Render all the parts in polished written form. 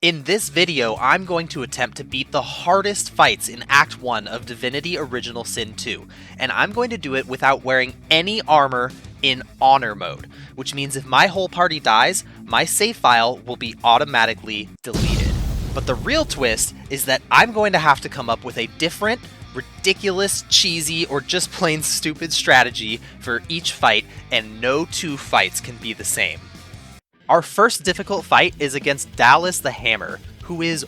In this video, I'm going to attempt to beat the hardest fights in Act 1 of Divinity Original Sin 2, and I'm going to do it without wearing any armor in honor mode, which means if my whole party dies, my save file will be automatically deleted. But the real twist is that I'm going to have to come up with a different, ridiculous, cheesy, or just plain stupid strategy for each fight, and no two fights can be the same. Our first difficult fight is against Dallis the Hammer, who is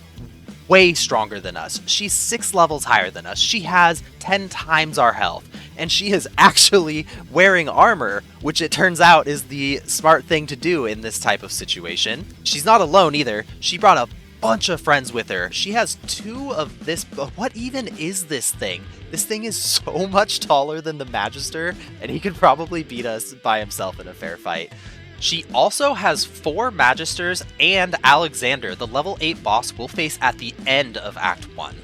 way stronger than us. She's 6 levels higher than us. She has 10 times our health, and she is actually wearing armor, which it turns out is the smart thing to do in this type of situation. She's not alone either. She brought a bunch of friends with her. She has 2 of this. What even is this thing? This thing is so much taller than the Magister, and he could probably beat us by himself in a fair fight. She also has 4 Magisters and Alexander, the level 8 boss we'll face at the end of Act 1.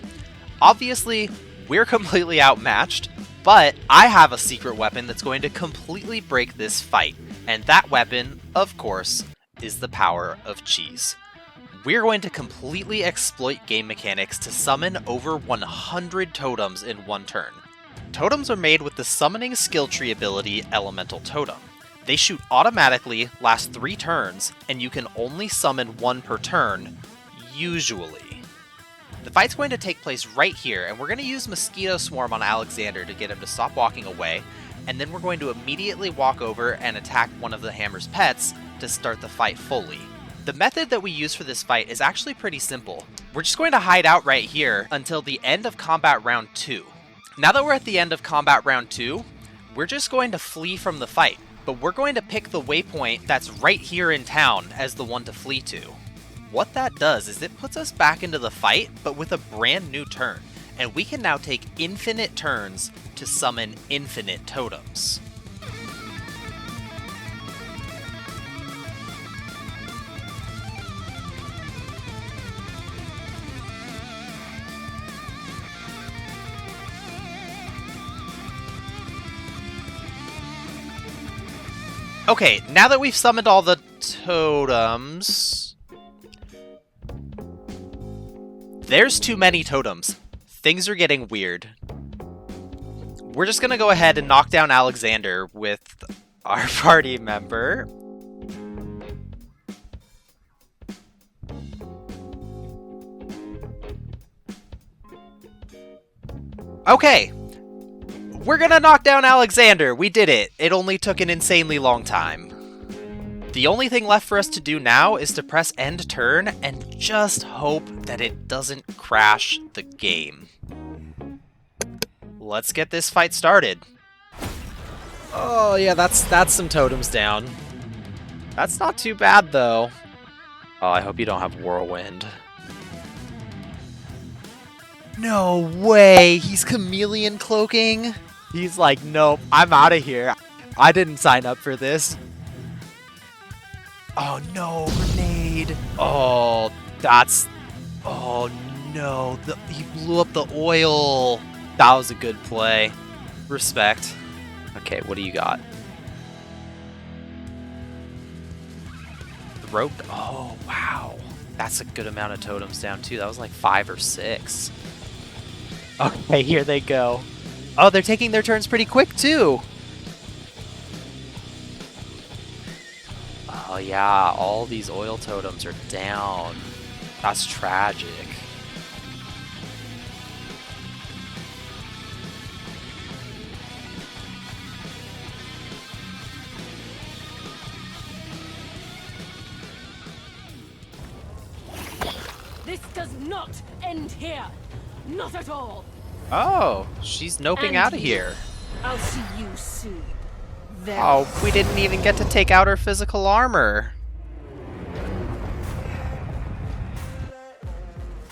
Obviously, we're completely outmatched, but I have a secret weapon that's going to completely break this fight, and that weapon, of course, is the power of cheese. We're going to completely exploit game mechanics to summon over 100 totems in one turn. Totems are made with the summoning skill tree ability Elemental Totem. They shoot automatically, last 3 turns, and you can only summon 1 per turn, usually. The fight's going to take place right here, and we're going to use Mosquito Swarm on Alexander to get him to stop walking away, and then we're going to immediately walk over and attack one of the Hammer's pets to start the fight fully. The method that we use for this fight is actually pretty simple. We're just going to hide out right here until the end of Combat Round 2. Now that we're at the end of Combat Round 2, we're just going to flee from the fight. But we're going to pick the waypoint that's right here in town as the one to flee to. What that does is it puts us back into the fight, but with a brand new turn, and we can now take infinite turns to summon infinite totems. Okay, now that we've summoned all the totems... There's too many totems. Things are getting weird. We're just gonna go ahead and knock down Alexander with our party member. Okay. We're gonna knock down Alexander! We did it! It only took an insanely long time. The only thing left for us to do now is to press end turn and just hope that it doesn't crash the game. Let's get this fight started. Oh yeah, that's some totems down. That's not too bad though. Oh, I hope you don't have Whirlwind. No way! He's chameleon cloaking? He's like, nope, I'm out of here. I didn't sign up for this. Oh no, grenade. Oh, that's... Oh no, he blew up the oil. That was a good play. Respect. Okay, what do you got? Throat? Oh, wow. That's a good amount of totems down too. That was like 5 or 6. Okay, here they go. Oh, they're taking their turns pretty quick, too! Oh yeah, all these oil totems are down. That's tragic. This does not end here! Not at all! Oh, she's noping out of here. I'll see you soon. Very Oh, we didn't even get to take out her physical armor.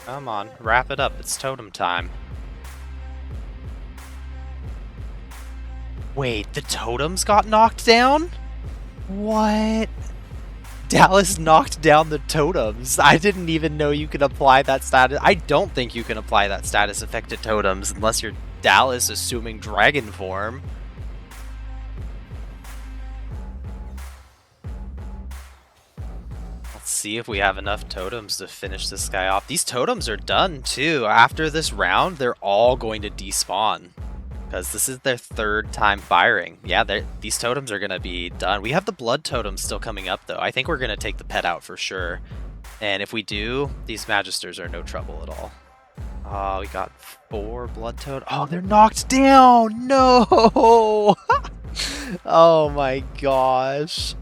Come on, wrap it up. It's totem time. Wait, the totems got knocked down? What? Dallis knocked down the totems. I didn't even know you could apply that status. I don't think you can apply that status effect to totems unless you're Dallis assuming dragon form. see if we have enough totems to finish this guy off. These totems are done too. After this round, they're all going to despawn because this is their third time firing. Yeah, these totems are going to be done. We have the blood totems still coming up though. I think we're going to take the pet out for sure. And if we do, these magisters are no trouble at all. Oh, we got 4 blood totems. Oh, they're knocked down. No. Oh my gosh.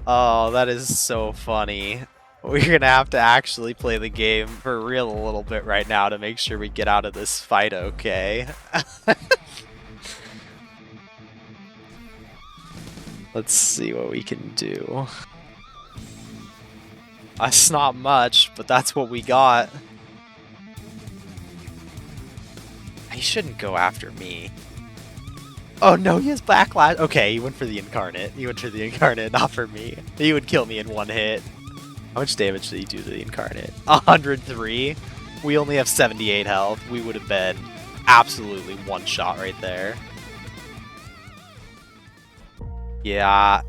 Oh, that is so funny. We're gonna have to actually play the game for real a little bit right now to make sure we get out of this fight okay. Let's see what we can do. That's not much, but that's what we got. He shouldn't go after me. Oh no, he has backlash. Okay, he went for the incarnate. He went for the incarnate, not for me. He would kill me in 1 hit. How much damage did he do to the incarnate? 103. We only have 78 health. We would have been absolutely one shot right there. Yeah,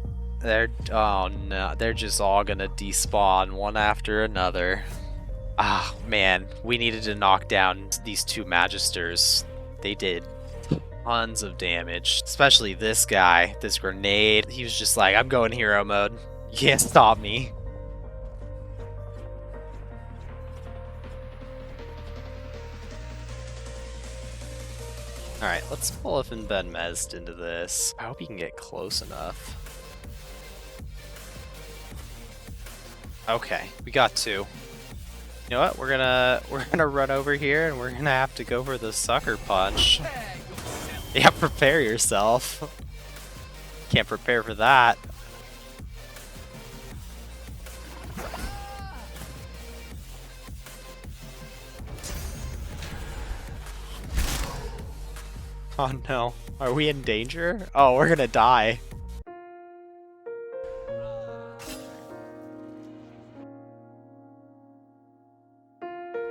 oh no, they're just all gonna despawn one after another. Ah, man, we needed to knock down these 2 magisters. They did tons of damage, especially this guy, this grenade. He was just like, I'm going hero mode. You can't stop me. Alright, let's pull up and Ben Mezd into this. I hope he can get close enough. Okay, we got 2. You know what? We're gonna run over here and we're gonna have to go for the sucker punch. Yeah, prepare yourself. Can't prepare for that. Oh no. Are we in danger? Oh, we're gonna die.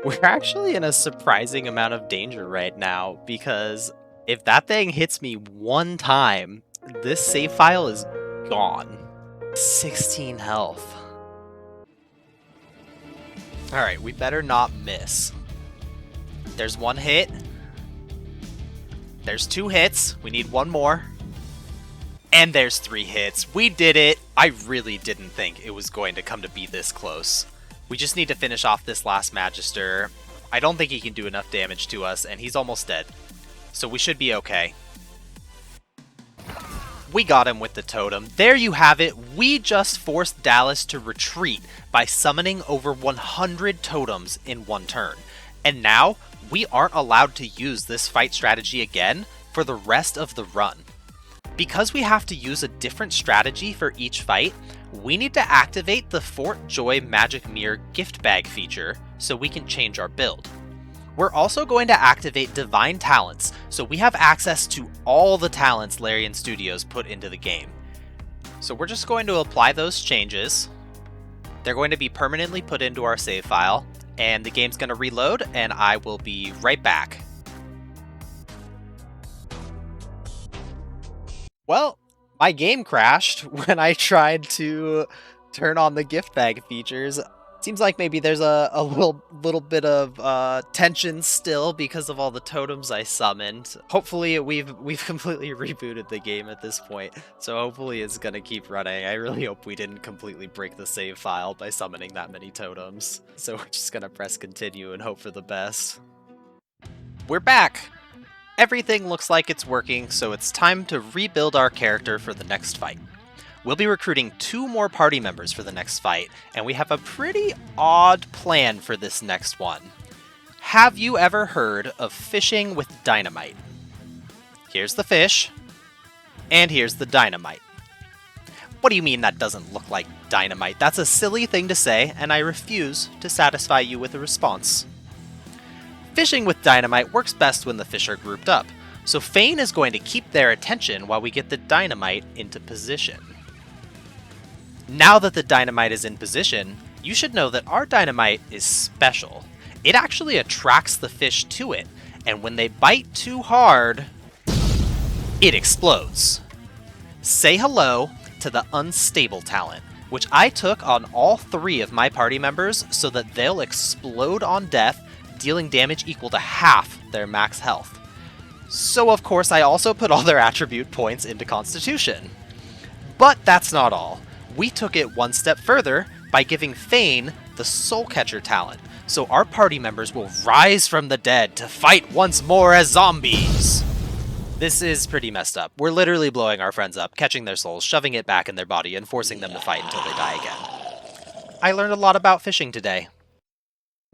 We're actually in a surprising amount of danger right now because if that thing hits me 1 time, this save file is gone. 16 health. Alright, we better not miss. There's 1 hit. There's 2 hits. We need 1 more. And there's 3 hits. We did it. I really didn't think it was going to come to be this close. We just need to finish off this last Magister. I don't think he can do enough damage to us, and he's almost dead. So we should be okay. We got him with the totem. There you have it. We just forced Dallis to retreat by summoning over 100 totems in 1 turn. And now, we aren't allowed to use this fight strategy again for the rest of the run. Because we have to use a different strategy for each fight, we need to activate the Fort Joy Magic Mirror gift bag feature so we can change our build. We're also going to activate Divine Talents so we have access to all the talents Larian Studios put into the game. So we're just going to apply those changes. They're going to be permanently put into our save file, and the game's going to reload, and I will be right back. Well, my game crashed when I tried to turn on the gift bag features. Seems like maybe there's a little bit of tension still because of all the totems I summoned. Hopefully we've completely rebooted the game at this point, so hopefully it's gonna keep running. I really hope we didn't completely break the save file by summoning that many totems. So we're just gonna press continue and hope for the best. We're back! Everything looks like it's working, so it's time to rebuild our character for the next fight. We'll be recruiting 2 more party members for the next fight, and we have a pretty odd plan for this next one. Have you ever heard of fishing with dynamite? Here's the fish, and here's the dynamite. What do you mean that doesn't look like dynamite? That's a silly thing to say, and I refuse to satisfy you with a response. Fishing with dynamite works best when the fish are grouped up, so Fane is going to keep their attention while we get the dynamite into position. Now that the dynamite is in position, you should know that our dynamite is special. It actually attracts the fish to it, and when they bite too hard, it explodes. Say hello to the unstable talent. which I took on all 3 of my party members so that they'll explode on death, dealing damage equal to half their max health. So of course I also put all their attribute points into Constitution. But that's not all. We took it one step further by giving Thane the Soul Catcher talent, so our party members will rise from the dead to fight once more as zombies. This is pretty messed up. We're literally blowing our friends up, catching their souls, shoving it back in their body, and forcing them to fight until they die again. I learned a lot about fishing today.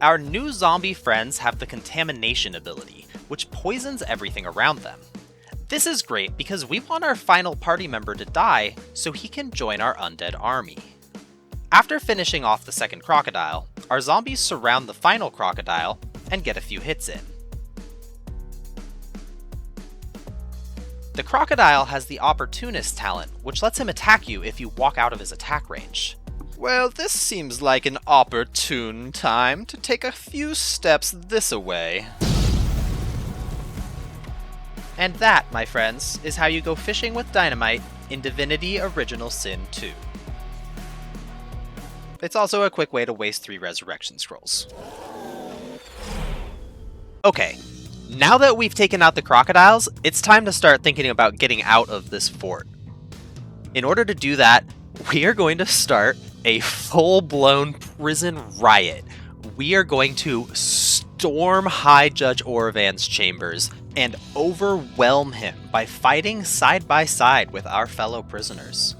Our new zombie friends have the Contamination ability, which poisons everything around them. This is great because we want our final party member to die so he can join our undead army. After finishing off the second crocodile, our zombies surround the final crocodile and get a few hits in. The crocodile has the Opportunist talent, which lets him attack you if you walk out of his attack range. Well, this seems like an opportune time to take a few steps this way. And that, my friends, is how you go fishing with dynamite in Divinity Original Sin 2. It's also a quick way to waste 3 resurrection scrolls. Okay, now that we've taken out the crocodiles, it's time to start thinking about getting out of this fort. In order to do that, we are going to start a full-blown prison riot. We are going to storm High Judge Oravan's chambers and overwhelm him by fighting side by side with our fellow prisoners.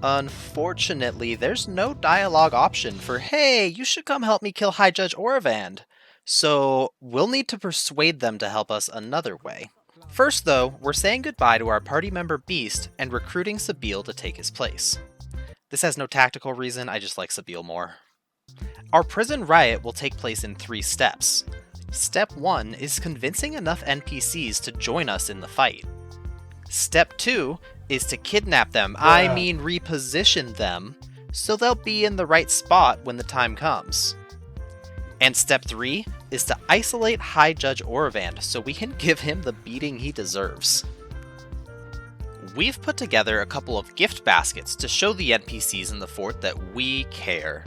Unfortunately, there's no dialogue option for, hey, you should come help me kill High Judge Oravan. So we'll need to persuade them to help us another way. First though, we're saying goodbye to our party member Beast and recruiting Sabeel to take his place. This has no tactical reason, I just like Sabeel more. Our prison riot will take place in 3 steps. Step 1 is convincing enough NPCs to join us in the fight. Step 2 is to kidnap them, reposition them, so they'll be in the right spot when the time comes. And step 3 is to isolate High Judge Oravan so we can give him the beating he deserves. We've put together a couple of gift baskets to show the NPCs in the fort that we care.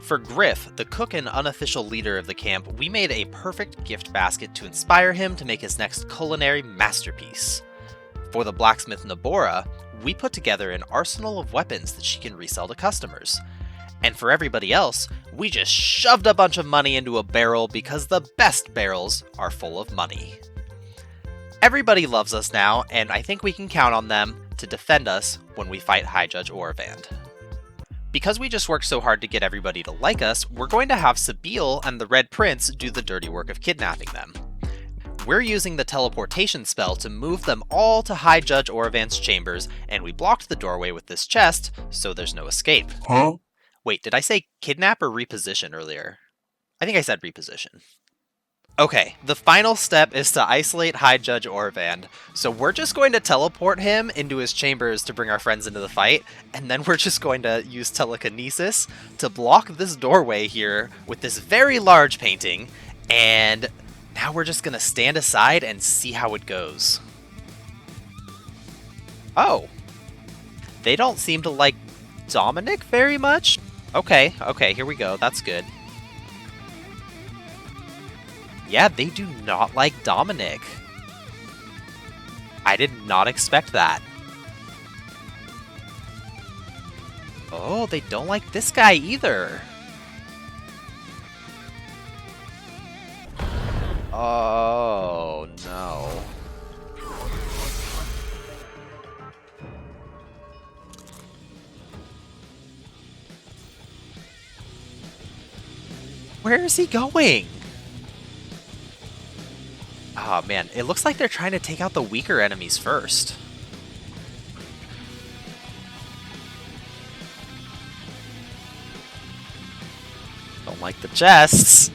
For Griff, the cook and unofficial leader of the camp, we made a perfect gift basket to inspire him to make his next culinary masterpiece. For the blacksmith Nabora, we put together an arsenal of weapons that she can resell to customers. And for everybody else, we just shoved a bunch of money into a barrel because the best barrels are full of money. Everybody loves us now, and I think we can count on them to defend us when we fight High Judge Oravan. Because we just worked so hard to get everybody to like us, we're going to have Sabeel and the Red Prince do the dirty work of kidnapping them. We're using the teleportation spell to move them all to High Judge Oravan's chambers, and we blocked the doorway with this chest, so there's no escape. Huh? Wait, did I say kidnap or reposition earlier? I think I said reposition. Okay, the final step is to isolate High Judge Oravan, so we're just going to teleport him into his chambers to bring our friends into the fight, and then we're just going to use telekinesis to block this doorway here with this very large painting, and now we're just going to stand aside and see how it goes. Oh, they don't seem to like Dominic very much? Okay, here we go, that's good. Yeah, they do not like Dominic. I did not expect that. Oh, they don't like this guy either. Oh, no. Where is he going? Oh man, it looks like they're trying to take out the weaker enemies first. Don't like the chests.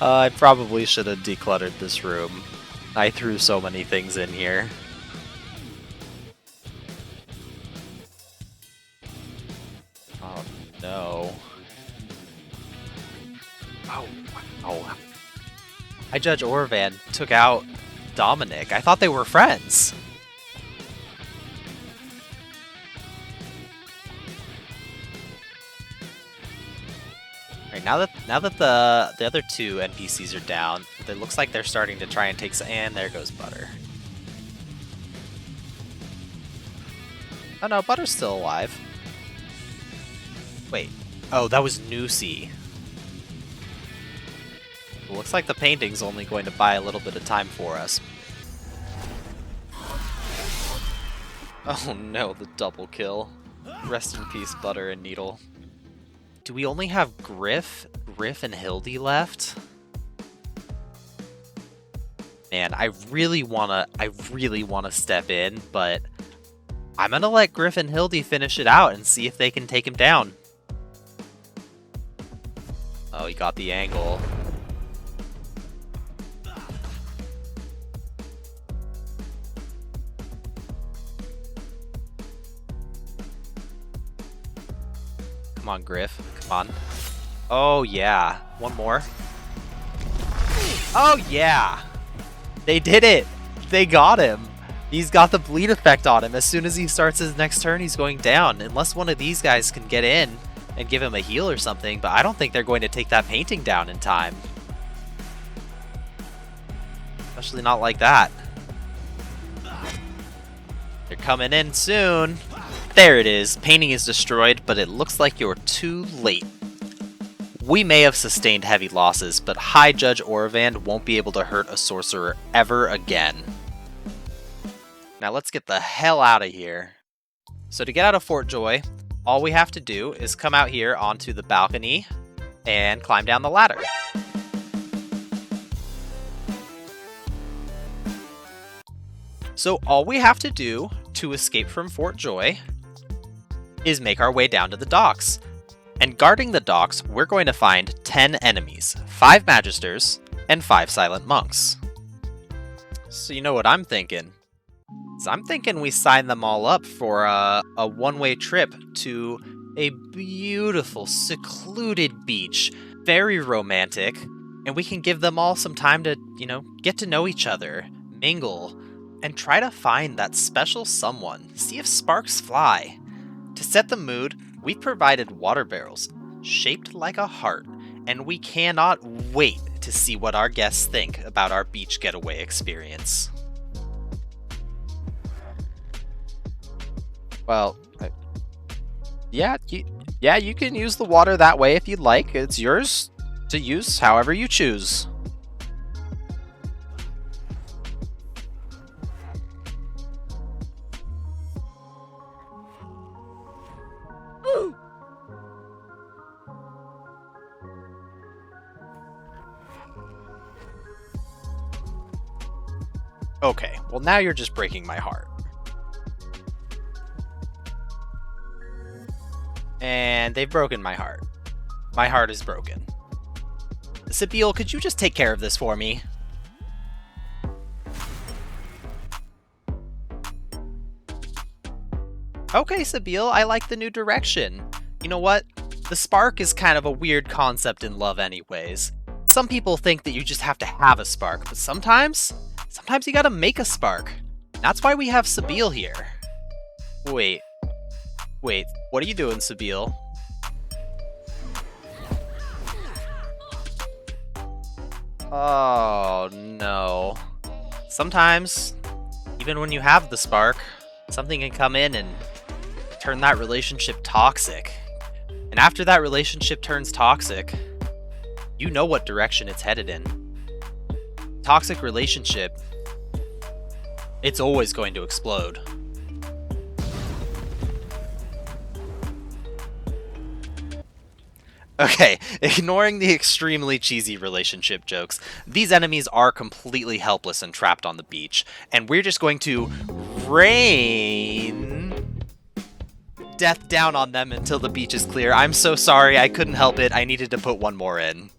I probably should have decluttered this room. I threw so many things in here. Oh no. Oh wow. High Judge Oravan took out Dominic. I thought they were friends. Right, now that the other two NPCs are down, it looks like they're starting to try and take and there goes Butter. Oh no, Butter's still alive. Wait. Oh, that was Nusi. It looks like the painting's only going to buy a little bit of time for us. Oh no, the double kill. Rest in peace, Butter and Needle. Do we only have Griff, and Hildy left? Man, I really wanna step in, but I'm gonna let Griff and Hildy finish it out and see if they can take him down. Oh, he got the angle. Come on, Griff. Come on. Oh, yeah. One more. Oh, yeah. They did it. They got him. He's got the bleed effect on him. As soon as he starts his next turn, he's going down. Unless one of these guys can get in and give him a heal or something. But I don't think they're going to take that painting down in time. Especially not like that. They're coming in soon. There it is. Painting is destroyed, but it looks like you're too late. We may have sustained heavy losses, but High Judge Oravand won't be able to hurt a sorcerer ever again. Now let's get the hell out of here. So to get out of Fort Joy, all we have to do is come out here onto the balcony and climb down the ladder. So all we have to do to escape from Fort Joy is make our way down to the docks. And guarding the docks, we're going to find 10 enemies, 5 magisters, and 5 silent monks. So you know what I'm thinking? So I'm thinking we sign them all up for a one-way trip to a beautiful, secluded beach, very romantic, and we can give them all some time to, get to know each other, mingle, and try to find that special someone, see if sparks fly. To set the mood, we've provided water barrels, shaped like a heart, and we cannot wait to see what our guests think about our beach getaway experience. Well, yeah, you can use the water that way if you'd like. It's yours to use however you choose. Okay, well now you're just breaking my heart. And they've broken my heart. My heart is broken. Sabile, could you just take care of this for me? Okay, Sabile, I like the new direction. You know what? The spark is kind of a weird concept in love anyways. Some people think that you just have to have a spark, but sometimes you gotta make a spark. That's why we have Sabile here. Wait, what are you doing, Sabile? Oh, no. Sometimes, even when you have the spark, something can come in and turn that relationship toxic. And after that relationship turns toxic, you know what direction it's headed in. Toxic relationship, it's always going to explode. Okay, ignoring the extremely cheesy relationship jokes, these enemies are completely helpless and trapped on the beach, and we're just going to rain death down on them until the beach is clear. I'm so sorry, I couldn't help it. I needed to put one more in.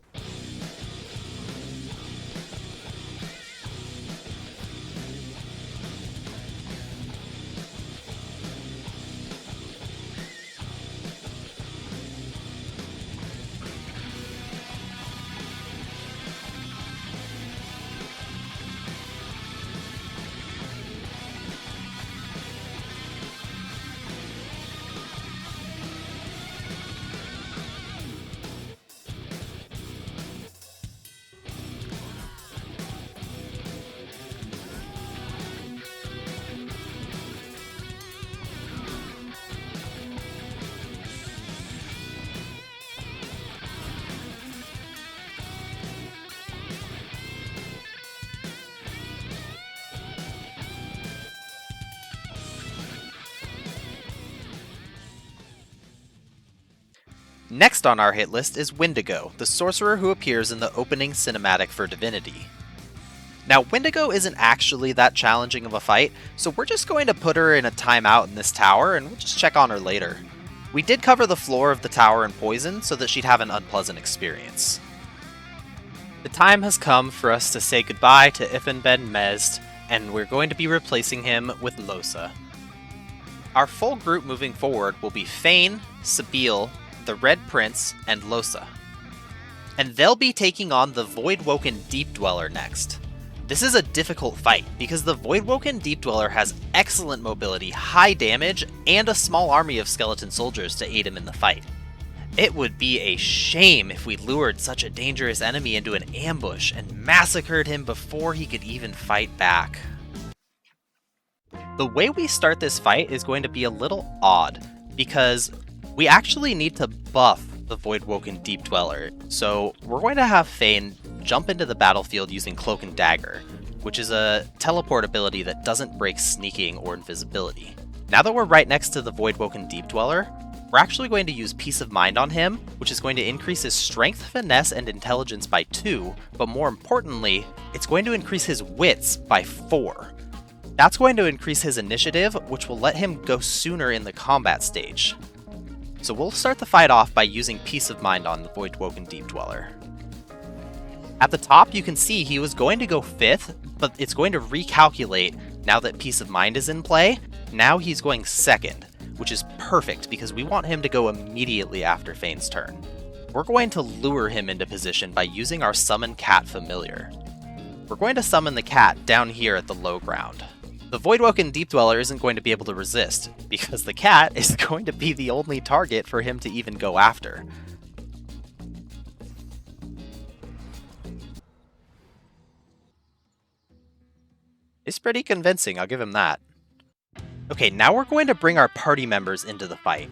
Next on our hit list is Wendigo, the sorcerer who appears in the opening cinematic for Divinity. Now, Wendigo isn't actually that challenging of a fight, so we're just going to put her in a timeout in this tower and we'll just check on her later. We did cover the floor of the tower in poison so that she'd have an unpleasant experience. The time has come for us to say goodbye to Ifenben Mezd, and we're going to be replacing him with Losa. Our full group moving forward will be Fane, Sabile, the Red Prince, and Losa. And they'll be taking on the voidwoken Deep Dweller next. This is a difficult fight, because the voidwoken Deep Dweller has excellent mobility, high damage, and a small army of skeleton soldiers to aid him in the fight. It would be a shame if we lured such a dangerous enemy into an ambush and massacred him before he could even fight back. The way we start this fight is going to be a little odd, because we actually need to buff the voidwoken Deep Dweller, so we're going to have Fane jump into the battlefield using Cloak and Dagger, which is a teleport ability that doesn't break sneaking or invisibility. Now that we're right next to the voidwoken Deep Dweller, we're actually going to use Peace of Mind on him, which is going to increase his strength, finesse, and intelligence by 2, but more importantly, it's going to increase his wits by 4. That's going to increase his initiative, which will let him go sooner in the combat stage. So we'll start the fight off by using Peace of Mind on the voidwoken Deep Dweller. At the top, you can see he was going to go 5th, but it's going to recalculate now that Peace of Mind is in play. Now he's going 2nd, which is perfect because we want him to go immediately after Fane's turn. We're going to lure him into position by using our Summon Cat Familiar. We're going to summon the cat down here at the low ground. The voidwoken Deep Dweller isn't going to be able to resist, because the cat is going to be the only target for him to even go after. It's pretty convincing, I'll give him that. Okay, now we're going to bring our party members into the fight.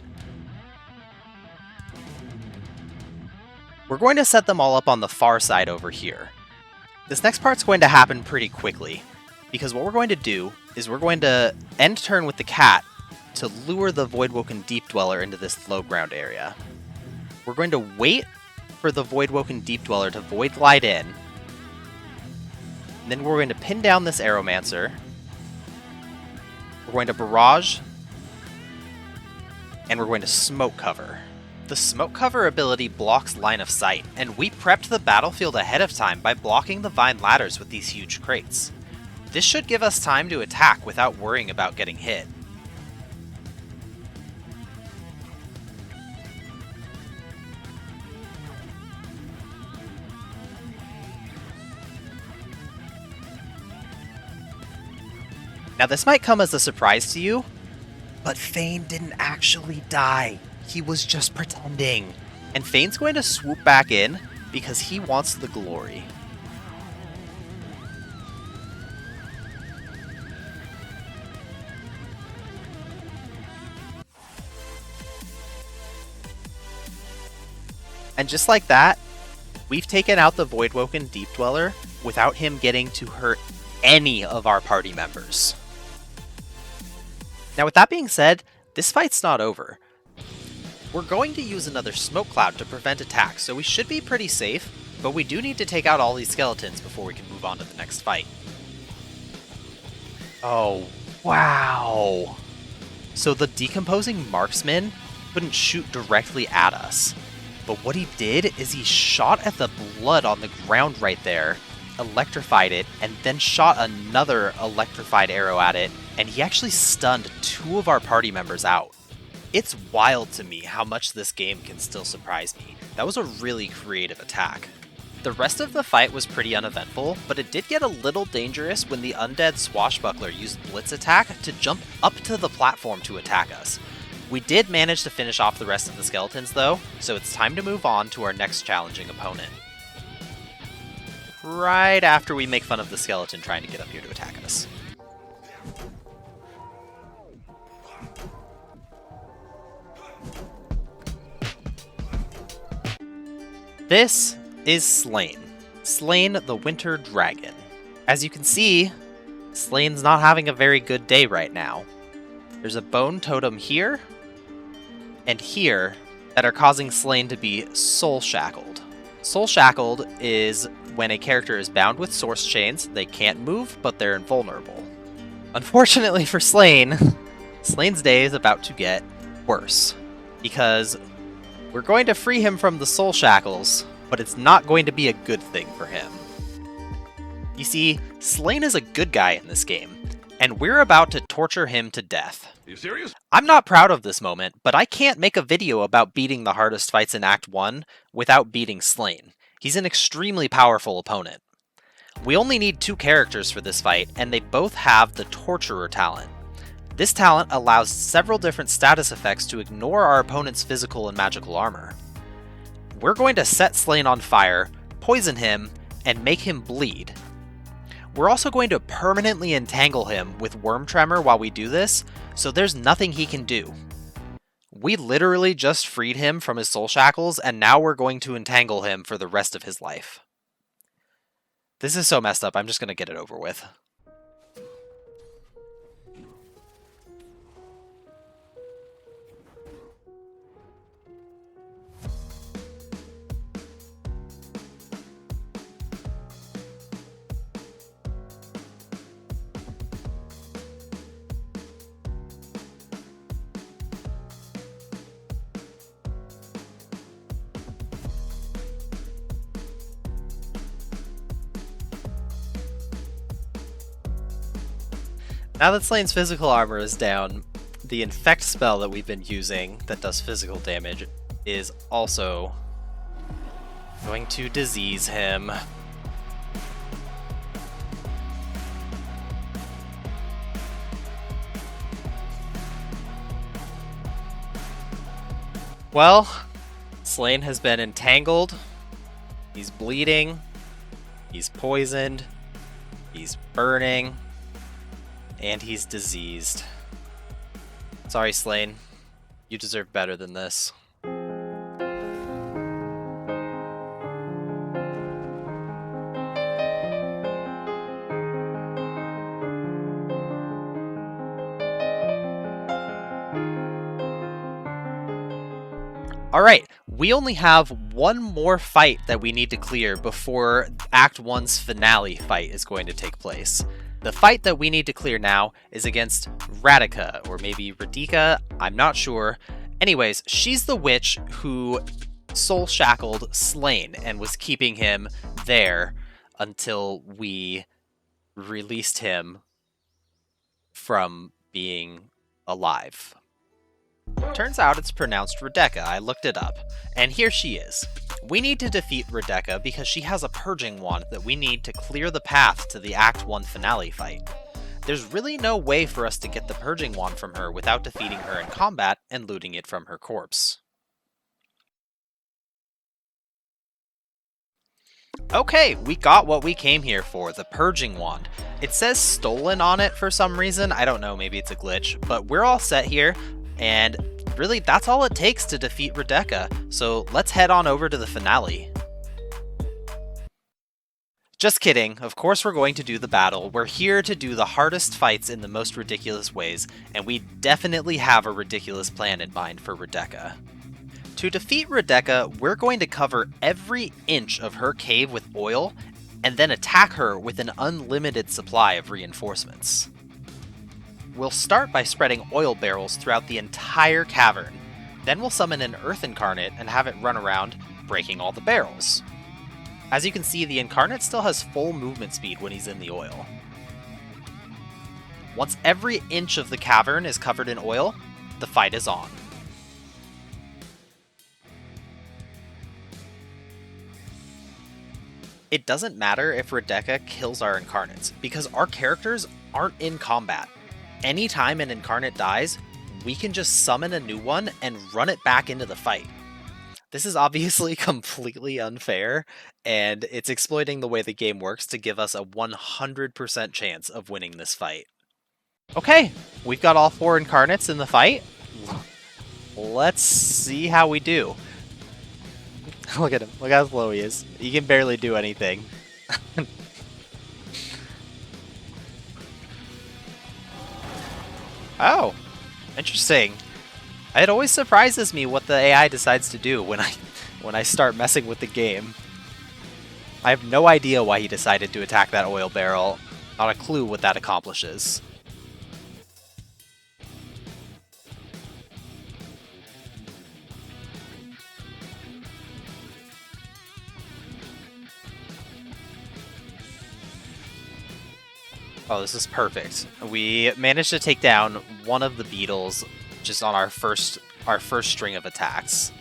We're going to set them all up on the far side over here. This next part's going to happen pretty quickly, because what we're going to do is we're going to end turn with the cat to lure the voidwoken Deep Dweller into this low ground area. We're going to wait for the voidwoken Deep Dweller to void glide in, and then we're going to pin down this Arrowmancer. We're going to barrage, and we're going to smoke cover. The smoke cover ability blocks line of sight, and we prepped the battlefield ahead of time by blocking the vine ladders with these huge crates. This should give us time to attack without worrying about getting hit. Now this might come as a surprise to you, but Fane didn't actually die. He was just pretending. And Fane's going to swoop back in because he wants the glory. And just like that, we've taken out the voidwoken Deep Dweller without him getting to hurt any of our party members. Now with that being said, this fight's not over. We're going to use another smoke cloud to prevent attacks, so we should be pretty safe, but we do need to take out all these skeletons before we can move on to the next fight. Oh, wow! So the decomposing marksman couldn't shoot directly at us, but what he did is he shot at the blood on the ground right there, electrified it, and then shot another electrified arrow at it, and he actually stunned 2 of our party members out. It's wild to me how much this game can still surprise me. That was a really creative attack. The rest of the fight was pretty uneventful, but it did get a little dangerous when the undead swashbuckler used Blitz attack to jump up to the platform to attack us. We did manage to finish off the rest of the skeletons though, so it's time to move on to our next challenging opponent. Right after we make fun of the skeleton trying to get up here to attack us. This is Slain. Slain the Winter Dragon. As you can see, Slain's not having a very good day right now. There's a bone totem here, and here, that are causing Slain to be soul shackled. Soul shackled is when a character is bound with source chains, they can't move, but they're invulnerable. Unfortunately for Slain, Slain's day is about to get worse, because we're going to free him from the soul shackles, but it's not going to be a good thing for him. You see, Slain is a good guy in this game, and we're about to torture him to death. Are you serious? I'm not proud of this moment, but I can't make a video about beating the hardest fights in Act 1 without beating Slain. He's an extremely powerful opponent. We only need 2 characters for this fight, and they both have the Torturer talent. This talent allows several different status effects to ignore our opponent's physical and magical armor. We're going to set Slain on fire, poison him, and make him bleed. We're also going to permanently entangle him with Worm Tremor while we do this, so there's nothing he can do. We literally just freed him from his soul shackles, and now we're going to entangle him for the rest of his life. This is so messed up, I'm just going to get it over with. Now that Slain's physical armor is down, the infect spell that we've been using that does physical damage is also going to disease him. Well, Slain has been entangled, he's bleeding, he's poisoned, he's burning, and he's diseased. Sorry, Slain. You deserve better than this. Alright, we only have one more fight that we need to clear before Act 1's finale fight is going to take place. The fight that we need to clear now is against Radika, or maybe Radika, I'm not sure. Anyways, she's the witch who soul shackled Slain and was keeping him there until we released him from being alive. Turns out it's pronounced Radeka, I looked it up, and here she is. We need to defeat Radeka because she has a purging wand that we need to clear the path to the Act 1 finale fight. There's really no way for us to get the purging wand from her without defeating her in combat and looting it from her corpse. Okay, we got what we came here for, the purging wand. It says stolen on it for some reason, I don't know, maybe it's a glitch, but we're all set here. And really, that's all it takes to defeat Radeka, so let's head on over to the finale. Just kidding, of course we're going to do the battle. We're here to do the hardest fights in the most ridiculous ways, and we definitely have a ridiculous plan in mind for Radeka. To defeat Radeka, we're going to cover every inch of her cave with oil, and then attack her with an unlimited supply of reinforcements. We'll start by spreading oil barrels throughout the entire cavern. Then we'll summon an Earth Incarnate and have it run around, breaking all the barrels. As you can see, the Incarnate still has full movement speed when he's in the oil. Once every inch of the cavern is covered in oil, the fight is on. It doesn't matter if Radeka kills our Incarnates, because our characters aren't in combat. Anytime an Incarnate dies, we can just summon a new one and run it back into the fight. This is obviously completely unfair, and it's exploiting the way the game works to give us a 100% chance of winning this fight. Okay, we've got all 4 Incarnates in the fight. Let's see how we do. Look at him, look how slow he is. He can barely do anything. Oh, interesting. It always surprises me what the AI decides to do when I start messing with the game. I have no idea why he decided to attack that oil barrel. Not a clue what that accomplishes. Oh, this is perfect. We managed to take down one of the beetles just on our first string of attacks.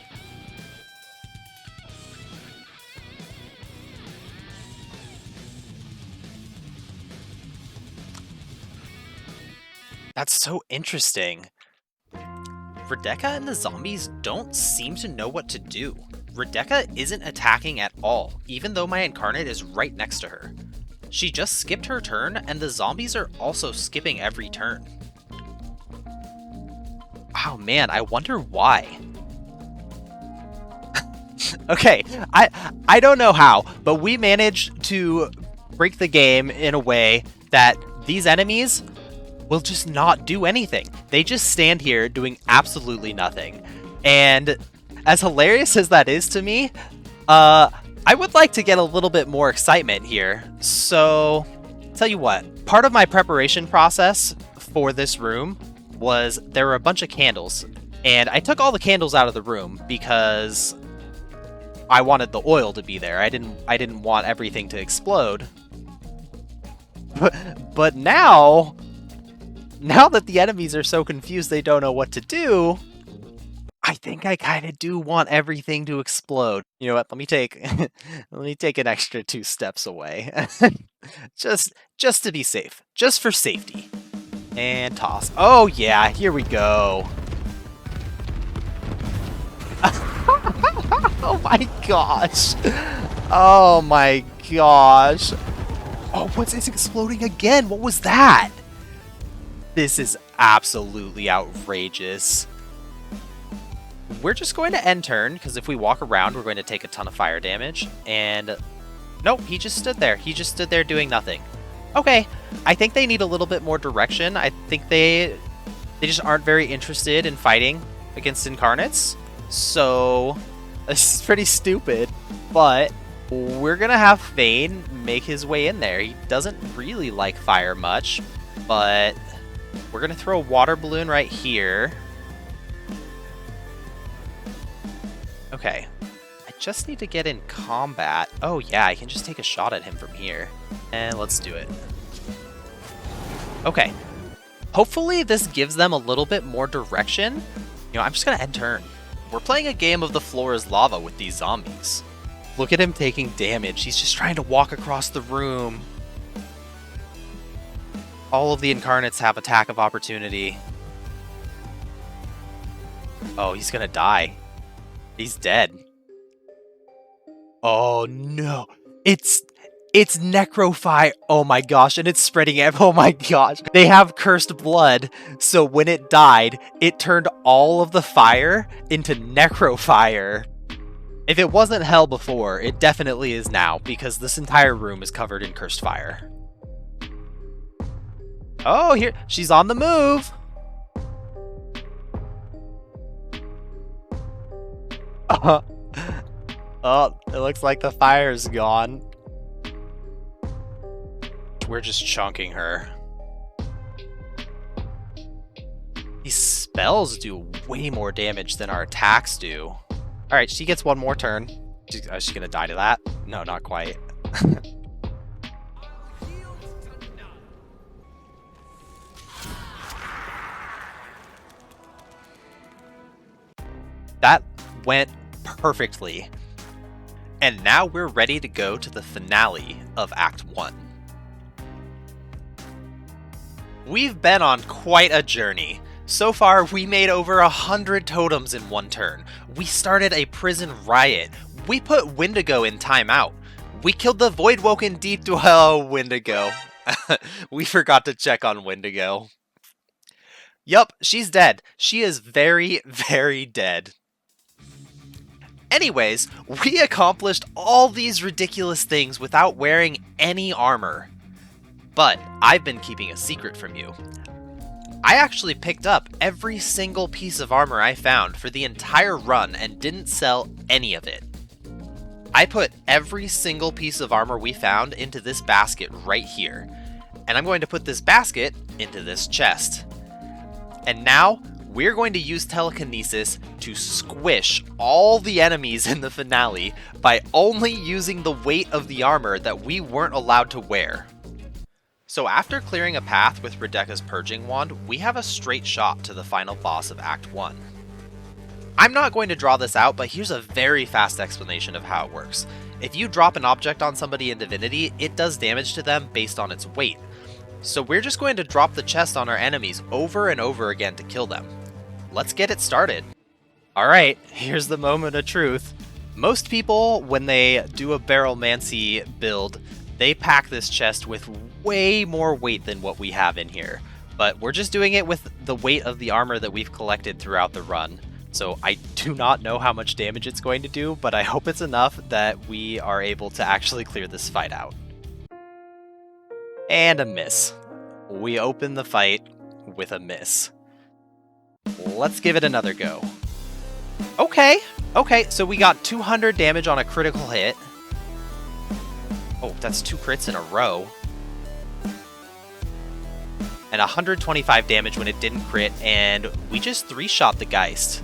That's so interesting. Rebecca and the zombies don't seem to know what to do. Rebecca isn't attacking at all, even though my incarnate is right next to her. She just skipped her turn, and the zombies are also skipping every turn. Oh man, I wonder why. Okay, I don't know how, but we managed to break the game in a way that these enemies will just not do anything. They just stand here doing absolutely nothing. And as hilarious as that is to me, I would like to get a little bit more excitement here. So, tell you what, part of my preparation process for this room was there were a bunch of candles, and I took all the candles out of the room because I wanted the oil to be there. I didn't want everything to explode. But now that the enemies are so confused they don't know what to do, I think I kind of do want everything to explode. You know what? Let me take an extra 2 steps away. just to be safe. Just for safety. And toss. Oh yeah, here we go. Oh my gosh. Oh my gosh. Oh, what's this exploding again? What was that? This is absolutely outrageous. We're just going to end turn, because if we walk around, we're going to take a ton of fire damage. And nope, he just stood there. He just stood there doing nothing. Okay, I think they need a little bit more direction. I think they just aren't very interested in fighting against incarnates. So this is pretty stupid, but we're going to have Fane make his way in there. He doesn't really like fire much, but we're going to throw a water balloon right here. Okay, I just need to get in combat. Oh yeah, I can just take a shot at him from here. And let's do it. Okay, hopefully this gives them a little bit more direction. You know, I'm just gonna end turn. We're playing a game of the floor is lava with these zombies. Look at him taking damage. He's just trying to walk across the room. All of the incarnates have attack of opportunity. Oh, he's gonna die. He's dead. Oh no. It's necrofire. Oh my gosh, and it's spreading it. Oh my gosh. They have cursed blood, so when it died, it turned all of the fire into necrofire. If it wasn't hell before, it definitely is now, because this entire room is covered in cursed fire. Oh, here, she's on the move. Oh, it looks like the fire's gone. We're just chunking her. These spells do way more damage than our attacks do. Alright, she gets one more turn. Is she gonna die to that? No, not quite. That went perfectly. And now we're ready to go to the finale of Act 1. We've been on quite a journey. So far, we made over 100 totems in one turn. We started a prison riot. We put Wendigo in timeout. We killed the voidwoken deep to hell. Wendigo. We forgot to check on Wendigo. Yup, she's dead. She is very, very dead. Anyways, we accomplished all these ridiculous things without wearing any armor. But I've been keeping a secret from you. I actually picked up every single piece of armor I found for the entire run and didn't sell any of it. I put every single piece of armor we found into this basket right here, and I'm going to put this basket into this chest. And now, we're going to use telekinesis to squish all the enemies in the finale by only using the weight of the armor that we weren't allowed to wear. So after clearing a path with Redeka's Purging Wand, we have a straight shot to the final boss of Act 1. I'm not going to draw this out, but here's a very fast explanation of how it works. If you drop an object on somebody in Divinity, it does damage to them based on its weight. So we're just going to drop the chest on our enemies over and over again to kill them. Let's get it started. Alright, here's the moment of truth. Most people, when they do a Barrelmancy build, they pack this chest with way more weight than what we have in here. But we're just doing it with the weight of the armor that we've collected throughout the run. So I do not know how much damage it's going to do, but I hope it's enough that we are able to actually clear this fight out. And a miss. We open the fight with a miss. Let's give it another go. Okay, so we got 200 damage on a critical hit. Oh, that's 2 crits in a row. And 125 damage when it didn't crit, and we just 3-shot the Geist.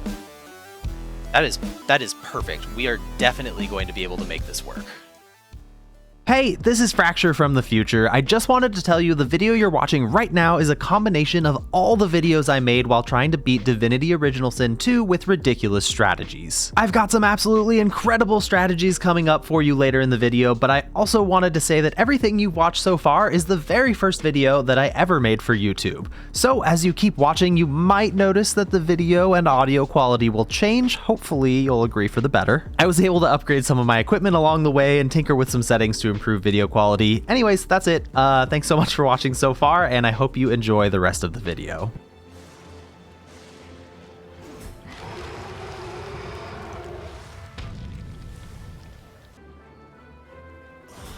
That is perfect. We are definitely going to be able to make this work. Hey, this is Fracture from the future. I just wanted to tell you the video you're watching right now is a combination of all the videos I made while trying to beat Divinity Original Sin 2 with ridiculous strategies. I've got some absolutely incredible strategies coming up for you later in the video, but I also wanted to say that everything you've watched so far is the very first video that I ever made for YouTube. So as you keep watching, you might notice that the video and audio quality will change. Hopefully you'll agree for the better. I was able to upgrade some of my equipment along the way and tinker with some settings to improve video quality. Anyways, that's it. Thanks so much for watching so far, and I hope you enjoy the rest of the video.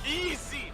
Easy.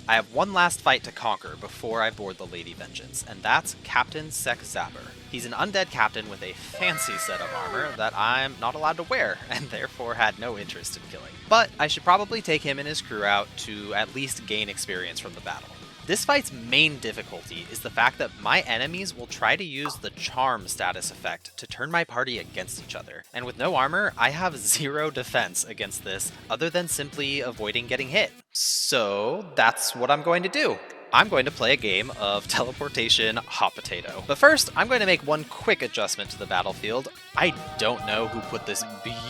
I have one last fight to conquer before I board the Lady Vengeance, and that's Captain Sek Zapper. He's an undead captain with a fancy set of armor that I'm not allowed to wear, and therefore had no interest in killing. But I should probably take him and his crew out to at least gain experience from the battle. This fight's main difficulty is the fact that my enemies will try to use the charm status effect to turn my party against each other, and with no armor, I have 0 defense against this other than simply avoiding getting hit. So that's what I'm going to do. I'm going to play a game of teleportation hot potato. But first, I'm going to make one quick adjustment to the battlefield. I don't know who put this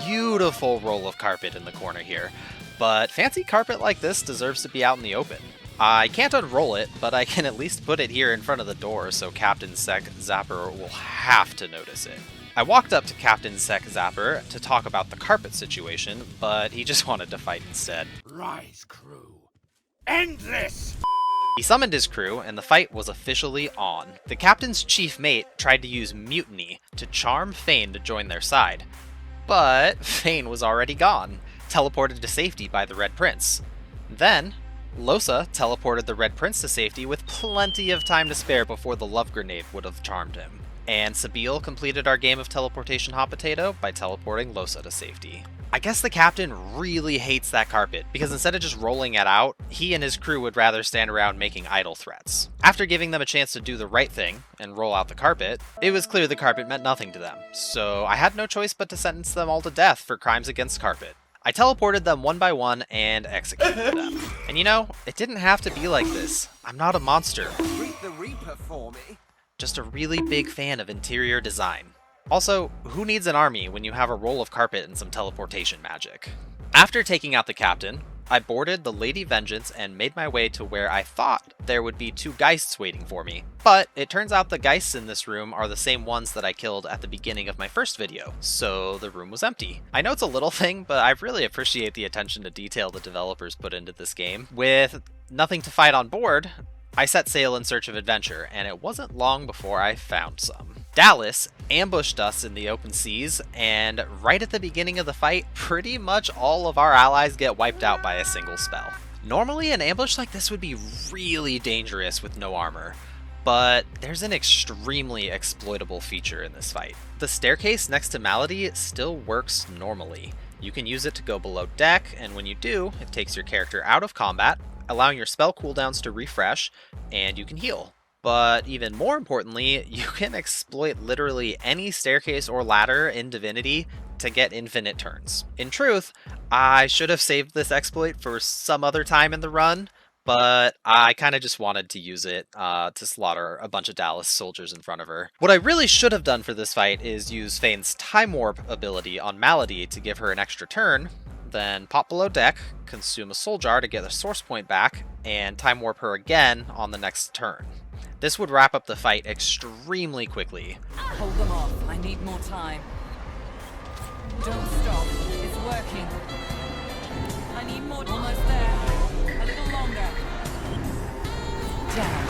beautiful roll of carpet in the corner here, but fancy carpet like this deserves to be out in the open. I can't unroll it, but I can at least put it here in front of the door so Captain Sek Zapper will have to notice it. I walked up to Captain Sek Zapper to talk about the carpet situation, but he just wanted to fight instead. Rise, crew. End this! He summoned his crew, and the fight was officially on. The captain's chief mate tried to use mutiny to charm Fane to join their side, but Fane was already gone, teleported to safety by the Red Prince. Then, Losa teleported the Red Prince to safety with plenty of time to spare before the love grenade would have charmed him. And Sabil completed our game of teleportation hot potato by teleporting Losa to safety. I guess the captain really hates that carpet, because instead of just rolling it out, he and his crew would rather stand around making idle threats. After giving them a chance to do the right thing and roll out the carpet, it was clear the carpet meant nothing to them, so I had no choice but to sentence them all to death for crimes against carpet. I teleported them one by one and executed them. And you know, it didn't have to be like this. I'm not a monster. Greet the Reaper for me. Just a really big fan of interior design. Also, who needs an army when you have a roll of carpet and some teleportation magic? After taking out the captain, I boarded the Lady Vengeance and made my way to where I thought there would be 2 Geists waiting for me. But it turns out the Geists in this room are the same ones that I killed at the beginning of my first video, so the room was empty. I know it's a little thing, but I really appreciate the attention to detail the developers put into this game. With nothing to fight on board, I set sail in search of adventure, and it wasn't long before I found some. Dallis ambushed us in the open seas, and right at the beginning of the fight, pretty much all of our allies get wiped out by a single spell. Normally, an ambush like this would be really dangerous with no armor, but there's an extremely exploitable feature in this fight. The staircase next to Malady still works normally. You can use it to go below deck, and when you do, it takes your character out of combat, allowing your spell cooldowns to refresh, and you can heal. But even more importantly, you can exploit literally any staircase or ladder in Divinity to get infinite turns. In truth, I should have saved this exploit for some other time in the run, but I kind of just wanted to use it to slaughter a bunch of Dallis soldiers in front of her. What I really should have done for this fight is use Fane's Time Warp ability on Malady to give her an extra turn, then pop below deck, consume a soul jar to get a source point back, and Time Warp her again on the next turn. This would wrap up the fight extremely quickly. Hold them off. I need more time. Don't stop. It's working. I need more. Almost there. A little longer. Down.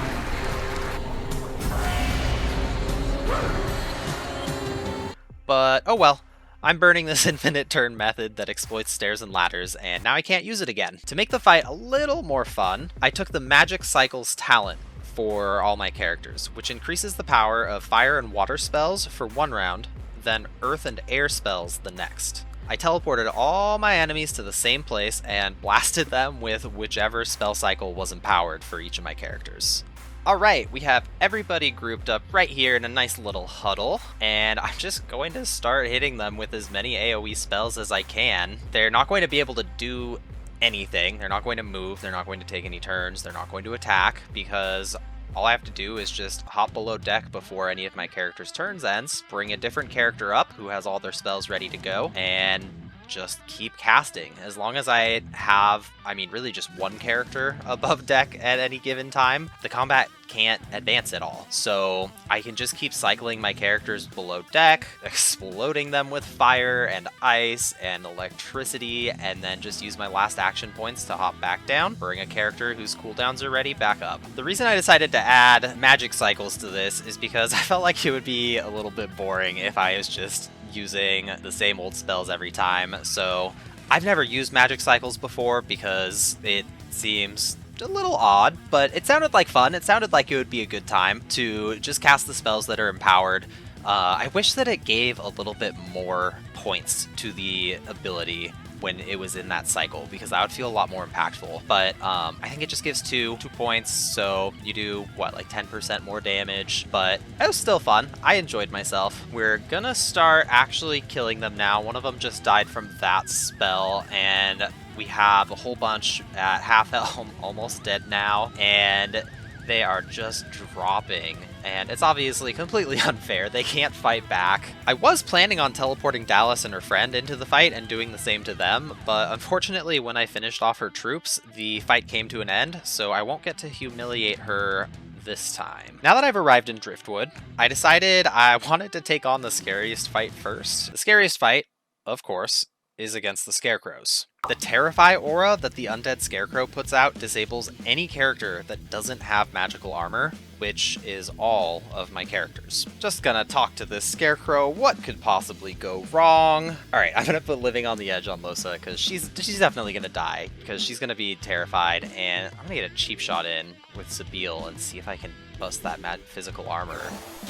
But oh well. I'm burning this infinite turn method that exploits stairs and ladders, and now I can't use it again. To make the fight a little more fun, I took the Magic Cycles talent for all my characters, which increases the power of fire and water spells for one round, then earth and air spells the next. I teleported all my enemies to the same place and blasted them with whichever spell cycle was empowered for each of my characters. Alright, we have everybody grouped up right here in a nice little huddle, and I'm just going to start hitting them with as many AoE spells as I can. They're not going to be able to do anything, they're not going to move, they're not going to take any turns, they're not going to attack, because all I have to do is just hop below deck before any of my characters' turns ends, bring a different character up who has all their spells ready to go, and just keep casting. As long as I have, really just one character above deck at any given time, the combat can't advance at all. So I can just keep cycling my characters below deck, exploding them with fire and ice and electricity, and then just use my last action points to hop back down, bring a character whose cooldowns are ready back up. The reason I decided to add magic cycles to this is because I felt like it would be a little bit boring if I was just using the same old spells every time. So I've never used magic cycles before because it seems a little odd, but it sounded like fun. It sounded like it would be a good time to just cast the spells that are empowered. I wish that it gave a little bit more points to the ability when it was in that cycle, because that would feel a lot more impactful. But I think it just gives two points, so you do, like 10% more damage, but it was still fun. I enjoyed myself. We're gonna start actually killing them now. One of them just died from that spell, and we have a whole bunch at half health, almost dead now, and they are just dropping, and it's obviously completely unfair. They can't fight back. I was planning on teleporting Dallis and her friend into the fight and doing the same to them, but unfortunately when I finished off her troops, the fight came to an end, so I won't get to humiliate her this time. Now that I've arrived in Driftwood, I decided I wanted to take on the scariest fight first. The scariest fight, of course, is against the scarecrows. The Terrify aura that the undead scarecrow puts out disables any character that doesn't have magical armor, which is all of my characters. Just gonna talk to this scarecrow. What could possibly go wrong? Alright, I'm gonna put Living on the Edge on Losa, because she's definitely gonna die, because she's gonna be terrified, and I'm gonna get a cheap shot in with Sabile and see if I can bust that mad physical armor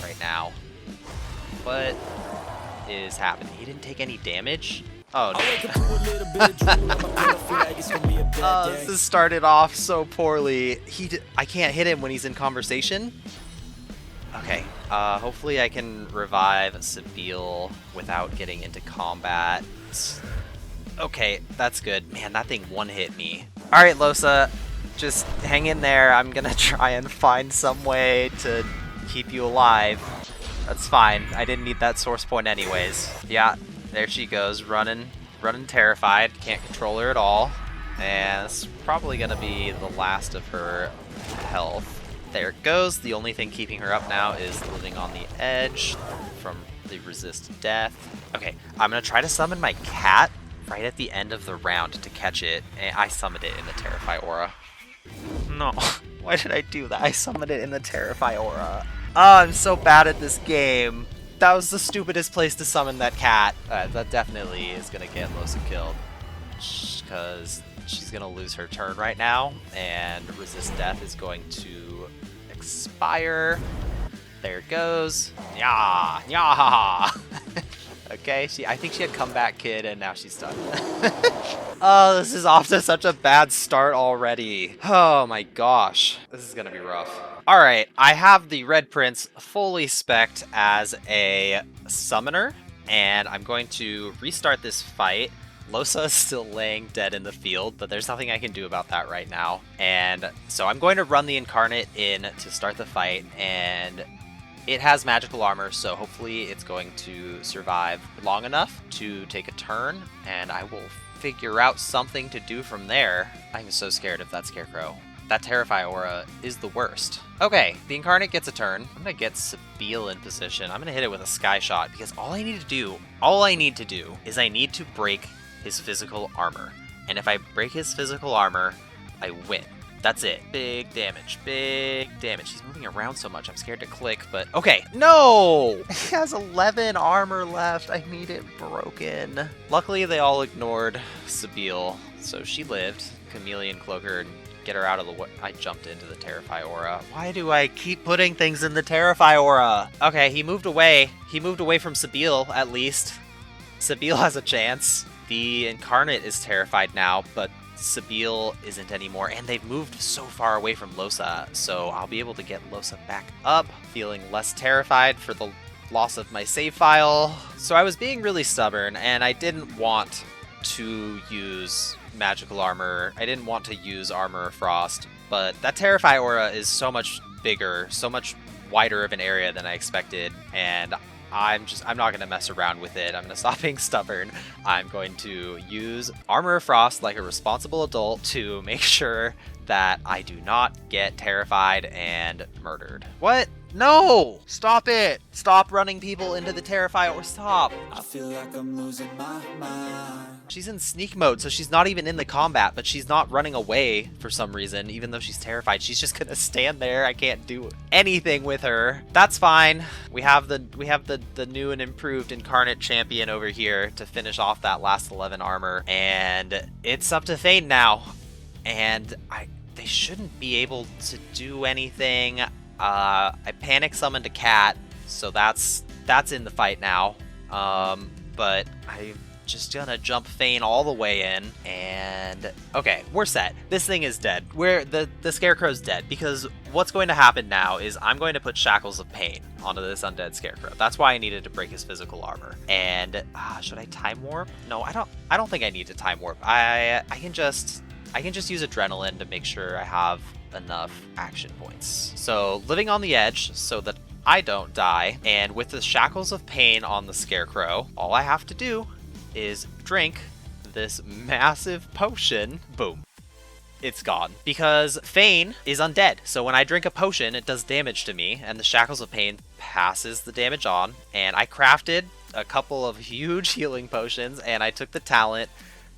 right now. What is happening? He didn't take any damage? Oh, no. This started off so poorly. I can't hit him when he's in conversation. Okay, hopefully I can revive Sabile without getting into combat. Okay, that's good. Man, that thing one-hit me. Alright, Losa, just hang in there. I'm gonna try and find some way to keep you alive. That's fine. I didn't need that source point anyways. Yeah. There she goes, running terrified, can't control her at all, and it's probably gonna be the last of her health. There it goes. The only thing keeping her up now is Living on the Edge from the Resist Death. Okay, I'm gonna try to summon my cat right at the end of the round to catch it, and I summoned it in the Terrify aura. No, why did I do that? I summoned it in the Terrify aura. Oh, I'm so bad at this game. That was the stupidest place to summon that cat. That definitely is gonna get Losa killed. because she's gonna lose her turn right now, and resist death is going to expire. There it goes. Yeah, yeah. Okay, I think she had comeback kid, and now she's done. Oh, this is off to such a bad start already. Oh my gosh, this is gonna be rough. All right, I have the Red Prince fully spec'd as a summoner, and I'm going to restart this fight. Losa is still laying dead in the field, but there's nothing I can do about that right now. And so I'm going to run the Incarnate in to start the fight, and it has magical armor, so hopefully it's going to survive long enough to take a turn, and I will figure out something to do from there. I'm so scared of that Scarecrow. That Terrify aura is the worst. Okay, the Incarnate gets a turn. I'm gonna get Sabile in position. I'm gonna hit it with a Sky Shot, because all I need to do is I need to break his physical armor. And if I break his physical armor, I win. That's it. Big damage. Big damage. He's moving around so much, I'm scared to click, but okay. No! He has 11 armor left. I need it broken. Luckily, they all ignored Sabile, so she lived. Chameleon Cloaker and get her out of the way. I jumped into the Terrify aura. Why do I keep putting things in the Terrify aura? Okay, he moved away. He moved away from Sabile, at least. Sabile has a chance. The Incarnate is terrified now, but Sabile isn't anymore, and they've moved so far away from Losa, so I'll be able to get Losa back up, feeling less terrified for the loss of my save file. So I was being really stubborn, and I didn't want to use magical armor. I didn't want to use Armor of Frost, but that Terrify aura is so much bigger, so much wider of an area than I expected, and I'm not going to mess around with it. I'm going to stop being stubborn. I'm going to use Armor of Frost like a responsible adult to make sure that I do not get terrified and murdered. What? No! Stop it! Stop running people into the Terrify or stop! I feel like I'm losing my mind. She's in sneak mode, so she's not even in the combat, but she's not running away for some reason, even though she's terrified. She's just gonna stand there. I can't do anything with her. That's fine. We have the new and improved Incarnate Champion over here to finish off that last 11 armor, and it's up to Thane now. And they shouldn't be able to do anything. I panic summoned a cat, so that's in the fight now. But I'm just gonna jump Thane all the way in, and okay, we're set. This thing is dead. The Scarecrow's dead, because what's going to happen now is I'm going to put Shackles of Pain onto this undead Scarecrow. That's why I needed to break his physical armor. And should I time warp? No, I don't think I need to time warp. I can just use Adrenaline to make sure I have enough action points. So living on the edge so that I don't die, and with the Shackles of Pain on the Scarecrow, all I have to do is drink this massive potion. Boom. It's gone. Because Thane is undead, so when I drink a potion, it does damage to me, and the Shackles of Pain passes the damage on, and I crafted a couple of huge healing potions, and I took the talent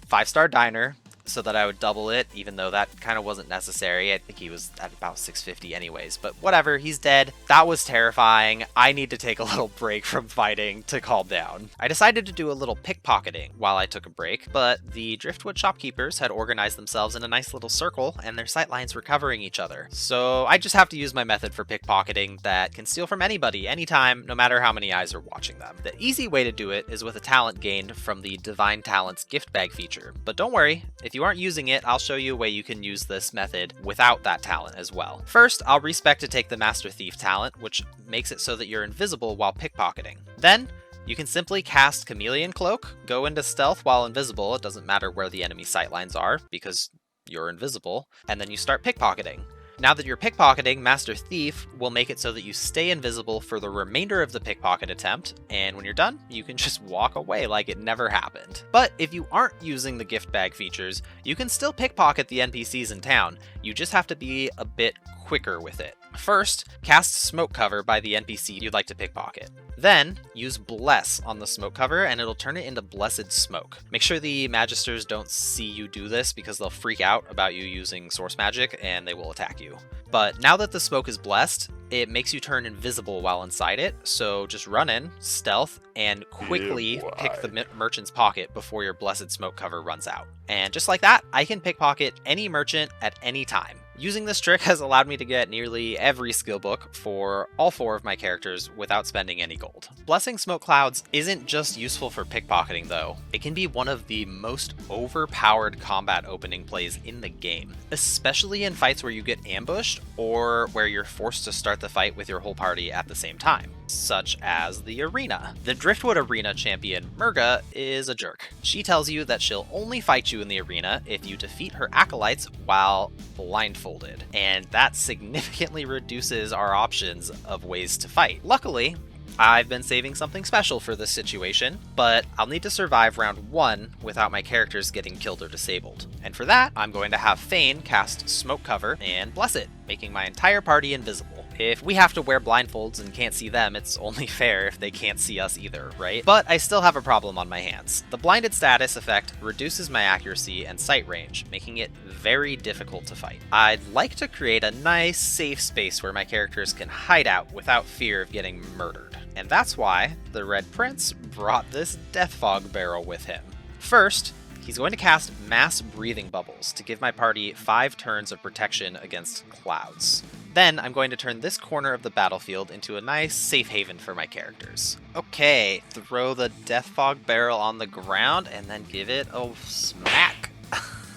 5-star Diner, so that I would double it, even though that kind of wasn't necessary. I think he was at about 650 anyways, but whatever, he's dead. That was terrifying. I need to take a little break from fighting to calm down. I decided to do a little pickpocketing while I took a break, but the Driftwood shopkeepers had organized themselves in a nice little circle, and their sightlines were covering each other. So I just have to use my method for pickpocketing that can steal from anybody, anytime, no matter how many eyes are watching them. The easy way to do it is with a talent gained from the Divine Talents gift bag feature, but don't worry, if you aren't using it, I'll show you a way you can use this method without that talent as well. First, I'll respec to take the Master Thief talent, which makes it so that you're invisible while pickpocketing. Then, you can simply cast Chameleon Cloak, go into stealth while invisible, it doesn't matter where the enemy sightlines are, because you're invisible, and then you start pickpocketing. Now that you're pickpocketing, Master Thief will make it so that you stay invisible for the remainder of the pickpocket attempt, and when you're done, you can just walk away like it never happened. But if you aren't using the gift bag features, you can still pickpocket the NPCs in town, you just have to be a bit quicker with it. First, cast Smoke Cover by the NPC you'd like to pickpocket. Then, use Bless on the smoke cover and it'll turn it into Blessed Smoke. Make sure the Magisters don't see you do this because they'll freak out about you using source magic and they will attack you. But now that the smoke is blessed, it makes you turn invisible while inside it, so just run in, stealth, and quickly pick the merchant's pocket before your blessed smoke cover runs out. And just like that, I can pickpocket any merchant at any time. Using this trick has allowed me to get nearly every skill book for all 4 of my characters without spending any gold. Blessing smoke clouds isn't just useful for pickpocketing though, it can be one of the most overpowered combat opening plays in the game, especially in fights where you get ambushed or where you're forced to start the fight with your whole party at the same time, such as the arena. The Driftwood arena champion, Murga, is a jerk. She tells you that she'll only fight you in the arena if you defeat her acolytes while blindfolded, and that significantly reduces our options of ways to fight. Luckily, I've been saving something special for this situation, but I'll need to survive round 1 without my characters getting killed or disabled. And for that, I'm going to have Fane cast Smoke Cover and bless it, making my entire party invisible. If we have to wear blindfolds and can't see them, it's only fair if they can't see us either, right? But I still have a problem on my hands. The blinded status effect reduces my accuracy and sight range, making it very difficult to fight. I'd like to create a nice, safe space where my characters can hide out without fear of getting murdered. And that's why the Red Prince brought this Death Fog barrel with him. First, he's going to cast Mass Breathing Bubbles to give my party 5 turns of protection against clouds. Then I'm going to turn this corner of the battlefield into a nice safe haven for my characters. Okay, throw the Death Fog barrel on the ground and then give it a smack.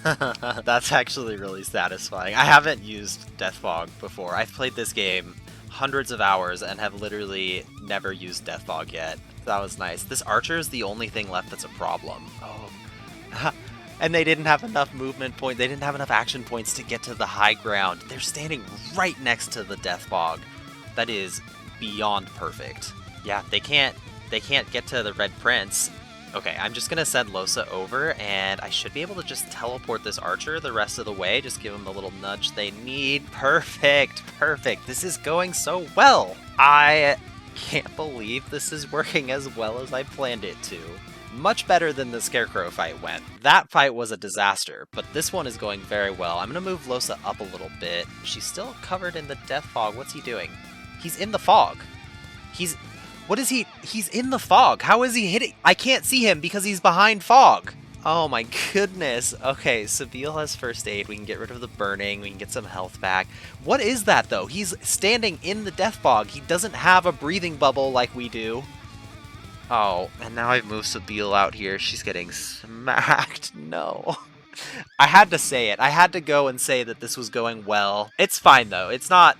That's actually really satisfying. I haven't used Death Fog before. I've played this game hundreds of hours and have literally never used Death Fog yet. That was nice. This archer is the only thing left that's a problem. Oh. And they didn't have enough movement point. They didn't have enough action points to get to the high ground. They're standing right next to the Death Fog. That is beyond perfect. Yeah, they can't get to the Red Prince. Okay, I'm just gonna send Lohse over, and I should be able to just teleport this archer the rest of the way. Just give them the little nudge they need. Perfect, perfect. This is going so well. I can't believe this is working as well as I planned it to. Much better than the Scarecrow fight went. That fight was a disaster, but this one is going very well. I'm gonna move Lohse up a little bit. She's still covered in the Death Fog. What's he doing? He's in the fog. What is he? He's in the fog. How is he hitting? I can't see him because he's behind fog. Oh my goodness. Okay, Sabile has first aid. We can get rid of the burning. We can get some health back. What is that though? He's standing in the Death Fog. He doesn't have a breathing bubble like we do. Oh, and now I've moved Sabile out here. She's getting smacked. No. I had to say it. I had to go and say that this was going well. It's fine though. It's not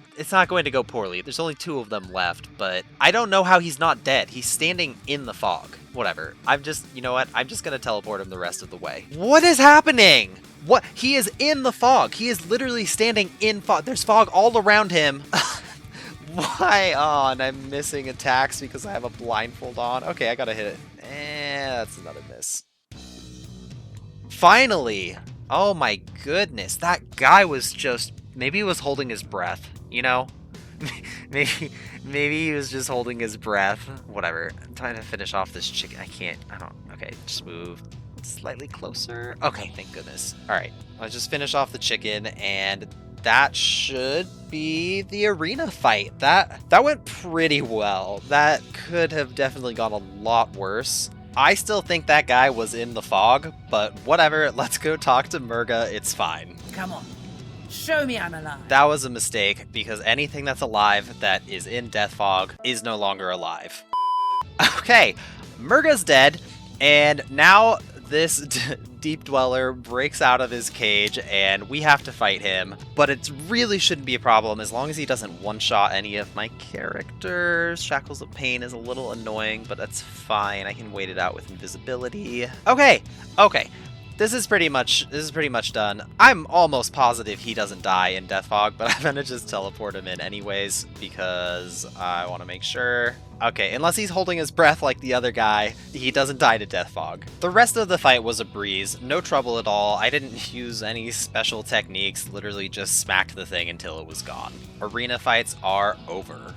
going to go poorly. There's only 2 of them left, but I don't know how he's not dead. He's standing in the fog. Whatever. You know what? I'm just gonna teleport him the rest of the way. What is happening? What? He is in the fog. He is literally standing in fog. There's fog all around him. Why? Oh, and I'm missing attacks because I have a blindfold on. Okay, I gotta hit it. That's another miss. Finally! Oh my goodness, that guy was just... Maybe he was holding his breath, you know? maybe he was just holding his breath. Whatever. I'm trying to finish off this chicken. Okay, just move slightly closer. Okay, thank goodness. Alright, I'll just finish off the chicken, and that should be the arena fight. That went pretty well. That could have definitely gone a lot worse. I still think that guy was in the fog, but whatever, let's go talk to Murga, it's fine. Come on, show me I'm alive. That was a mistake, because anything that's alive that is in Death Fog is no longer alive. Okay, Murga's dead, and now this Deep Dweller breaks out of his cage, and we have to fight him. But it really shouldn't be a problem as long as he doesn't one-shot any of my characters. Shackles of Pain is a little annoying, but that's fine. I can wait it out with invisibility. Okay. This is pretty much done. I'm almost positive he doesn't die in Death Fog, but I'm gonna just teleport him in anyways because I want to make sure. Okay, unless he's holding his breath like the other guy, he doesn't die to Death Fog. The rest of the fight was a breeze, no trouble at all. I didn't use any special techniques, literally just smacked the thing until it was gone. Arena fights are over.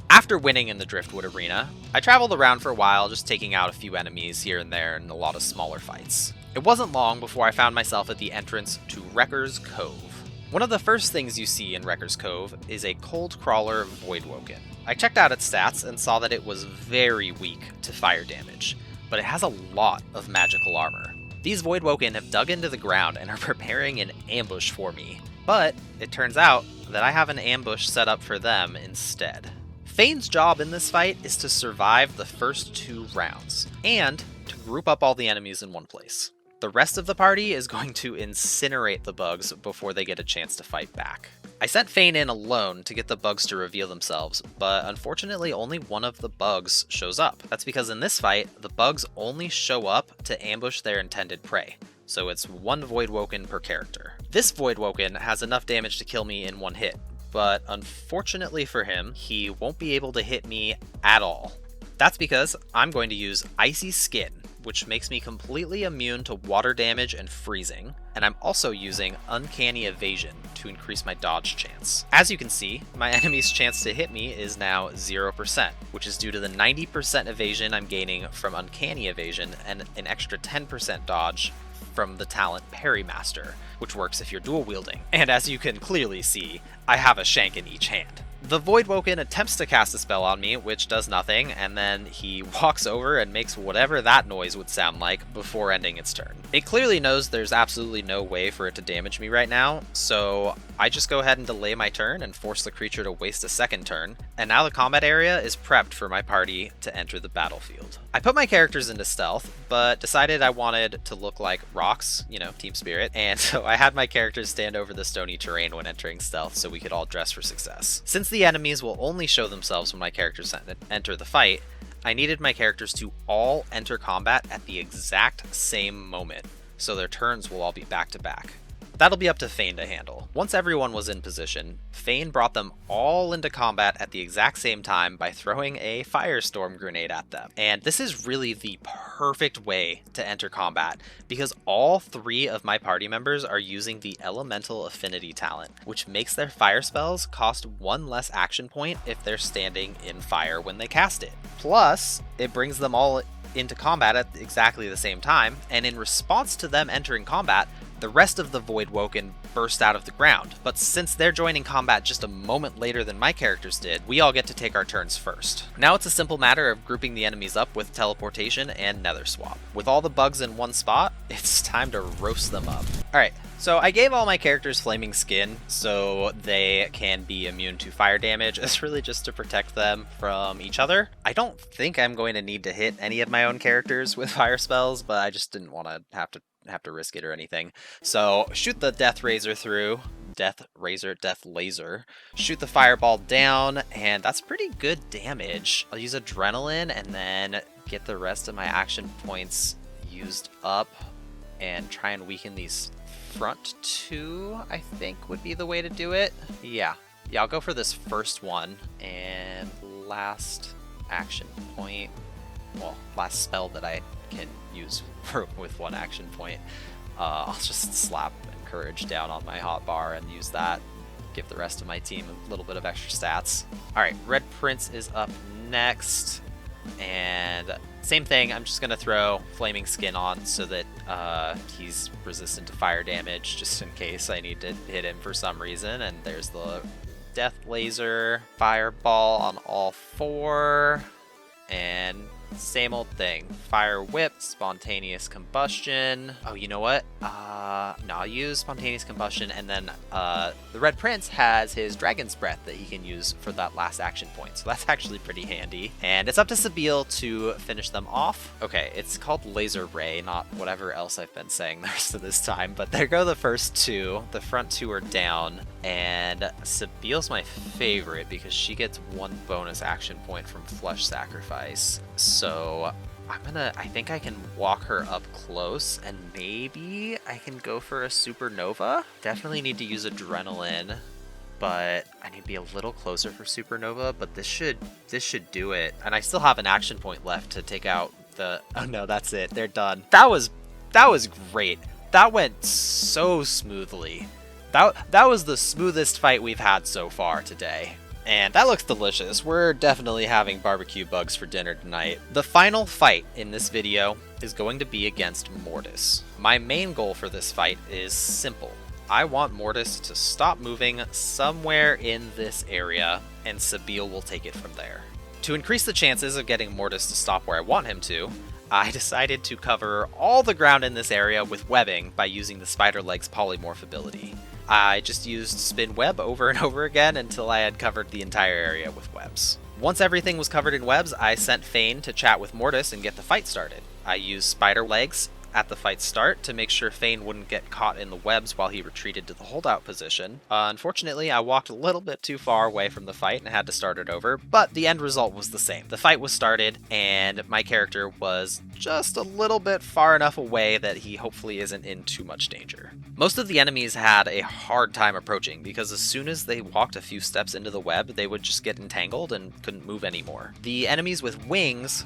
After winning in the Driftwood arena, I traveled around for a while, just taking out a few enemies here and there and a lot of smaller fights. It wasn't long before I found myself at the entrance to Wrecker's Cove. One of the first things you see in Wrecker's Cove is a cold crawler voidwoken. I checked out its stats and saw that it was very weak to fire damage, but it has a lot of magical armor. These voidwoken have dug into the ground and are preparing an ambush for me, but it turns out that I have an ambush set up for them instead. Fane's job in this fight is to survive the first 2 rounds, and to group up all the enemies in one place. The rest of the party is going to incinerate the bugs before they get a chance to fight back. I sent Fane in alone to get the bugs to reveal themselves, but unfortunately only one of the bugs shows up. That's because in this fight, the bugs only show up to ambush their intended prey, so it's 1 voidwoken per character. This voidwoken has enough damage to kill me in 1 hit, but unfortunately for him, he won't be able to hit me at all. That's because I'm going to use Icy Skin, which makes me completely immune to water damage and freezing, and I'm also using Uncanny Evasion to increase my dodge chance. As you can see, my enemy's chance to hit me is now 0%, which is due to the 90% evasion I'm gaining from Uncanny Evasion and an extra 10% dodge from the talent Parry Master, which works if you're dual wielding. And as you can clearly see, I have a shank in each hand. The voidwoken attempts to cast a spell on me, which does nothing, and then he walks over and makes whatever that noise would sound like before ending its turn. It clearly knows there's absolutely no way for it to damage me right now, so I just go ahead and delay my turn and force the creature to waste a second turn, and now the combat area is prepped for my party to enter the battlefield. I put my characters into stealth, but decided I wanted to look like rocks, team spirit, and so I had my characters stand over the stony terrain when entering stealth so we could all dress for success. Since the enemies will only show themselves when my characters enter the fight, I needed my characters to all enter combat at the exact same moment, so their turns will all be back to back. That'll be up to Fane to handle. Once everyone was in position, Fane brought them all into combat at the exact same time by throwing a firestorm grenade at them. And this is really the perfect way to enter combat, because all 3 of my party members are using the Elemental Affinity talent, which makes their fire spells cost 1 less action point if they're standing in fire when they cast it. Plus, it brings them all into combat at exactly the same time, and in response to them entering combat, the rest of the voidwoken burst out of the ground, but since they're joining combat just a moment later than my characters did, we all get to take our turns first. Now it's a simple matter of grouping the enemies up with teleportation and nether swap. With all the bugs in one spot, it's time to roast them up. Alright, so I gave all my characters flaming skin so they can be immune to fire damage. It's really just to protect them from each other. I don't think I'm going to need to hit any of my own characters with fire spells, but I just didn't want to have to risk it or anything. So shoot the death laser, shoot the fireball down, and that's pretty good damage. I'll use adrenaline and then get the rest of my action points used up and try and weaken these front 2, I think would be the way to do it. Yeah, I'll go for this first one, and last action point, well, last spell that I can use with 1 action point. I'll just slap Encourage down on my hotbar and use that. Give the rest of my team a little bit of extra stats. Alright, Red Prince is up next. And same thing, I'm just going to throw Flaming Skin on so that he's resistant to fire damage, just in case I need to hit him for some reason. And there's the Death Laser, Fireball on all 4, and same old thing. Fire Whip, Spontaneous Combustion. Oh, you know what? No, I'll use Spontaneous Combustion, and then the Red Prince has his Dragon's Breath that he can use for that last action point, so that's actually pretty handy. And it's up to Sabile to finish them off. Okay, it's called Laser Ray, not whatever else I've been saying the rest of this time, but there go the first 2. The front 2 are down, and Sabile's my favorite because she gets 1 bonus action point from Flesh Sacrifice. So I think I can walk her up close, and maybe I can go for a Supernova. Definitely need to use Adrenaline, but I need to be a little closer for Supernova, but this should do it. And I still have an action point left to take out the... Oh no, that's it. They're done. That was great. That went so smoothly. That was the smoothest fight we've had so far today. And that looks delicious. We're definitely having barbecue bugs for dinner tonight. The final fight in this video is going to be against Mordus. My main goal for this fight is simple: I want Mordus to stop moving somewhere in this area, and Sabile will take it from there. To increase the chances of getting Mordus to stop where I want him to, I decided to cover all the ground in this area with webbing by using the spider legs polymorph ability. I just used spin web over and over again until I had covered the entire area with webs. Once everything was covered in webs, I sent Fane to chat with Mordus and get the fight started. I used spider legs at the fight's start to make sure Fane wouldn't get caught in the webs while he retreated to the holdout position. Unfortunately, I walked a little bit too far away from the fight and had to start it over, but the end result was the same. The fight was started, and my character was just a little bit far enough away that he hopefully isn't in too much danger. Most of the enemies had a hard time approaching because as soon as they walked a few steps into the web, they would just get entangled and couldn't move anymore. The enemies with wings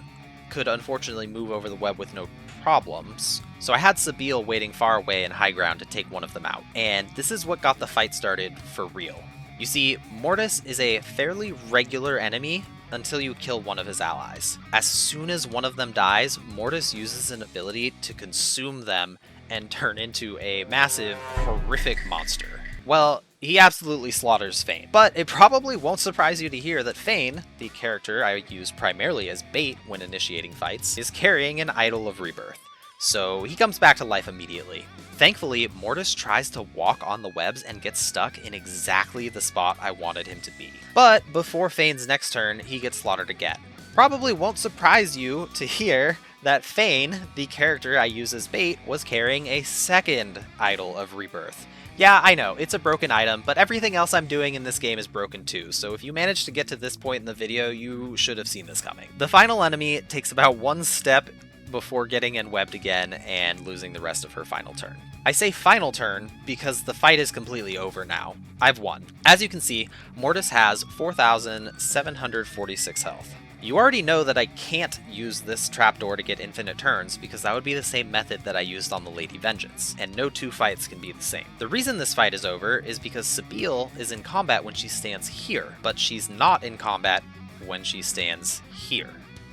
could unfortunately move over the web with no problems, so I had Sabile waiting far away in high ground to take one of them out, and this is what got the fight started for real. You see, Mordus is a fairly regular enemy until you kill one of his allies. As soon as one of them dies, Mordus uses an ability to consume them and turn into a massive, horrific monster. Well, he absolutely slaughters Fane, but it probably won't surprise you to hear that Fane, the character I use primarily as bait when initiating fights, is carrying an Idol of Rebirth, so he comes back to life immediately. Thankfully, Mordus tries to walk on the webs and gets stuck in exactly the spot I wanted him to be. But before Fane's next turn, he gets slaughtered again. Probably won't surprise you to hear that Fane, the character I use as bait, was carrying a second Idol of Rebirth. Yeah, I know, it's a broken item, but everything else I'm doing in this game is broken too, so if you managed to get to this point in the video, you should have seen this coming. The final enemy takes about one step before getting enwebbed again and losing the rest of her final turn. I say final turn because the fight is completely over now. I've won. As you can see, Mordus has 4,746 health. You already know that I can't use this trapdoor to get infinite turns because that would be the same method that I used on the Lady Vengeance, and no two fights can be the same. The reason this fight is over is because Sabile is in combat when she stands here, but she's not in combat when she stands here.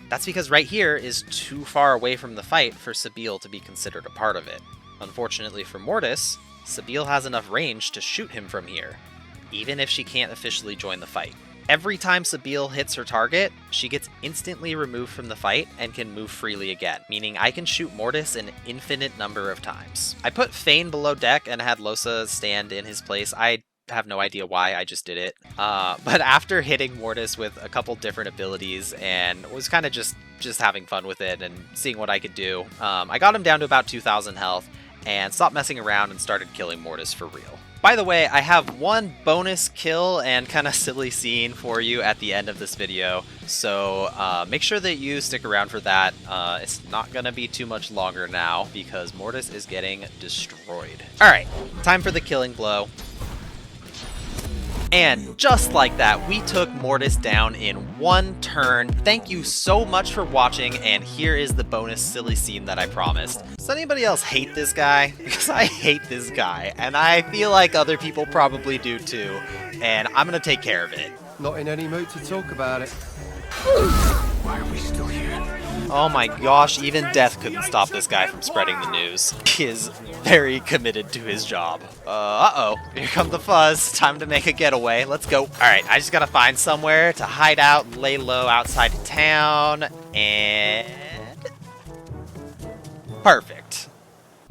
That's because right here is too far away from the fight for Sabile to be considered a part of it. Unfortunately for Mordus, Sabile has enough range to shoot him from here, even if she can't officially join the fight. Every time Sabile hits her target, she gets instantly removed from the fight and can move freely again, meaning I can shoot Mordus an infinite number of times. I put Fane below deck and had Lohse stand in his place. I have no idea why, I just did it. But after hitting Mordus with a couple different abilities and was kind of just having fun with it and seeing what I could do, I got him down to about 2,000 health and stopped messing around and started killing Mordus for real. By the way, I have one bonus kill and kind of silly scene for you at the end of this video, so make sure that you stick around for that. It's not going to be too much longer now because Mordus is getting destroyed. Alright, time for the killing blow. And just like that, we took Mordus down in one turn. Thank you so much for watching, and here is the bonus silly scene that I promised. Does anybody else hate this guy? Because I hate this guy, and I feel like other people probably do too, and I'm gonna take care of it. Not in any mood to talk about it. Why are we still here? Oh my gosh, even death couldn't stop this guy from spreading the news. He is very committed to his job. Uh-oh, here comes the fuzz. Time to make a getaway. Let's go. Alright, I just gotta find somewhere to hide out and lay low outside of town, and... perfect.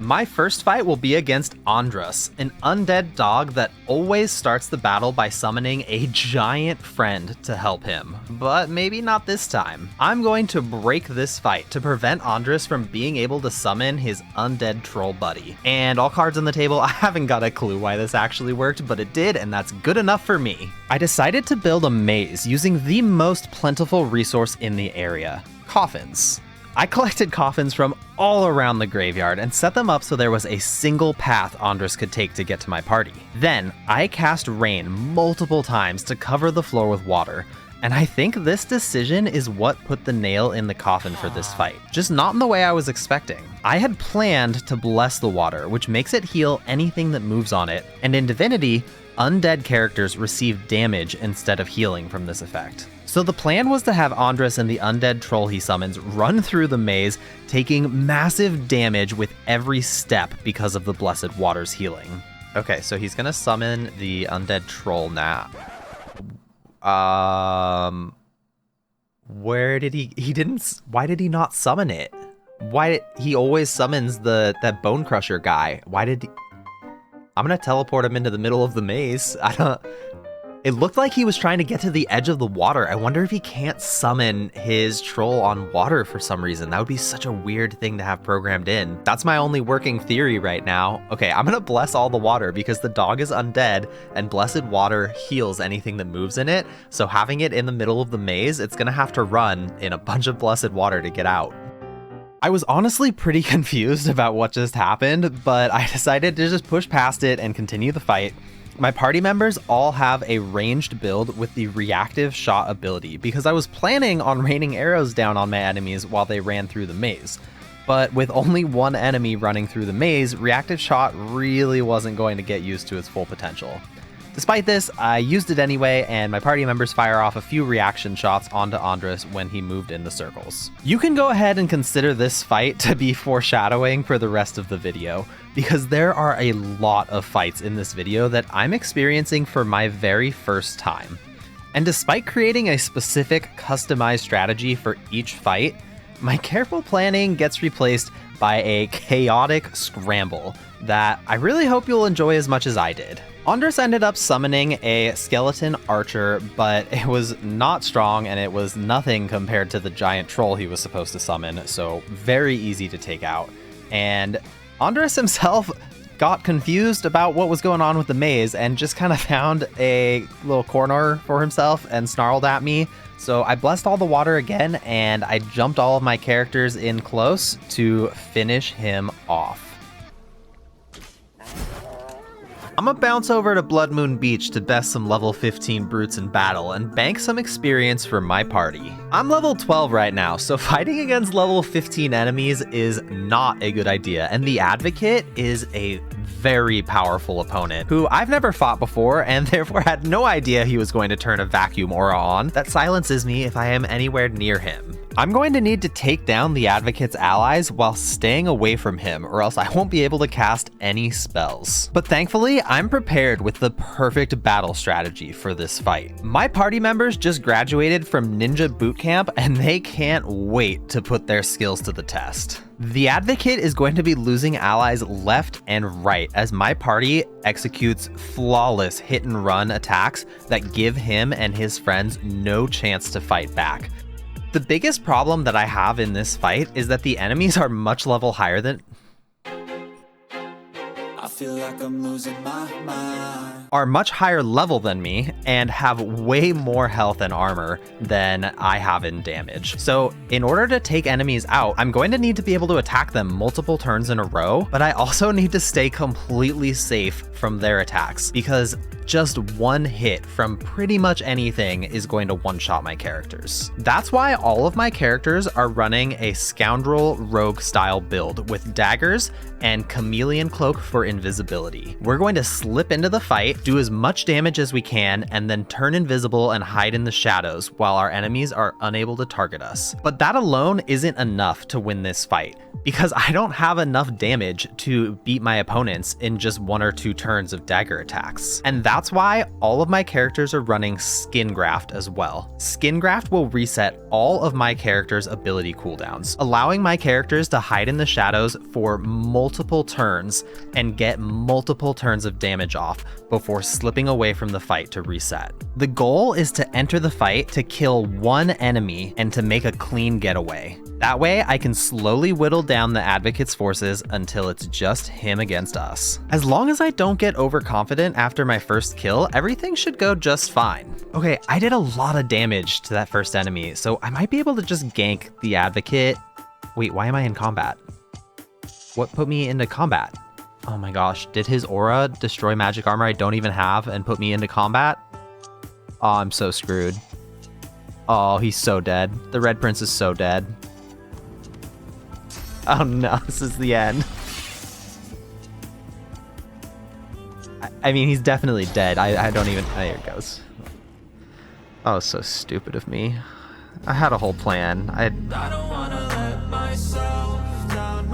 My first fight will be against Andras, an undead dog that always starts the battle by summoning a giant friend to help him. But maybe not this time. I'm going to break this fight to prevent Andras from being able to summon his undead troll buddy. And all cards on the table, I haven't got a clue why this actually worked, but it did, and that's good enough for me. I decided to build a maze using the most plentiful resource in the area, coffins. I collected coffins from all around the graveyard and set them up so there was a single path Andras could take to get to my party. Then, I cast rain multiple times to cover the floor with water, and I think this decision is what put the nail in the coffin for this fight, just not in the way I was expecting. I had planned to bless the water, which makes it heal anything that moves on it, and in Divinity, undead characters receive damage instead of healing from this effect. So the plan was to have Andras and the undead troll he summons run through the maze, taking massive damage with every step because of the Blessed Water's healing. Okay, so he's gonna summon the undead troll now. Where did he didn't, why did he not summon it? He always summons that bone crusher guy. I'm gonna teleport him into the middle of the maze. It looked like he was trying to get to the edge of the water. I wonder if he can't summon his troll on water for some reason. That would be such a weird thing to have programmed in. That's my only working theory right now. Okay, I'm gonna bless all the water because the dog is undead and blessed water heals anything that moves in it. So having it in the middle of the maze, it's gonna have to run in a bunch of blessed water to get out. I was honestly pretty confused about what just happened, but I decided to just push past it and continue the fight. My party members all have a ranged build with the reactive shot ability because I was planning on raining arrows down on my enemies while they ran through the maze. But with only one enemy running through the maze, reactive shot really wasn't going to get used to its full potential. Despite this, I used it anyway, and my party members fire off a few reaction shots onto Andres when he moved in the circles. You can go ahead and consider this fight to be foreshadowing for the rest of the video, because there are a lot of fights in this video that I'm experiencing for my very first time. And despite creating a specific customized strategy for each fight, my careful planning gets replaced by a chaotic scramble that I really hope you'll enjoy as much as I did. Andres ended up summoning a skeleton archer, but it was not strong and it was nothing compared to the giant troll he was supposed to summon, so very easy to take out. And Andres himself got confused about what was going on with the maze and just kind of found a little corner for himself and snarled at me. So I blessed all the water again and I jumped all of my characters in close to finish him off. I'm gonna bounce over to Blood Moon Beach to best some level 15 brutes in battle and bank some experience for my party. I'm level 12 right now, so fighting against level 15 enemies is not a good idea, and the Advocate is a very powerful opponent who I've never fought before and therefore had no idea he was going to turn a vacuum aura on that silences me if I am anywhere near him. I'm going to need to take down the Advocate's allies while staying away from him, or else I won't be able to cast any spells. But thankfully, I'm prepared with the perfect battle strategy for this fight. My party members just graduated from Ninja Boot Camp and they can't wait to put their skills to the test. The Advocate is going to be losing allies left and right as my party executes flawless hit and run attacks that give him and his friends no chance to fight back. The biggest problem that I have in this fight is that the enemies are much level higher than I feel like I'm losing my mind. Are much higher level than me and have way more health and armor than I have in damage. So in order to take enemies out, I'm going to need to be able to attack them multiple turns in a row, but I also need to stay completely safe from their attacks because just one hit from pretty much anything is going to one-shot my characters. That's why all of my characters are running a scoundrel rogue style build with daggers and chameleon cloak for invisibility. We're going to slip into the fight, do as much damage as we can, and then turn invisible and hide in the shadows while our enemies are unable to target us. But that alone isn't enough to win this fight, because I don't have enough damage to beat my opponents in just 1 or 2 turns of dagger attacks. And that's why all of my characters are running Skin Graft as well. Skin Graft will reset all of my characters' ability cooldowns, allowing my characters to hide in the shadows for multiple turns and get multiple turns of damage off before slipping away from the fight to reset. The goal is to enter the fight to kill one enemy and to make a clean getaway. That way I can slowly whittle down the Advocate's forces until it's just him against us. As long as I don't get overconfident after my first kill, everything should go just fine. Okay, I did a lot of damage to that first enemy, so I might be able to just gank the Advocate. Wait, why am I in combat? What put me into combat? Oh my gosh, did his aura destroy magic armor I don't even have and put me into combat? Oh, I'm so screwed. Oh, he's so dead. The Red Prince is so dead. Oh no, this is the end. I mean, he's definitely dead. I don't even... There it goes. Oh, so stupid of me. I had a whole plan. I don't wanna let myself down,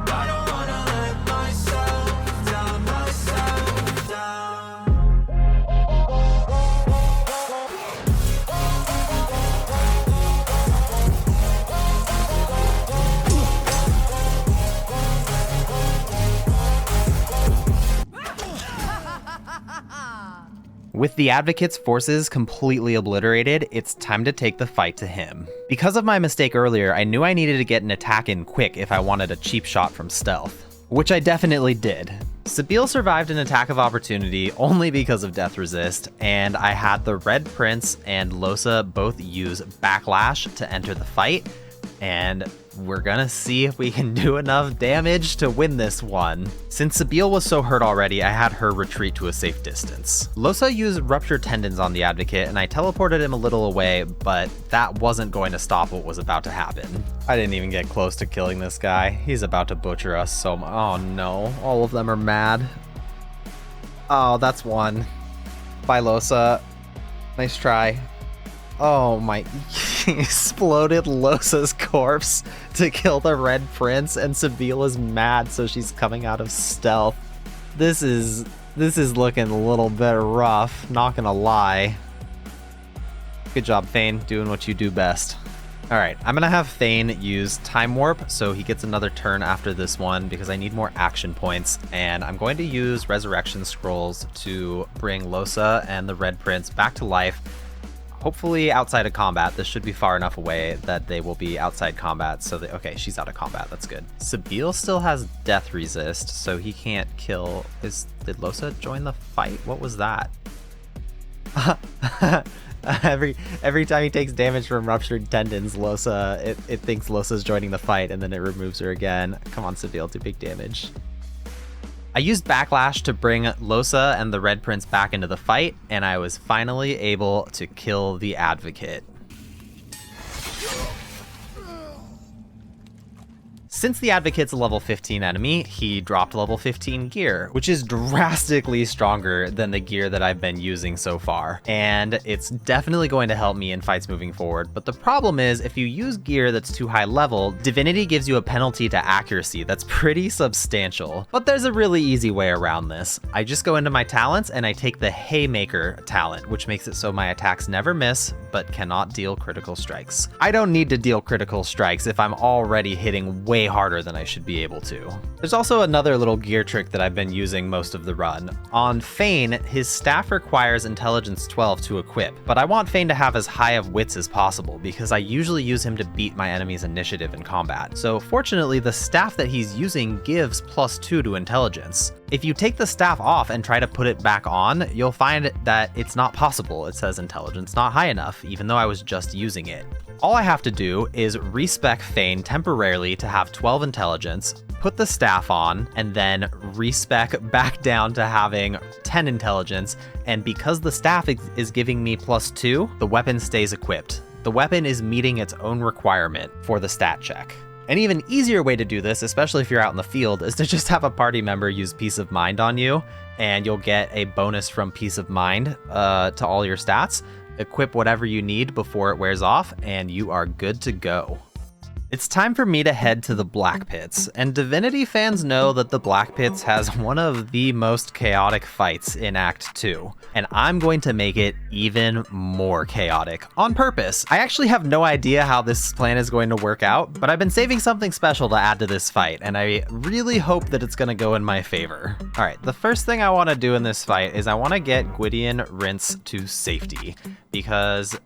I don't wanna With the Advocate's forces completely obliterated, it's time to take the fight to him. Because of my mistake earlier, I knew I needed to get an attack in quick if I wanted a cheap shot from stealth, which I definitely did. Sabine survived an attack of opportunity only because of death resist, and I had the Red Prince and Lohse both use Backlash to enter the fight, and we're gonna see if we can do enough damage to win this one. Since Sabine was so hurt already, I had her retreat to a safe distance. Lohse used Ruptured Tendons on the Advocate, and I teleported him a little away, but that wasn't going to stop what was about to happen. I didn't even get close to killing this guy. He's about to butcher us so much. Oh no, all of them are mad. Oh, that's one. Bye, Lohse. Nice try. Oh my, he exploded Lohse's corpse to kill the Red Prince, and Sabine is mad, so she's coming out of stealth. This is looking a little bit rough, not gonna lie. Good job, Thane, doing what you do best. All right, I'm gonna have Thane use Time Warp, so he gets another turn after this one because I need more action points, and I'm going to use Resurrection Scrolls to bring Lohse and the Red Prince back to life. Hopefully outside of combat. This should be far enough away that they will be outside combat. So okay, she's out of combat. That's good. Sabine still has death resist, so he can't kill. Did Lohse join the fight? What was that? Every time he takes damage from Ruptured Tendons, Lohse it thinks Lohse's joining the fight, and then it removes her again. Come on, Sabine, do big damage. I used Backlash to bring Lohse and the Red Prince back into the fight, and I was finally able to kill the Advocate. Since the Advocate's a level 15 enemy, he dropped level 15 gear, which is drastically stronger than the gear that I've been using so far. And it's definitely going to help me in fights moving forward. But the problem is, if you use gear that's too high level, Divinity gives you a penalty to accuracy that's pretty substantial. But there's a really easy way around this. I just go into my talents and I take the Haymaker talent, which makes it so my attacks never miss, but cannot deal critical strikes. I don't need to deal critical strikes if I'm already hitting way harder than I should be able to. There's also another little gear trick that I've been using most of the run. On Thane, his staff requires intelligence 12 to equip, but I want Thane to have as high of wits as possible because I usually use him to beat my enemy's initiative in combat. So fortunately, the staff that he's using gives +2 to intelligence. If you take the staff off and try to put it back on, you'll find that it's not possible. It says intelligence not high enough, even though I was just using it. All I have to do is respec Thane temporarily to have 12 intelligence, put the staff on, and then respec back down to having 10 intelligence, and because the staff is giving me +2, the weapon stays equipped. The weapon is meeting its own requirement for the stat check. An even easier way to do this, especially if you're out in the field, is to just have a party member use Peace of Mind on you, and you'll get a bonus from Peace of Mind to all your stats. Equip whatever you need before it wears off, and you are good to go. It's time for me to head to the Black Pits, and Divinity fans know that the Black Pits has one of the most chaotic fights in Act 2, and I'm going to make it even more chaotic on purpose. I actually have no idea how this plan is going to work out, but I've been saving something special to add to this fight, and I really hope that it's going to go in my favor. Alright, the first thing I want to do in this fight is I want to get Gwydion Rince to safety, because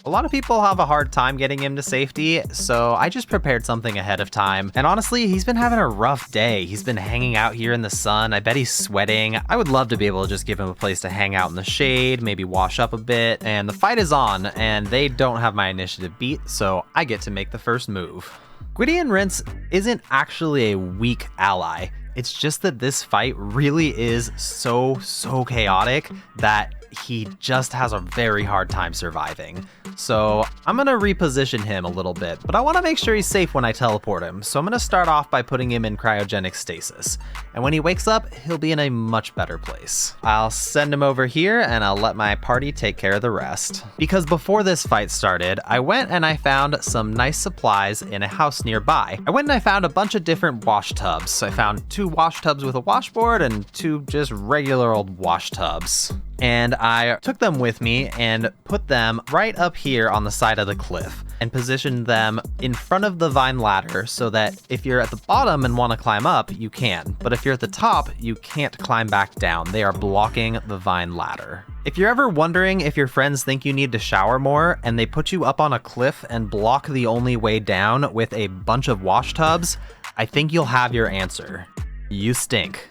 a lot of people have a hard time getting him to safety, so I just prepared something ahead of time. And honestly, he's been having a rough day. He's been hanging out here in the sun. I bet he's sweating. I would love to be able to just give him a place to hang out in the shade, maybe wash up a bit. And the fight is on, and they don't have my initiative beat, so I get to make the first move. Gwydion Rince isn't actually a weak ally. It's just that this fight really is so chaotic that he just has a very hard time surviving. So I'm gonna reposition him a little bit, but I wanna make sure he's safe when I teleport him. So I'm gonna start off by putting him in cryogenic stasis. And when he wakes up, he'll be in a much better place. I'll send him over here and I'll let my party take care of the rest. Because before this fight started, I went and I found some nice supplies in a house nearby. I went and I found a bunch of different wash tubs. I found 2 wash tubs with a washboard and 2 just regular old wash tubs. and I took them with me and put them right up here on the side of the cliff and positioned them in front of the vine ladder so that if you're at the bottom and want to climb up, you can. But if you're at the top, you can't climb back down. They are blocking the vine ladder. If you're ever wondering if your friends think you need to shower more and they put you up on a cliff and block the only way down with a bunch of wash tubs, I think you'll have your answer. You stink.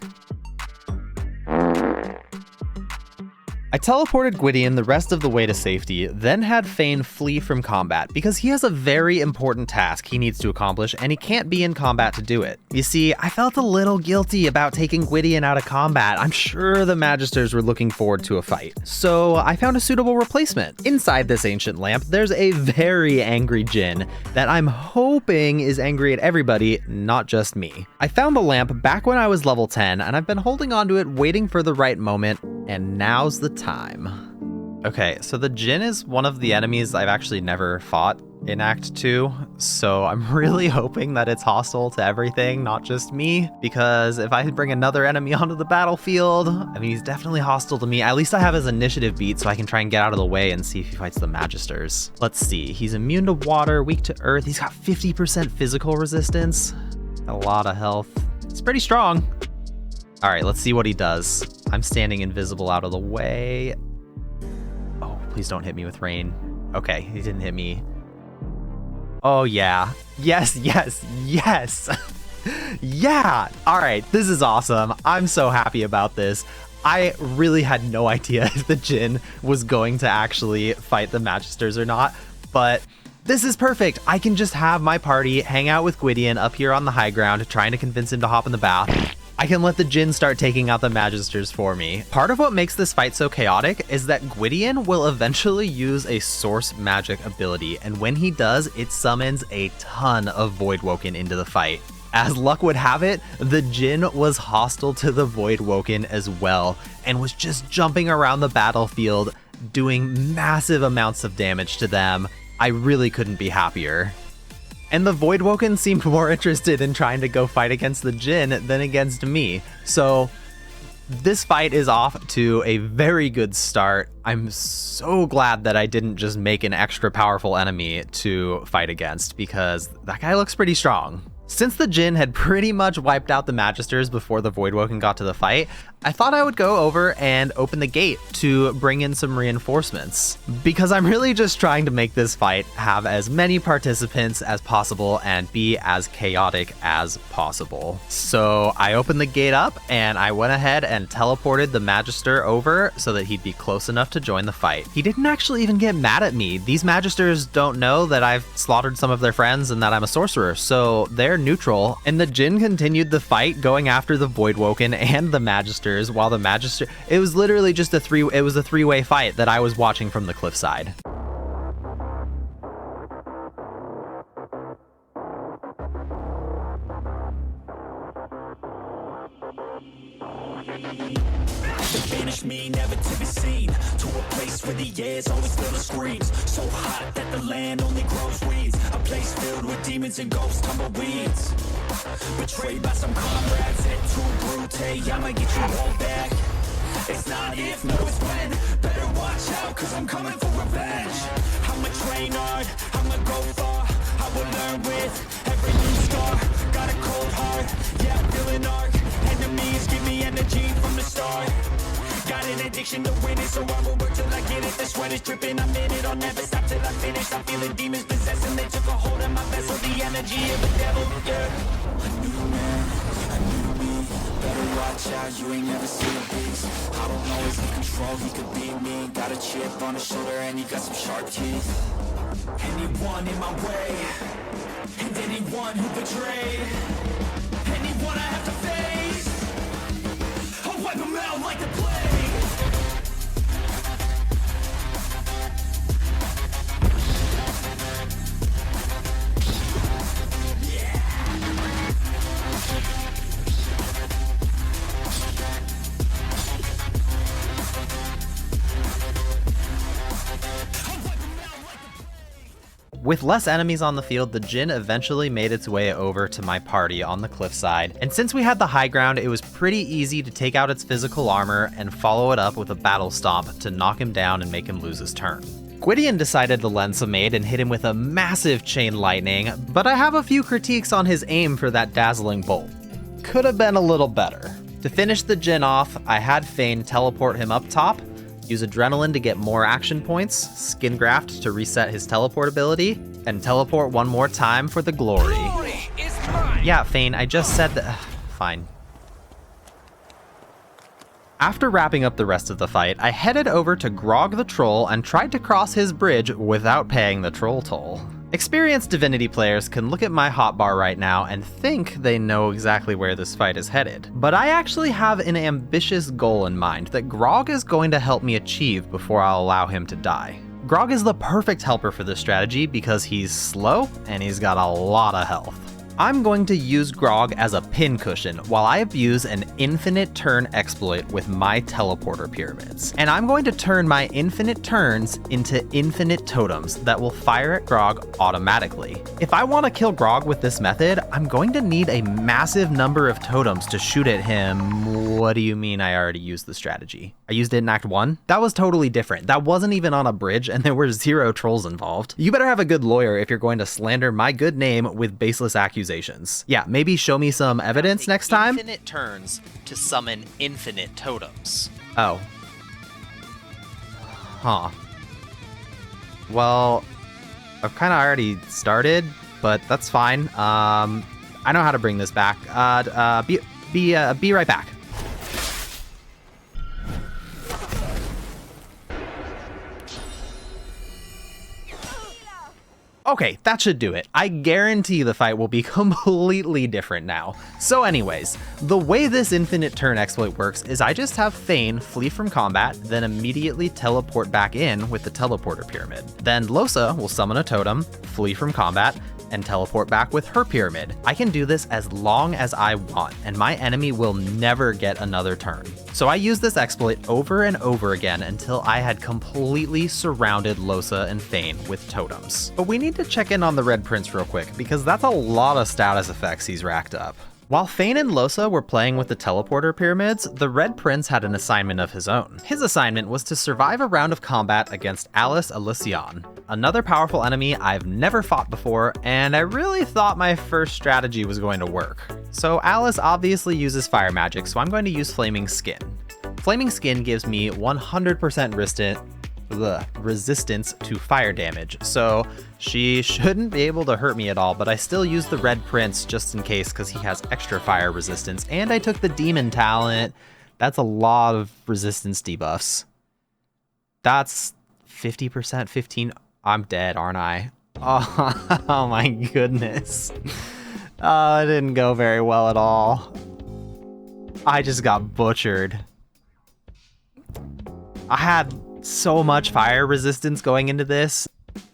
I teleported Gwydion the rest of the way to safety, then had Fane flee from combat because he has a very important task he needs to accomplish and he can't be in combat to do it. You see, I felt a little guilty about taking Gwydion out of combat. I'm sure the Magisters were looking forward to a fight. So I found a suitable replacement. Inside this ancient lamp, there's a very angry Djinn that I'm hoping is angry at everybody, not just me. I found the lamp back when I was level 10 and I've been holding onto it waiting for the right moment, and now's the time. Okay, so the Djinn is one of the enemies I've actually never fought in Act 2, so I'm really hoping that it's hostile to everything, not just me, because if I bring another enemy onto the battlefield, I mean, he's definitely hostile to me. At least I have his initiative beat so I can try and get out of the way and see if he fights the Magisters. Let's see, he's immune to water, weak to earth, he's got 50% physical resistance, got a lot of health. It's pretty strong. All right, let's see what he does. I'm standing invisible out of the way. Oh, please don't hit me with rain. Okay, he didn't hit me. Oh yeah, yes, yes, yes. Yeah, all right, this is awesome. I'm so happy about this. I really had no idea if the Djinn was going to actually fight the Magisters or not, but this is perfect. I can just have my party hang out with Gwydion up here on the high ground, trying to convince him to hop in the bath. I can let the Djinn start taking out the Magisters for me. Part of what makes this fight so chaotic is that Gwydion will eventually use a source magic ability, and when he does, it summons a ton of voidwoken into the fight. As luck would have it, the Djinn was hostile to the voidwoken as well, and was just jumping around the battlefield, doing massive amounts of damage to them. I really couldn't be happier. And the voidwoken seemed more interested in trying to go fight against the Djinn than against me. So this fight is off to a very good start. I'm so glad that I didn't just make an extra powerful enemy to fight against, because that guy looks pretty strong. Since the Djinn had pretty much wiped out the Magisters before the voidwoken got to the fight, I thought I would go over and open the gate to bring in some reinforcements, because I'm really just trying to make this fight have as many participants as possible and be as chaotic as possible. So I opened the gate up and I went ahead and teleported the Magister over so that he'd be close enough to join the fight. He didn't actually even get mad at me. These Magisters don't know that I've slaughtered some of their friends and that I'm a sorcerer, so they're neutral. And the Djinn continued the fight, going after the voidwoken and the Magisters, while the Magister, it was literally just a three-way fight that I was watching from the cliffside. Banish me, never to be seen, to a place where the air's always filled with screams, so hot that the land only grows weeds, a place filled with demons and ghosts, tumbleweeds, betrayed by some comrades, hit too brute, I'ma get you all back. It's not if, no it's when, better watch out, cause I'm coming for revenge. I'ma train hard, I'ma go far, I will learn with every new scar, got a cold heart, yeah I'm feeling arc, enemies give me energy from the start. Got an addiction to winning, so I will work till I get it. The sweat is dripping, I'm in it, I'll never stop till I finish. I'm feeling demons possessing, they took a hold of my vessel. The energy of the devil, yeah. A new man, a new me. Better watch out, you ain't never seen a beast. I don't always have control, he could be me. Got a chip on his shoulder and he got some sharp teeth. Anyone in my way, and anyone who betrayed, anyone I have to face, I'll wipe them out like the plague. With less enemies on the field, the Djinn eventually made its way over to my party on the cliffside, and since we had the high ground, it was pretty easy to take out its physical armor and follow it up with a battle stomp to knock him down and make him lose his turn. Gwydion decided to lend some aid and hit him with a massive chain lightning, but I have a few critiques on his aim for that dazzling bolt. Could have been a little better. To finish the Djinn off, I had Fane teleport him up top, use Adrenaline to get more action points, Skin Graft to reset his teleport ability, and teleport one more time for the glory. Glory is mine. Yeah, Fane, I just said that. Fine. After wrapping up the rest of the fight, I headed over to Grog the Troll and tried to cross his bridge without paying the troll toll. Experienced Divinity players can look at my hotbar right now and think they know exactly where this fight is headed. But I actually have an ambitious goal in mind that Grog is going to help me achieve before I'll allow him to die. Grog is the perfect helper for this strategy because he's slow and he's got a lot of health. I'm going to use Grog as a pincushion while I abuse an infinite turn exploit with my teleporter pyramids. And I'm going to turn my infinite turns into infinite totems that will fire at Grog automatically. If I want to kill Grog with this method, I'm going to need a massive number of totems to shoot at him. What do you mean I already used the strategy? I used it in Act 1? That was totally different. That wasn't even on a bridge and there were 0 trolls involved. You better have a good lawyer if you're going to slander my good name with baseless accusations. Yeah, maybe show me some evidence next time. Infinite turns to summon infinite totems. Oh. Huh. Well, I've kind of already started, but that's fine. I know how to bring this back. Be right back. Okay, that should do it. I guarantee the fight will be completely different now. So anyways, the way this infinite turn exploit works is I just have Fane flee from combat, then immediately teleport back in with the teleporter pyramid. Then Lohse will summon a totem, flee from combat, and teleport back with her pyramid. I can do this as long as I want, and my enemy will never get another turn. So I used this exploit over and over again until I had completely surrounded Lohse and Fane with totems. But we need to check in on the Red Prince real quick, because that's a lot of status effects he's racked up. While Fane and Lohse were playing with the teleporter pyramids, the Red Prince had an assignment of his own. His assignment was to survive a round of combat against Alice Elysion, another powerful enemy I've never fought before, and I really thought my first strategy was going to work. So Alice obviously uses fire magic, so I'm going to use Flaming Skin. Flaming Skin gives me 100% resistance to fire damage, so she shouldn't be able to hurt me at all, but I still use the Red Prince just in case because he has extra fire resistance, and I took the Demon talent. That's a lot of resistance debuffs. That's 50%, 15. I'm dead, aren't I? Oh my goodness. It didn't go very well at all. I just got butchered. I had so much fire resistance going into this.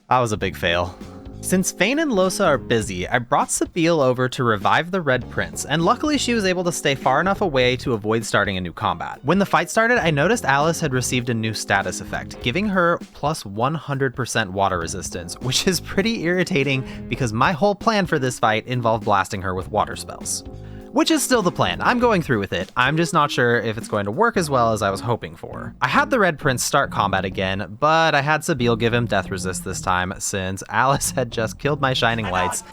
That was a big fail. Since Fane and Lohse are busy, I brought Sabile over to revive the Red Prince, and luckily she was able to stay far enough away to avoid starting a new combat. When the fight started, I noticed Alice had received a new status effect, giving her plus 100% water resistance, which is pretty irritating because my whole plan for this fight involved blasting her with water spells. Which is still the plan. I'm going through with it. I'm just not sure if it's going to work as well as I was hoping for. I had the Red Prince start combat again, but I had Sabile give him death resist this time since Alice had just killed my shining lights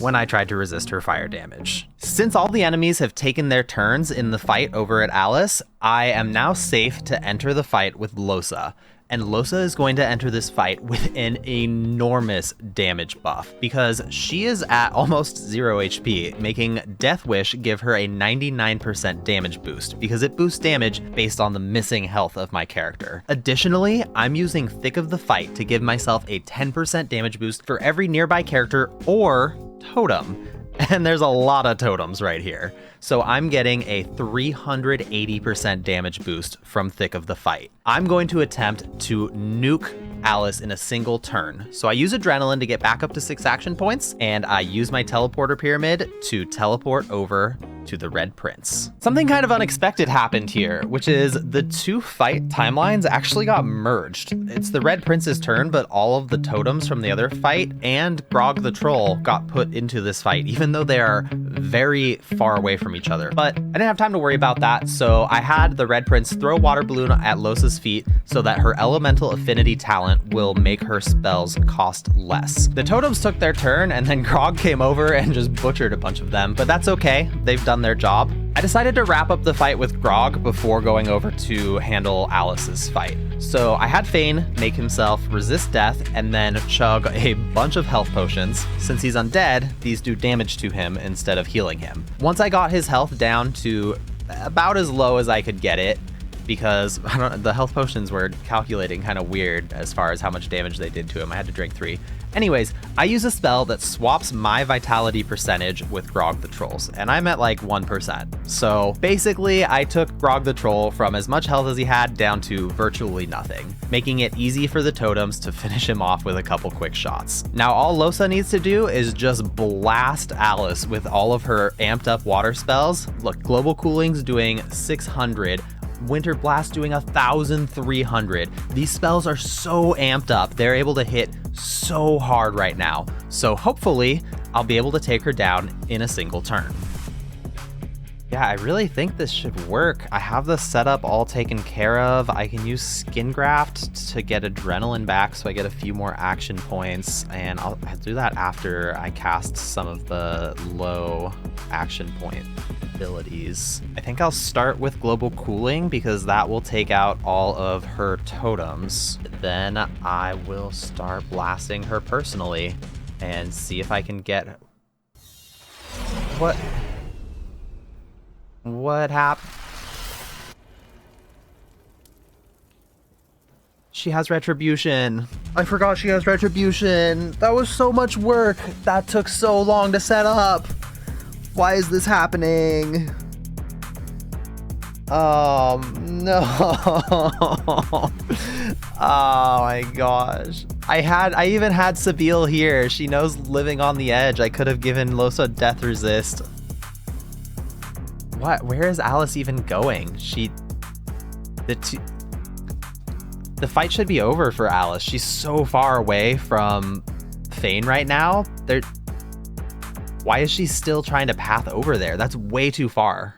when I tried to resist her fire damage. Since all the enemies have taken their turns in the fight over at Alice, I am now safe to enter the fight with Lohse. And Lohse is going to enter this fight with an enormous damage buff because she is at almost 0 HP, making Death Wish give her a 99% damage boost because it boosts damage based on the missing health of my character. Additionally, I'm using Thick of the Fight to give myself a 10% damage boost for every nearby character or totem. And there's a lot of totems right here. So I'm getting a 380% damage boost from Thick of the Fight. I'm going to attempt to nuke Alice in a single turn. So I use Adrenaline to get back up to 6 action points, and I use my teleporter pyramid to teleport over to the Red Prince. Something kind of unexpected happened here, which is the two fight timelines actually got merged. It's the Red Prince's turn, but all of the totems from the other fight and Grog the Troll got put into this fight, even though they are very far away from each other. But I didn't have time to worry about that, so I had the Red Prince throw a water balloon at Losa's feet so that her elemental affinity talent will make her spells cost less. The totems took their turn, and then Grog came over and just butchered a bunch of them, but that's okay. They've done their job. I decided to wrap up the fight with Grog before going over to handle Alice's fight. So I had Fane make himself resist death and then chug a bunch of health potions. Since he's undead, these do damage to him instead of healing him. Once I got his health down to about as low as I could get it, because the health potions were calculating kind of weird as far as how much damage they did to him. I had to drink 3. Anyways, I use a spell that swaps my vitality percentage with Grog the Troll's, and I'm at like 1%. So basically, I took Grog the Troll from as much health as he had down to virtually nothing, making it easy for the totems to finish him off with a couple quick shots. Now all Losa needs to do is just blast Alice with all of her amped up water spells. Look, Global Cooling's doing 600, Winter Blast doing 1,300. These spells are so amped up, they're able to hit so hard right now. So hopefully I'll be able to take her down in a single turn. Yeah, I really think this should work. I have the setup all taken care of. I can use Skin Graft to get adrenaline back so I get a few more action points, and I'll do that after I cast some of the low action point abilities. I think I'll start with Global Cooling because that will take out all of her totems. Then I will start blasting her personally and see if I can get... What happened? She has Retribution. I forgot she has Retribution. That was so much work. That took so long to set up. Why is this happening? Oh, no. Oh my gosh. I even had Sabile here. She knows living on the edge. I could have given Losa death resist. What? Where is Alice even going? The fight should be over for Alice. She's so far away from Fane right now. Why is she still trying to path over there? That's way too far.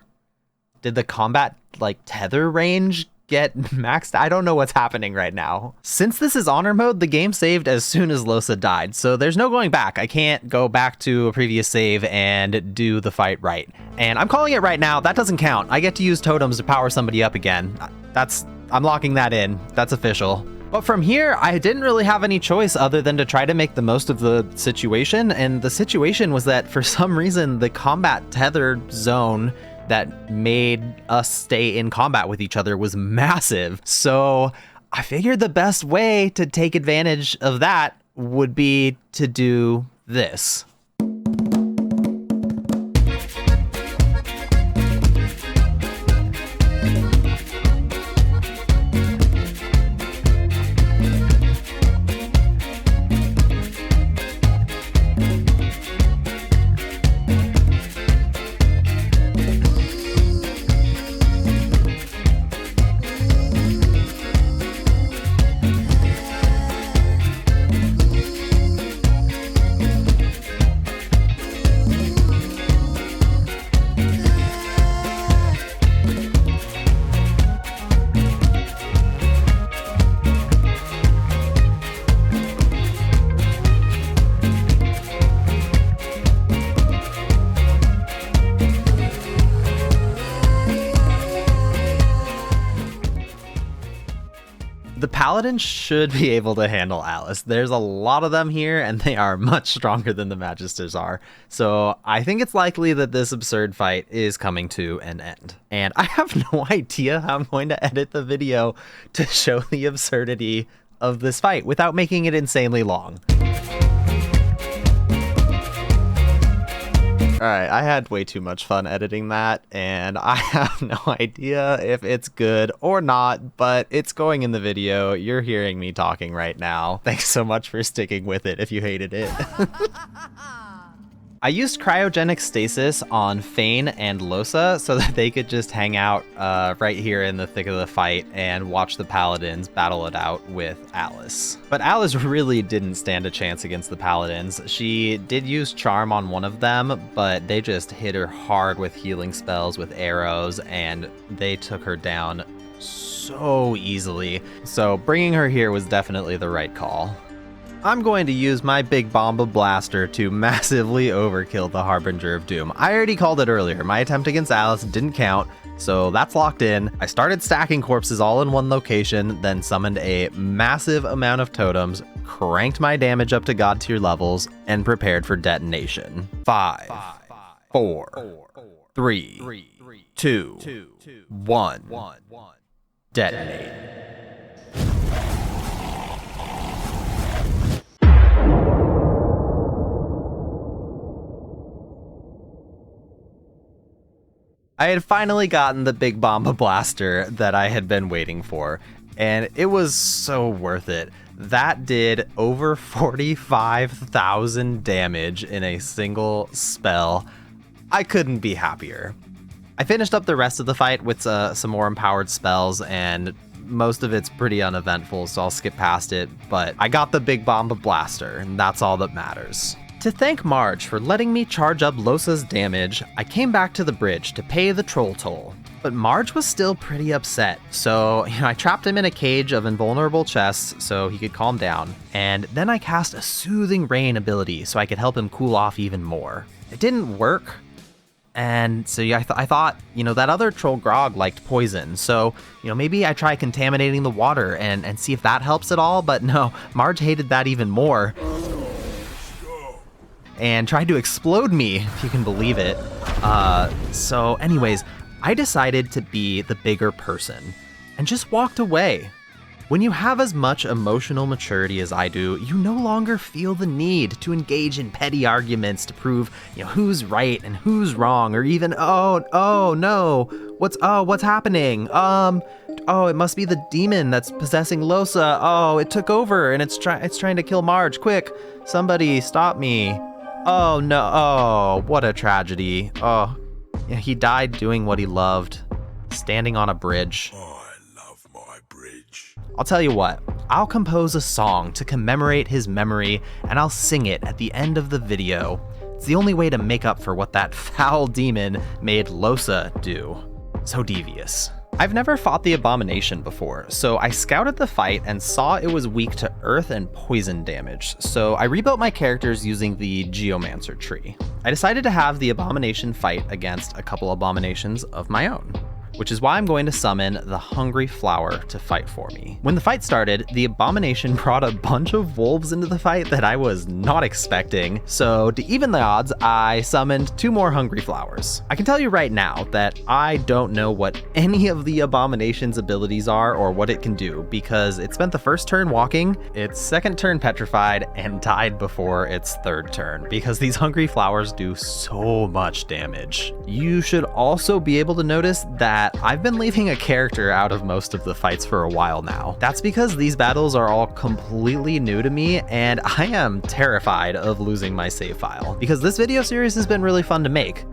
Did the combat, like, tether range get maxed? I don't know what's happening right now. Since this is honor mode, the game saved as soon as Losa died, so there's no going back. I can't go back to a previous save and do the fight right. And I'm calling it right now. That doesn't count. I get to use totems to power somebody up again. I'm locking that in. That's official. But from here, I didn't really have any choice other than to try to make the most of the situation. And the situation was that for some reason, the combat tether zone that made us stay in combat with each other was massive. So I figured the best way to take advantage of that would be to do this. The Paladin should be able to handle Alice. There's a lot of them here, and they are much stronger than the Magisters are. So I think it's likely that this absurd fight is coming to an end. And I have no idea how I'm going to edit the video to show the absurdity of this fight without making it insanely long. Alright, I had way too much fun editing that, and I have no idea if it's good or not, but it's going in the video. You're hearing me talking right now. Thanks so much for sticking with it if you hated it. I used cryogenic stasis on Fane and Losa so that they could just hang out right here in the thick of the fight and watch the paladins battle it out with Alice. But Alice really didn't stand a chance against the paladins. She did use charm on one of them, but they just hit her hard with healing spells, with arrows, and they took her down so easily. So bringing her here was definitely the right call. I'm going to use my big bomba blaster to massively overkill the Harbinger of Doom. I already called it earlier. My attempt against Alice didn't count, so that's locked in. I started stacking corpses all in one location, then summoned a massive amount of totems, cranked my damage up to god tier levels, and prepared for detonation. 5, 4, 3, 2, 1. Detonate. I had finally gotten the big bomba blaster that I had been waiting for, and it was so worth it. That did over 45,000 damage in a single spell. I couldn't be happier. I finished up the rest of the fight with some more empowered spells, and most of it's pretty uneventful, so I'll skip past it, but I got the big bomba blaster, and that's all that matters. To thank Marge for letting me charge up Losa's damage, I came back to the bridge to pay the troll toll. But Marge was still pretty upset, so I trapped him in a cage of invulnerable chests so he could calm down, and then I cast a Soothing Rain ability so I could help him cool off even more. It didn't work, and so I thought, that other troll Grog liked poison, so maybe I try contaminating the water and see if that helps at all, but no, Marge hated that even more. And tried to explode me, if you can believe it. So anyways, I decided to be the bigger person and just walked away. When you have as much emotional maturity as I do, you no longer feel the need to engage in petty arguments to prove, who's right and who's wrong, or even, oh no, what's happening? It must be the demon that's possessing Losa. Oh, it took over and it's trying to kill Marge. Quick, somebody stop me. Oh no, oh, what a tragedy. Oh, he died doing what he loved, standing on a bridge. I love my bridge. I'll tell you what, I'll compose a song to commemorate his memory, and I'll sing it at the end of the video. It's the only way to make up for what that foul demon made Losa do. So devious. I've never fought the Abomination before, so I scouted the fight and saw it was weak to earth and poison damage, so I rebuilt my characters using the Geomancer tree. I decided to have the Abomination fight against a couple Abominations of my own, which is why I'm going to summon the Hungry Flower to fight for me. When the fight started, the Abomination brought a bunch of wolves into the fight that I was not expecting, so to even the odds, I summoned 2 more Hungry Flowers. I can tell you right now that I don't know what any of the Abomination's abilities are or what it can do, because it spent the first turn walking, its second turn petrified, and died before its third turn, because these Hungry Flowers do so much damage. You should also be able to notice that I've been leaving a character out of most of the fights for a while now. That's because these battles are all completely new to me, and I am terrified of losing my save file, because this video series has been really fun to make.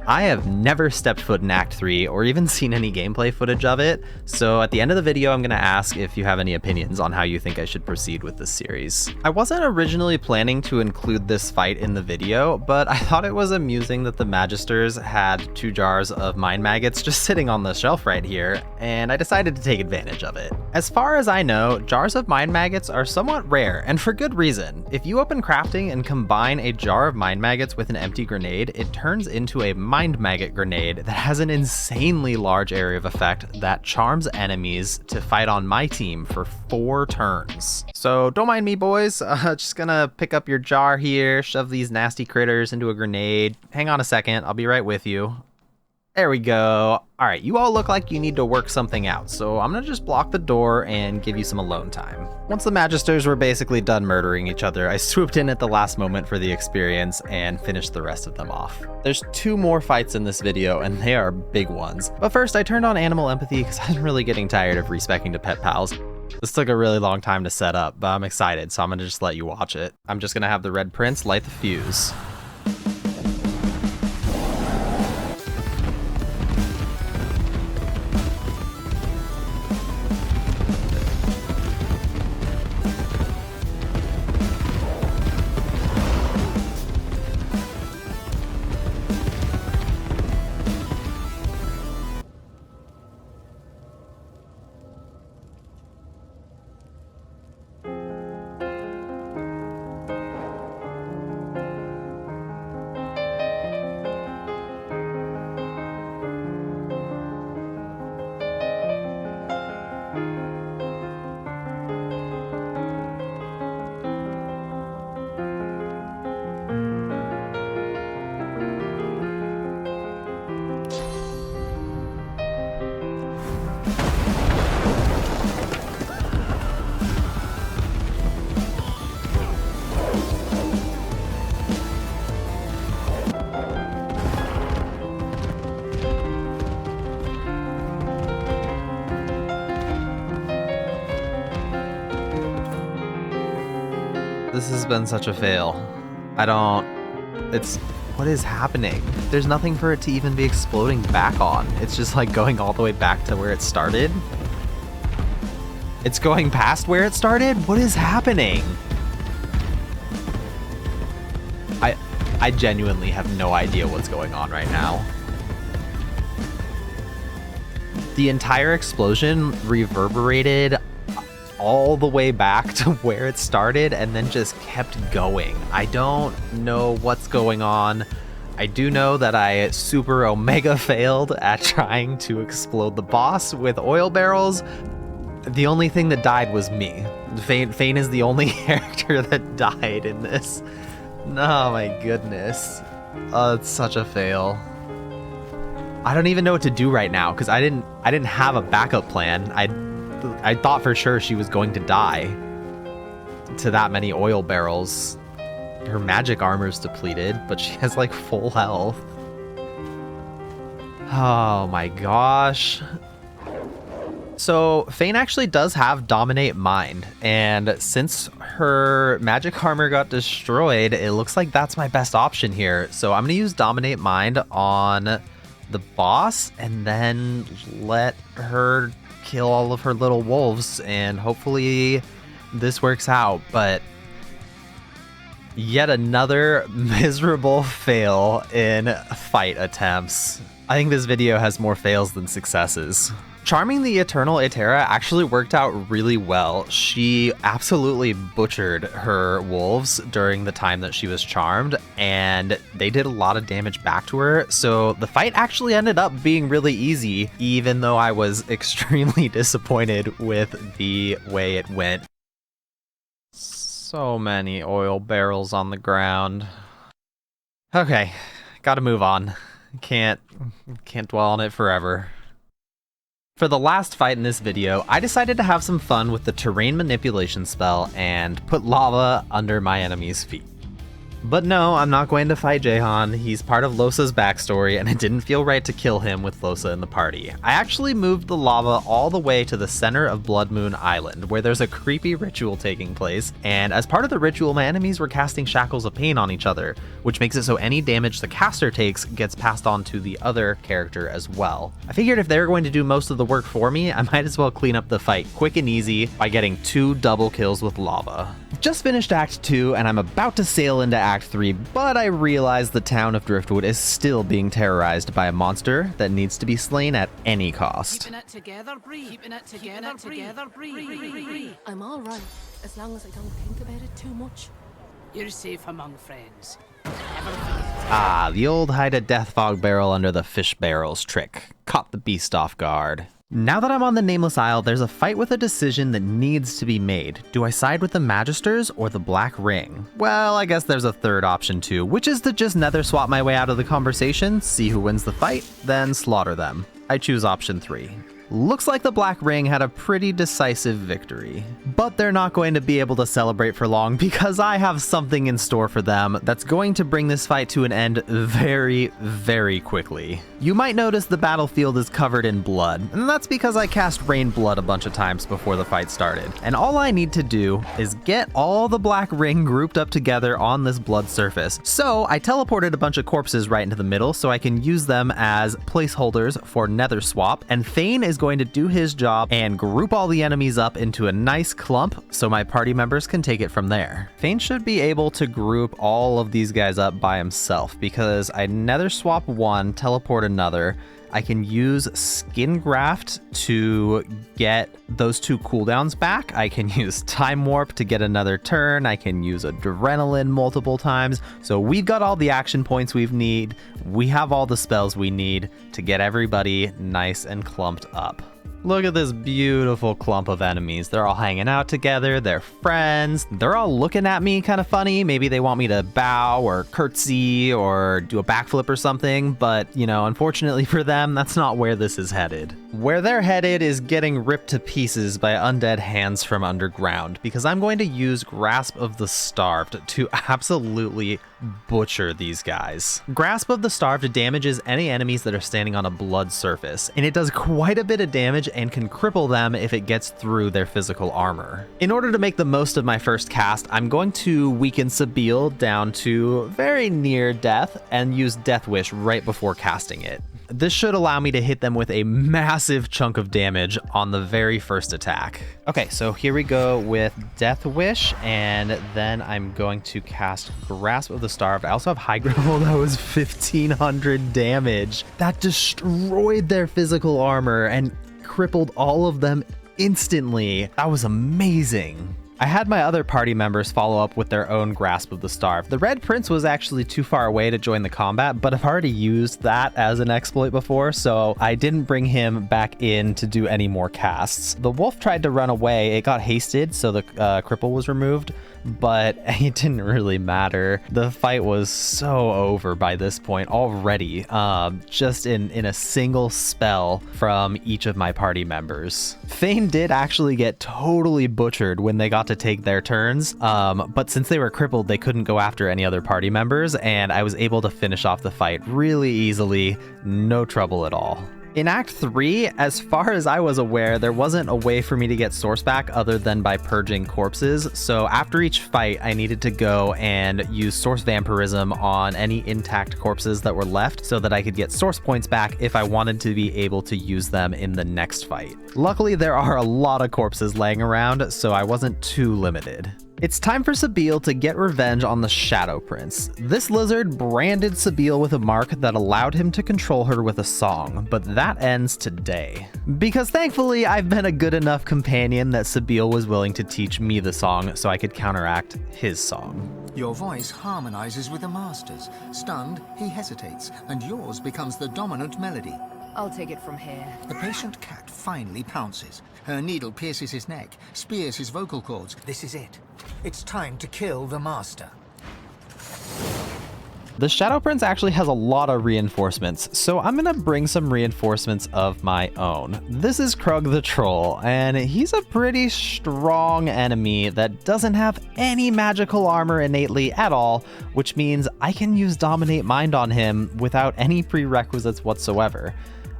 I have never stepped foot in Act 3 or even seen any gameplay footage of it, so at the end of the video I'm going to ask if you have any opinions on how you think I should proceed with this series. I wasn't originally planning to include this fight in the video, but I thought it was amusing that the Magisters had 2 jars of Mind Maggots just sitting on the shelf right here, and I decided to take advantage of it. As far as I know, jars of Mind Maggots are somewhat rare, and for good reason. If you open crafting and combine a jar of Mind Maggots with an empty grenade, it turns into a Mind Maggot grenade that has an insanely large area of effect that charms enemies to fight on my team for 4 turns. So don't mind me, boys. Just gonna pick up your jar here, shove these nasty critters into a grenade. Hang on a second, I'll be right with you. There we go. All right, you all look like you need to work something out, so I'm gonna just block the door and give you some alone time. Once the Magisters were basically done murdering each other, I swooped in at the last moment for the experience and finished the rest of them off. There's 2 more fights in this video, and they are big ones. But first, I turned on Animal Empathy because I'm really getting tired of respecing to pet pals. This took a really long time to set up, but I'm excited, so I'm gonna just let you watch it. I'm just gonna have the Red Prince light the fuse. This has been such a fail. What is happening? There's nothing for it to even be exploding back on. It's just like going all the way back to where it started. It's going past where it started? What is happening? I genuinely have no idea what's going on right now. The entire explosion reverberated all the way back to where it started and then just kept going. I don't know what's going on. I do know that I super omega failed at trying to explode the boss with oil barrels. The only thing that died was me. Fane is the only character that died in this. Oh my goodness. It's such a fail. I don't even know what to do right now because I didn't have a backup plan. I thought for sure she was going to die to that many oil barrels. Her magic armor's depleted, but she has like full health. Oh my gosh. So Fane actually does have Dominate Mind, and since her magic armor got destroyed, it looks like that's my best option here. So I'm gonna use Dominate Mind on the boss and then let her kill all of her little wolves, and hopefully this works out. But yet another miserable fail in fight attempts. I think this video has more fails than successes. Charming the Eternal Etera actually worked out really well. She absolutely butchered her wolves during the time that she was charmed, and they did a lot of damage back to her. So the fight actually ended up being really easy, even though I was extremely disappointed with the way it went. So many oil barrels on the ground. Okay, gotta move on. Can't dwell on it forever. For the last fight in this video, I decided to have some fun with the terrain manipulation spell and put lava under my enemy's feet. But no, I'm not going to fight Jehan. He's part of Losa's backstory, and it didn't feel right to kill him with Losa in the party. I actually moved the lava all the way to the center of Blood Moon Island, where there's a creepy ritual taking place, and as part of the ritual, my enemies were casting Shackles of Pain on each other, which makes it so any damage the caster takes gets passed on to the other character as well. I figured if they were going to do most of the work for me, I might as well clean up the fight quick and easy by getting 2 double kills with lava. Just finished Act 2, and I'm about to sail into Act 3, but I realize the town of Driftwood is still being terrorized by a monster that needs to be slain at any cost. Keeping it together, Bree. Keeping it together, Bree. I'm all right, as long as I don't think about it too much. You're safe among friends. Ah, the old hide a death fog barrel under the fish barrels trick. Caught the beast off guard. Now that I'm on the Nameless Isle, there's a fight with a decision that needs to be made. Do I side with the Magisters or the Black Ring? Well, I guess there's a third option too, which is to just nether swap my way out of the conversation, see who wins the fight, then slaughter them. I choose option 3. Looks like the Black Ring had a pretty decisive victory. But they're not going to be able to celebrate for long because I have something in store for them that's going to bring this fight to an end very, very quickly. You might notice the battlefield is covered in blood, and that's because I cast Rain Blood a bunch of times before the fight started. And all I need to do is get all the Black Ring grouped up together on this blood surface. So I teleported a bunch of corpses right into the middle so I can use them as placeholders for nether swap, and Fane is going to do his job and group all the enemies up into a nice clump so my party members can take it from there. Fane should be able to group all of these guys up by himself because I nether swap one, teleport another. I can use Skin Graft to get those 2 cooldowns back. I can use Time Warp to get another turn. I can use Adrenaline multiple times. So we've got all the action points we need. We have all the spells we need to get everybody nice and clumped up. Look at this beautiful clump of enemies. They're all hanging out together, they're friends, they're all looking at me kind of funny. Maybe they want me to bow or curtsy or do a backflip or something, but you know, unfortunately for them, that's not where this is headed. Where they're headed is getting ripped to pieces by undead hands from underground, because I'm going to use Grasp of the Starved to absolutely butcher these guys. Grasp of the Starved damages any enemies that are standing on a blood surface, and it does quite a bit of damage and can cripple them if it gets through their physical armor. In order to make the most of my first cast, I'm going to weaken Sabile down to very near death and use Death Wish right before casting it. This should allow me to hit them with a massive chunk of damage on the very first attack. Okay, so here we go with Death Wish, and then I'm going to cast Grasp of the Starved. I also have High Ground. Oh, that was 1500 damage. That destroyed their physical armor and crippled all of them instantly. That was amazing. I had my other party members follow up with their own Grasp of the Starved. The Red Prince was actually too far away to join the combat, but I've already used that as an exploit before, so I didn't bring him back in to do any more casts. The wolf tried to run away. It got hasted, so the cripple was removed, but it didn't really matter. The fight was so over by this point already, just in a single spell from each of my party members. Thane did actually get totally butchered when they got to take their turns, but since they were crippled, they couldn't go after any other party members, and I was able to finish off the fight really easily, no trouble at all. In Act 3, as far as I was aware, there wasn't a way for me to get source back other than by purging corpses, so after each fight, I needed to go and use source vampirism on any intact corpses that were left so that I could get source points back if I wanted to be able to use them in the next fight. Luckily, there are a lot of corpses laying around, so I wasn't too limited. It's time for Sabile to get revenge on the Shadow Prince. This lizard branded Sabile with a mark that allowed him to control her with a song, but that ends today. Because thankfully, I've been a good enough companion that Sabile was willing to teach me the song so I could counteract his song. Your voice harmonizes with the master's. Stunned, he hesitates, and yours becomes the dominant melody. I'll take it from here. The patient cat finally pounces. Her needle pierces his neck, spears his vocal cords. This is it. It's time to kill the master. The Shadow Prince actually has a lot of reinforcements, so I'm gonna bring some reinforcements of my own. This is Krug the Troll, and he's a pretty strong enemy that doesn't have any magical armor innately at all, which means I can use Dominate Mind on him without any prerequisites whatsoever.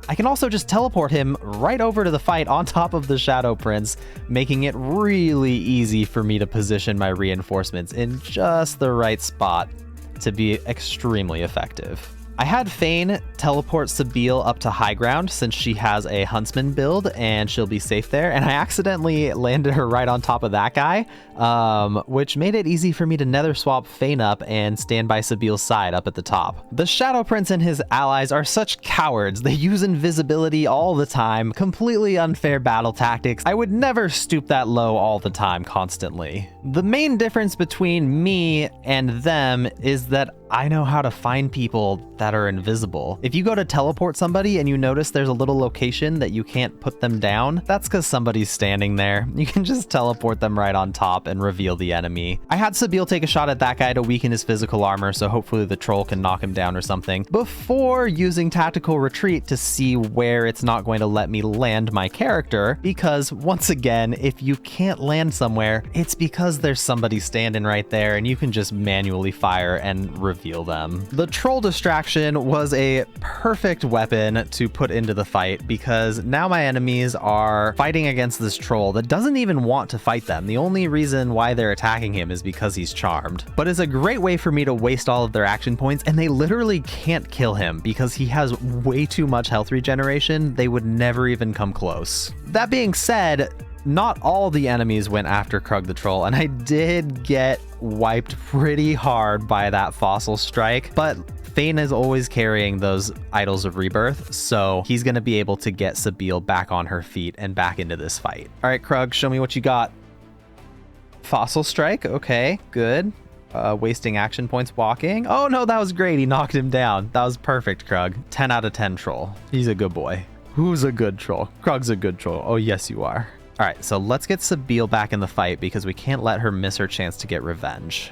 I can also just teleport him right over to the fight on top of the Shadow Prince, making it really easy for me to position my reinforcements in just the right spot to be extremely effective. I had Fane teleport Sabile up to high ground since she has a huntsman build and she'll be safe there, and I accidentally landed her right on top of that guy, which made it easy for me to nether swap Fane up and stand by Sabile's side up at the top. The Shadow Prince and his allies are such cowards. They use invisibility all the time, completely unfair battle tactics. I would never stoop that low all the time constantly. The main difference between me and them is that I know how to find people that are invisible. If you go to teleport somebody and you notice there's a little location that you can't put them down, that's because somebody's standing there. You can just teleport them right on top and reveal the enemy. I had Sabile take a shot at that guy to weaken his physical armor, so hopefully the troll can knock him down or something, before using tactical retreat to see where it's not going to let me land my character, because once again, if you can't land somewhere, it's because there's somebody standing right there and you can just manually fire and reveal them. The troll distraction was a perfect weapon to put into the fight because now my enemies are fighting against this troll that doesn't even want to fight them. The only reason why they're attacking him is because he's charmed. But it's a great way for me to waste all of their action points, and they literally can't kill him because he has way too much health regeneration. They would never even come close. That being said, not all the enemies went after Krug the Troll, and I did get wiped pretty hard by that fossil strike, but Fane is always carrying those Idols of Rebirth, so he's going to be able to get Sabile back on her feet and back into this fight. All right, Krug, show me what you got. Fossil strike, okay, good. Wasting action points walking. Oh no, that was great. He knocked him down. That was perfect, Krug. 10 out of 10 troll. He's a good boy. Who's a good troll? Krug's a good troll. Oh, yes, you are. All right, so let's get Sabile back in the fight because we can't let her miss her chance to get revenge.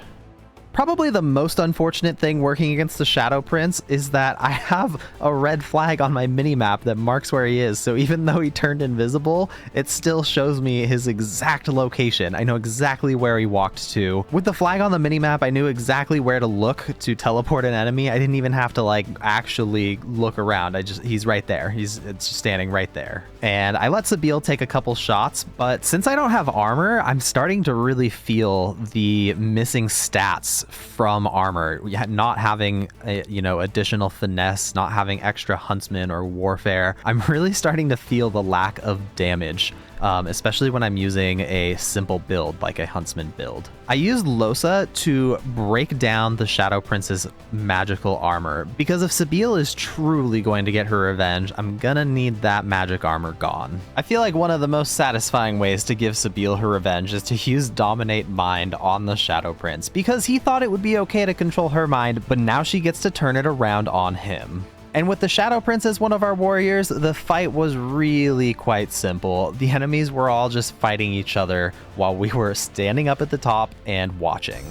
Probably the most unfortunate thing working against the Shadow Prince is that I have a red flag on my minimap that marks where he is, so even though he turned invisible, it still shows me his exact location. I know exactly where he walked to. With the flag on the minimap, I knew exactly where to look to teleport an enemy. I didn't even have to like actually look around. He's right there. It's just standing right there. And I let Sabeel take a couple shots, but since I don't have armor, I'm starting to really feel the missing stats from armor. Not having additional finesse, not having extra huntsman or warfare. I'm really starting to feel the lack of damage, especially when I'm using a simple build like a huntsman build. I used Losa to break down the Shadow Prince's magical armor, because if Sabeel is truly going to get her revenge, I'm gonna need that magic armor gone. I feel like one of the most satisfying ways to give Sabeel her revenge is to use Dominate Mind on the Shadow Prince, because he thought it would be okay to control her mind, but now she gets to turn it around on him. And with the Shadow Prince as one of our warriors, the fight was really quite simple. The enemies were all just fighting each other while we were standing up at the top and watching.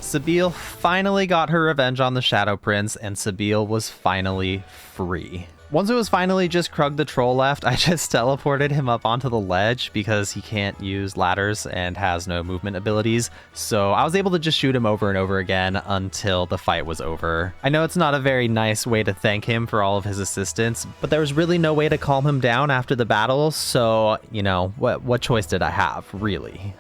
Sabeel finally got her revenge on the Shadow Prince, and Sabeel was finally free. Once it was finally just Krug the Troll left, I just teleported him up onto the ledge because he can't use ladders and has no movement abilities, so I was able to just shoot him over and over again until the fight was over. I know it's not a very nice way to thank him for all of his assistance, but there was really no way to calm him down after the battle, so, what choice did I have, really?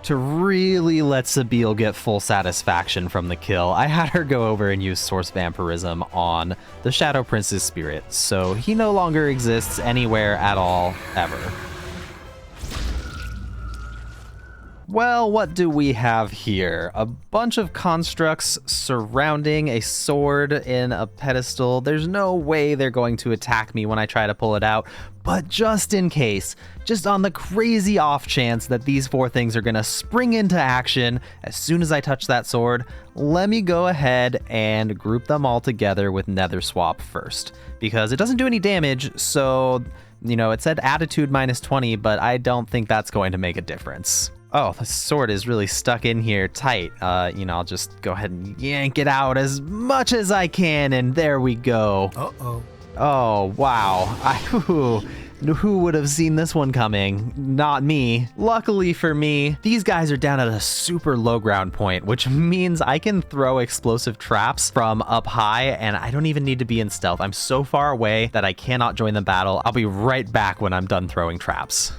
To really let Sabeel get full satisfaction from the kill, I had her go over and use Source Vampirism on the Shadow Prince's spirit, so he no longer exists anywhere at all, ever. Well, what do we have here? A bunch of constructs surrounding a sword in a pedestal. There's no way they're going to attack me when I try to pull it out, but just in case, just on the crazy off chance that these four things are gonna spring into action as soon as I touch that sword, let me go ahead and group them all together with Nether Swap first, because it doesn't do any damage, so, it said attitude -20, but I don't think that's going to make a difference. Oh, the sword is really stuck in here tight. I'll just go ahead and yank it out as much as I can, and there we go. Uh-oh. Oh, wow. Who would have seen this one coming? Not me. Luckily for me, these guys are down at a super low ground point, which means I can throw explosive traps from up high, and I don't even need to be in stealth. I'm so far away that I cannot join the battle. I'll be right back when I'm done throwing traps.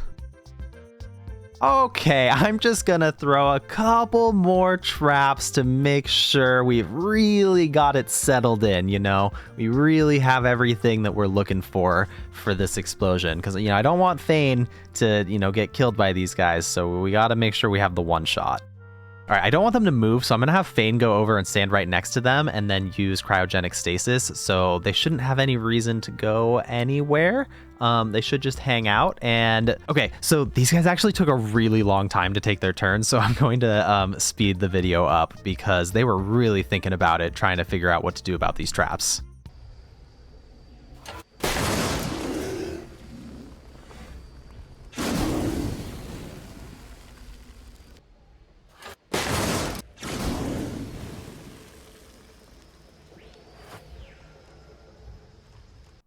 Okay, I'm just gonna throw a couple more traps to make sure we've really got it settled in, We really have everything that we're looking for this explosion. Because, I don't want Thane to, get killed by these guys, so we gotta make sure we have the one shot. All right, I don't want them to move, so I'm going to have Thane go over and stand right next to them and then use cryogenic stasis, so they shouldn't have any reason to go anywhere. They should just hang out. And okay, so these guys actually took a really long time to take their turn, so I'm going to speed the video up because they were really thinking about it, trying to figure out what to do about these traps.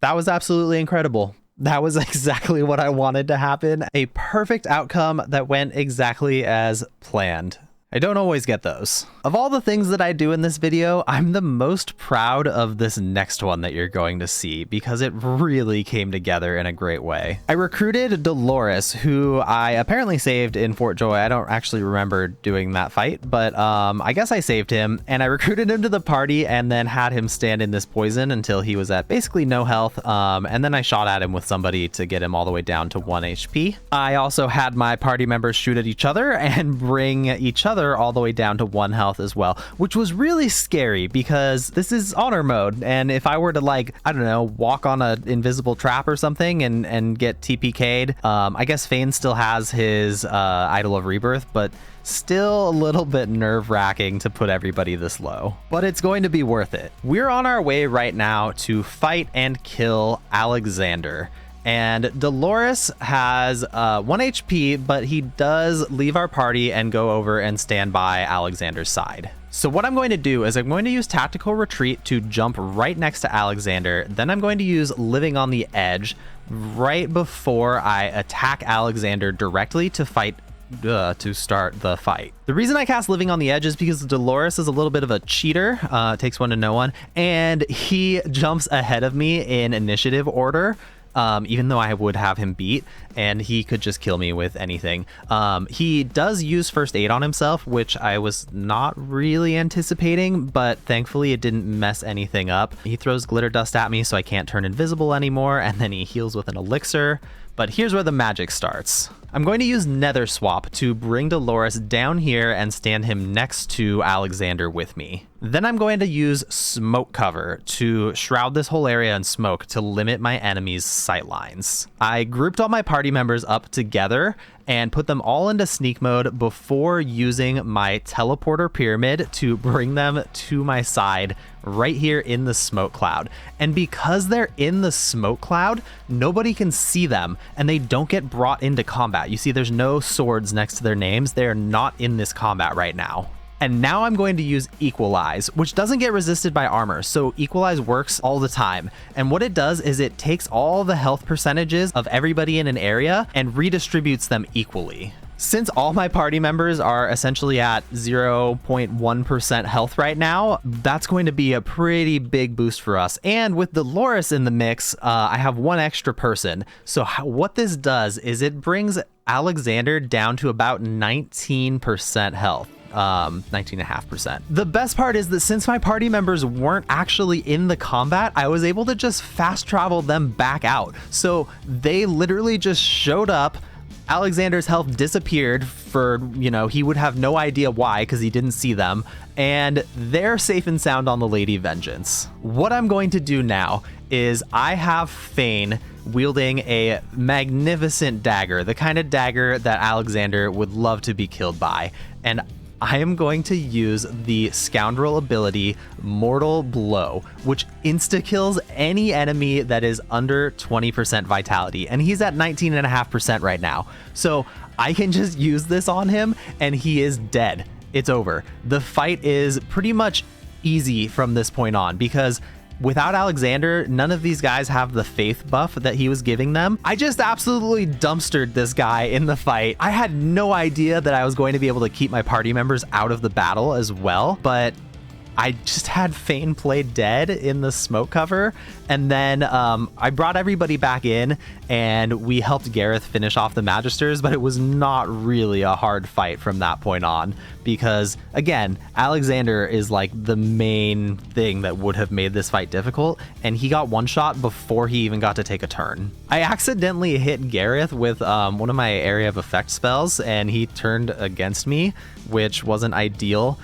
That was absolutely incredible. That was exactly what I wanted to happen. A perfect outcome that went exactly as planned. I don't always get those. Of all the things that I do in this video, I'm the most proud of this next one that you're going to see because it really came together in a great way. I recruited Dolores, who I apparently saved in Fort Joy. I don't actually remember doing that fight, but I guess I saved him, and I recruited him to the party and then had him stand in this poison until he was at basically no health, and then I shot at him with somebody to get him all the way down to 1 HP. I also had my party members shoot at each other and bring each other brother all the way down to 1 health as well, which was really scary because this is honor mode. And if I were to, like, I don't know, walk on an invisible trap or something and get TPK'd, I guess Fane still has his Idol of Rebirth, but still a little bit nerve-wracking to put everybody this low, but it's going to be worth it. We're on our way right now to fight and kill Alexander. And Dolores has 1 HP, but he does leave our party and go over and stand by Alexander's side. So what I'm going to do is I'm going to use Tactical Retreat to jump right next to Alexander. Then I'm going to use Living on the Edge right before I attack Alexander directly to start the fight. The reason I cast Living on the Edge is because Dolores is a little bit of a cheater. Takes one to know one, and he jumps ahead of me in initiative order. Even though I would have him beat, and he could just kill me with anything. He does use first aid on himself, which I was not really anticipating, but thankfully it didn't mess anything up. He throws glitter dust at me so I can't turn invisible anymore, and then he heals with an elixir. But here's where the magic starts. I'm going to use Nether Swap to bring Dolores down here and stand him next to Alexander with me. Then I'm going to use Smoke Cover to shroud this whole area in smoke to limit my enemies' sight lines. I grouped all my party members up together and put them all into sneak mode before using my teleporter pyramid to bring them to my side right here in the smoke cloud. And because they're in the smoke cloud, nobody can see them and they don't get brought into combat. You see there's no swords next to their names. They are not in this combat right now. And now I'm going to use Equalize, which doesn't get resisted by armor, so Equalize works all the time. And what it does is it takes all the health percentages of everybody in an area and redistributes them equally. Since all my party members are essentially at 0.1% health right now, that's going to be a pretty big boost for us. And with Dolores in the mix, I have 1 extra person. So what this does is it brings Alexander down to about 19% health. 19.5%. The best part is that since my party members weren't actually in the combat, I was able to just fast travel them back out. So they literally just showed up. Alexander's health disappeared for, he would have no idea why because he didn't see them, and they're safe and sound on the Lady Vengeance. What I'm going to do now is I have Fane wielding a magnificent dagger, the kind of dagger that Alexander would love to be killed by, and I am going to use the Scoundrel ability Mortal Blow, which insta-kills any enemy that is under 20% vitality, and he's at 19.5% right now. So I can just use this on him and he is dead. It's over. The fight is pretty much easy from this point on because without Alexander, none of these guys have the faith buff that he was giving them. I just absolutely dumpstered this guy in the fight. I had no idea that I was going to be able to keep my party members out of the battle as well, but I just had Fane play dead in the smoke cover, and then I brought everybody back in and we helped Gareth finish off the Magisters, but it was not really a hard fight from that point on because, again, Alexander is like the main thing that would have made this fight difficult, and he got one shot before he even got to take a turn. I accidentally hit Gareth with one of my area of effect spells, and he turned against me, which wasn't ideal.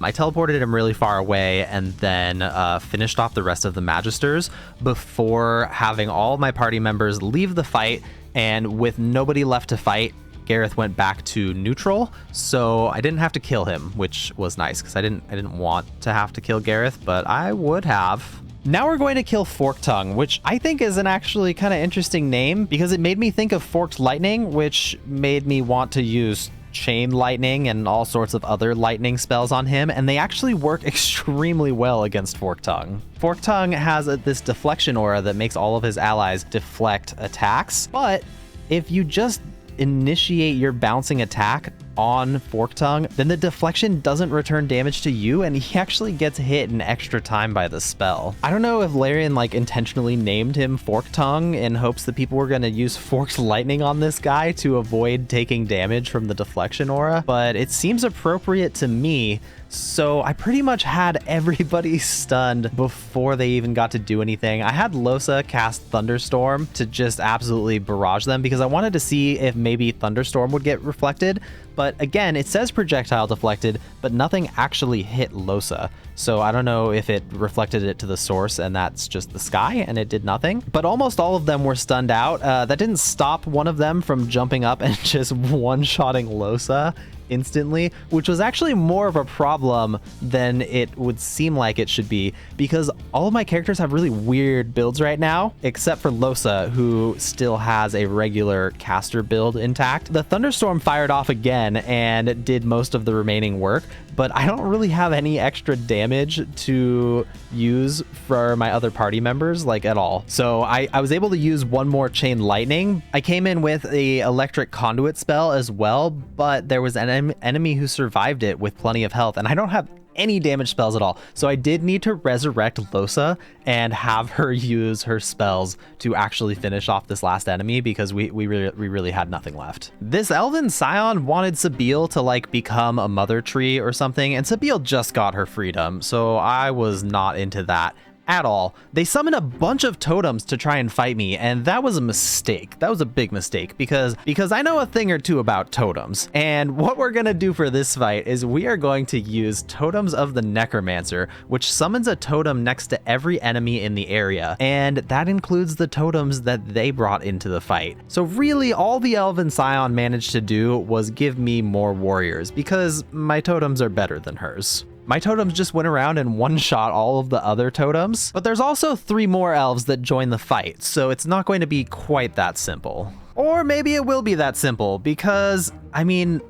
I teleported him really far away and then finished off the rest of the Magisters before having all of my party members leave the fight, and with nobody left to fight, Gareth went back to neutral, so I didn't have to kill him, which was nice because I didn't want to have to kill Gareth, but I would have. Now we're going to kill Forked Tongue, which I think is an actually kind of interesting name because it made me think of Forked Lightning, which made me want to use Chain Lightning and all sorts of other lightning spells on him, and they actually work extremely well against Forked Tongue. Forked Tongue has this deflection aura that makes all of his allies deflect attacks, but if you just initiate your bouncing attack on Forked Tongue, then the deflection doesn't return damage to you, and he actually gets hit an extra time by the spell. I don't know if Larian intentionally named him Forked Tongue in hopes that people were going to use Forked Lightning on this guy to avoid taking damage from the deflection aura, but it seems appropriate to me. So I pretty much had everybody stunned before they even got to do anything. I had Losa cast Thunderstorm to just absolutely barrage them because I wanted to see if maybe Thunderstorm would get reflected, But again, it says projectile deflected, but nothing actually hit Lohse. So I don't know if it reflected it to the source and that's just the sky and it did nothing. But almost all of them were stunned out. That didn't stop one of them from jumping up and just one-shotting Lohse instantly, which was actually more of a problem than it would seem like it should be, because all of my characters have really weird builds right now, except for Lohse, who still has a regular caster build intact. The thunderstorm fired off again and did most of the remaining work, but I don't really have any extra damage to use for my other party members, like at all. So I was able to use one more chain lightning. I came in with a electric conduit spell as well, but there was an enemy who survived it with plenty of health, and I don't have any damage spells at all. So I did need to resurrect Lohse and have her use her spells to actually finish off this last enemy, because we really had nothing left. This elven scion wanted Sabile to like become a mother tree or something, and Sabile just got her freedom, so I was not into that at all. They summoned a bunch of totems to try and fight me, and that was a mistake. That was a big mistake, because I know a thing or two about totems. And what we're gonna do for this fight is we are going to use Totems of the Necromancer, which summons a totem next to every enemy in the area, and that includes the totems that they brought into the fight. So really all the elven scion managed to do was give me more warriors, because my totems are better than hers. My totems just went around and one-shot all of the other totems, but there's also 3 more elves that join the fight, so it's not going to be quite that simple. Or maybe it will be that simple, because, I mean,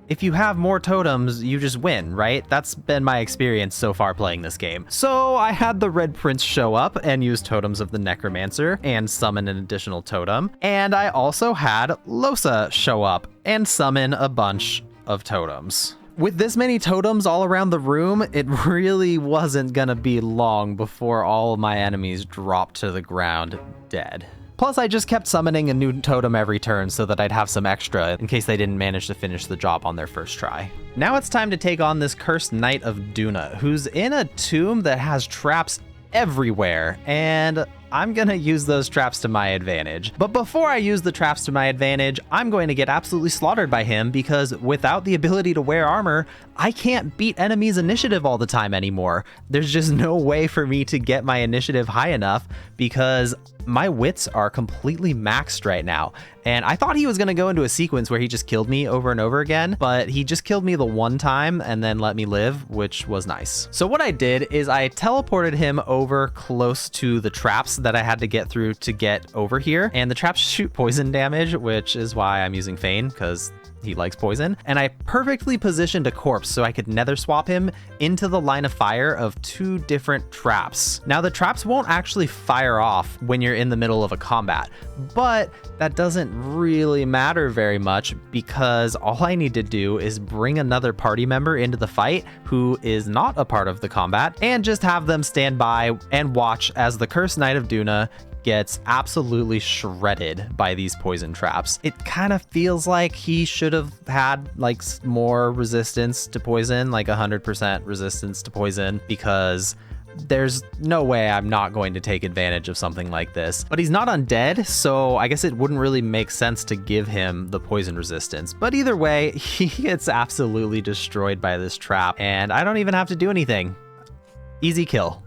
if you have more totems, you just win, right? That's been my experience so far playing this game. So I had the Red Prince show up and use Totems of the Necromancer and summon an additional totem, and I also had Lohse show up and summon a bunch of totems. With this many totems all around the room, it really wasn't gonna be long before all of my enemies dropped to the ground dead. Plus, I just kept summoning a new totem every turn so that I'd have some extra in case they didn't manage to finish the job on their first try. Now it's time to take on this cursed Knight of Duna, who's in a tomb that has traps everywhere, and I'm gonna use those traps to my advantage. But before I use the traps to my advantage, I'm going to get absolutely slaughtered by him, because without the ability to wear armor, I can't beat enemies' initiative all the time anymore. There's just no way for me to get my initiative high enough, because my wits are completely maxed right now. And I thought he was gonna go into a sequence where he just killed me over and over again, but he just killed me the one time and then let me live, which was nice. So what I did is I teleported him over close to the traps that I had to get through to get over here. And the traps shoot poison damage, which is why I'm using Feign, because he likes poison. And I perfectly positioned a corpse so I could nether swap him into the line of fire of 2 different traps. Now the traps won't actually fire off when you're in the middle of a combat, but that doesn't really matter very much, because all I need to do is bring another party member into the fight who is not a part of the combat, and just have them stand by and watch as the Cursed Knight of Duna gets absolutely shredded by these poison traps. It kind of feels like he should have had like more resistance to poison, like 100% resistance to poison, because there's no way I'm not going to take advantage of something like this. But he's not undead, so I guess it wouldn't really make sense to give him the poison resistance. But either way, he gets absolutely destroyed by this trap, and I don't even have to do anything. Easy kill.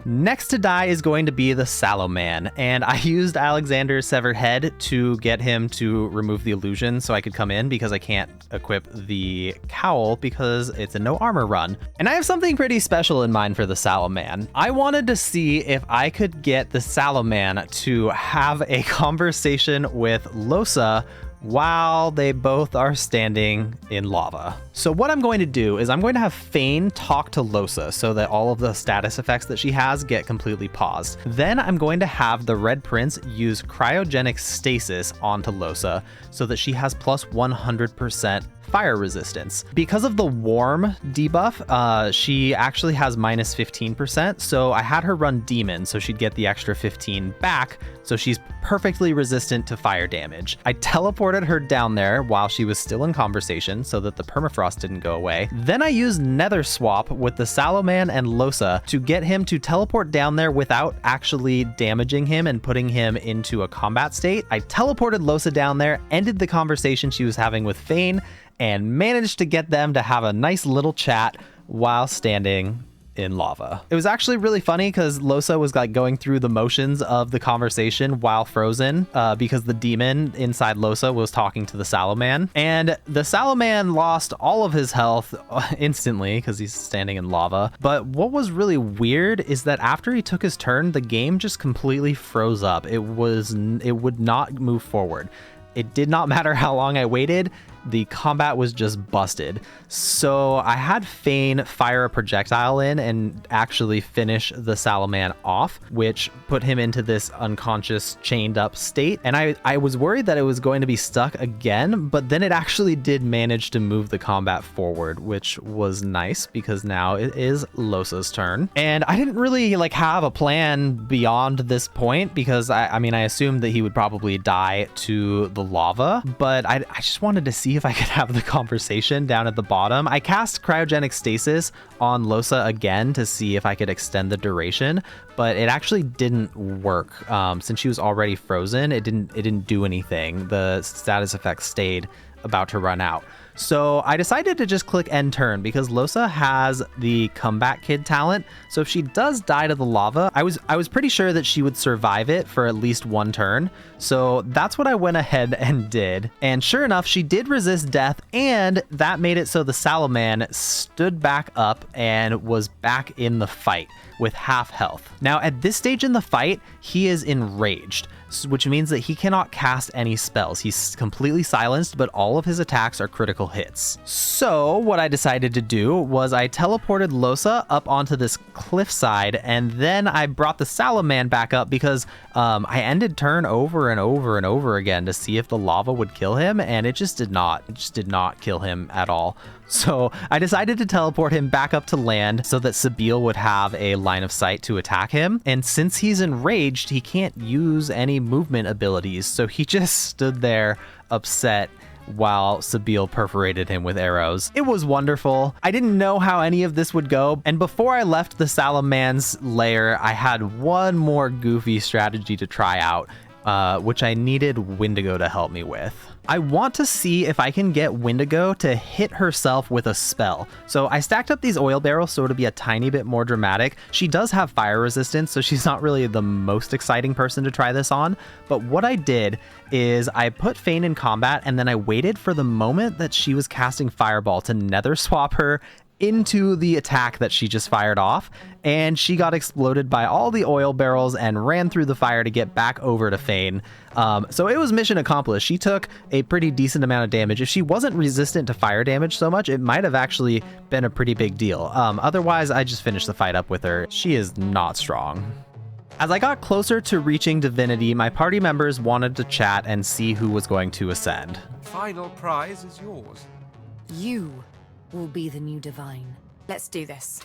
Next to die is going to be the Sallow Man, and I used Alexander's severed head to get him to remove the illusion so I could come in, because I can't equip the cowl because it's a no armor run. And I have something pretty special in mind for the Sallow Man. I wanted to see if I could get the Sallow Man to have a conversation with Lohse while they both are standing in lava. So what I'm going to do is I'm going to have Feign talk to Lohse so that all of the status effects that she has get completely paused. Then I'm going to have the Red Prince use cryogenic stasis onto Lohse so that she has plus 100% fire resistance. Because of the warm debuff, she actually has minus 15%, so I had her run demon so she'd get the extra 15 back, so she's perfectly resistant to fire damage. I teleported her down there while she was still in conversation so that the permafrost frost didn't go away. Then I used Nether Swap with the Salaman and Losa to get him to teleport down there without actually damaging him and putting him into a combat state. I teleported Losa down there, ended the conversation she was having with Fane, and managed to get them to have a nice little chat while standing in lava. It was actually really funny because Losa was like going through the motions of the conversation while frozen because the demon inside Losa was talking to the Salaman, and the Salaman lost all of his health instantly because he's standing in lava. But what was really weird is that after he took his turn, the game just completely froze up. It would not move forward. It did not matter how long I waited. The combat was just busted. So I had Fane fire a projectile in and actually finish the Salaman off, which put him into this unconscious chained up state. And I was worried that it was going to be stuck again, but then it actually did manage to move the combat forward, which was nice because now it is Losa's turn. And I didn't really like have a plan beyond this point because I mean, I assumed that he would probably die to the lava, but I just wanted to see if I could have the conversation down at the bottom. I cast cryogenic stasis on Losa again to see if I could extend the duration, but it actually didn't work. Since she was already frozen, it didn't do anything. The status effect stayed about to run out. So I decided to just click end turn because Losa has the comeback kid talent. So if she does die to the lava, I was pretty sure that she would survive it for at least one turn. So that's what I went ahead and did. And sure enough, she did resist death, and that made it so the Salaman stood back up and was back in the fight with half health. Now at this stage in the fight, he is enraged, which means that he cannot cast any spells. He's completely silenced, but all of his attacks are critical hits. So what I decided to do was I teleported Losa up onto this cliffside, and then I brought the Salaman back up because I ended turn over and over and over again to see if the lava would kill him, and it just did not. It just did not kill him at all. So I decided to teleport him back up to land so that Sabeel would have a line of sight to attack him. And since he's enraged, he can't use any movement abilities. So he just stood there upset while Sabeel perforated him with arrows. It was wonderful. I didn't know how any of this would go. And before I left the Salaman's lair, I had one more goofy strategy to try out, which I needed Wendigo to help me with. I want to see if I can get Wendigo to hit herself with a spell. So I stacked up these oil barrels so it'll be a tiny bit more dramatic. She does have fire resistance, so she's not really the most exciting person to try this on. But what I did is I put Fane in combat, and then I waited for the moment that she was casting Fireball to nether swap her into the attack that she just fired off, and she got exploded by all the oil barrels and ran through the fire to get back over to Fane. So it was mission accomplished. She took a pretty decent amount of damage. If she wasn't resistant to fire damage so much, it might have actually been a pretty big deal. Otherwise, I just finished the fight up with her. She is not strong. As I got closer to reaching Divinity, my party members wanted to chat and see who was going to ascend. Final prize is yours. You will be the new divine. Let's do this.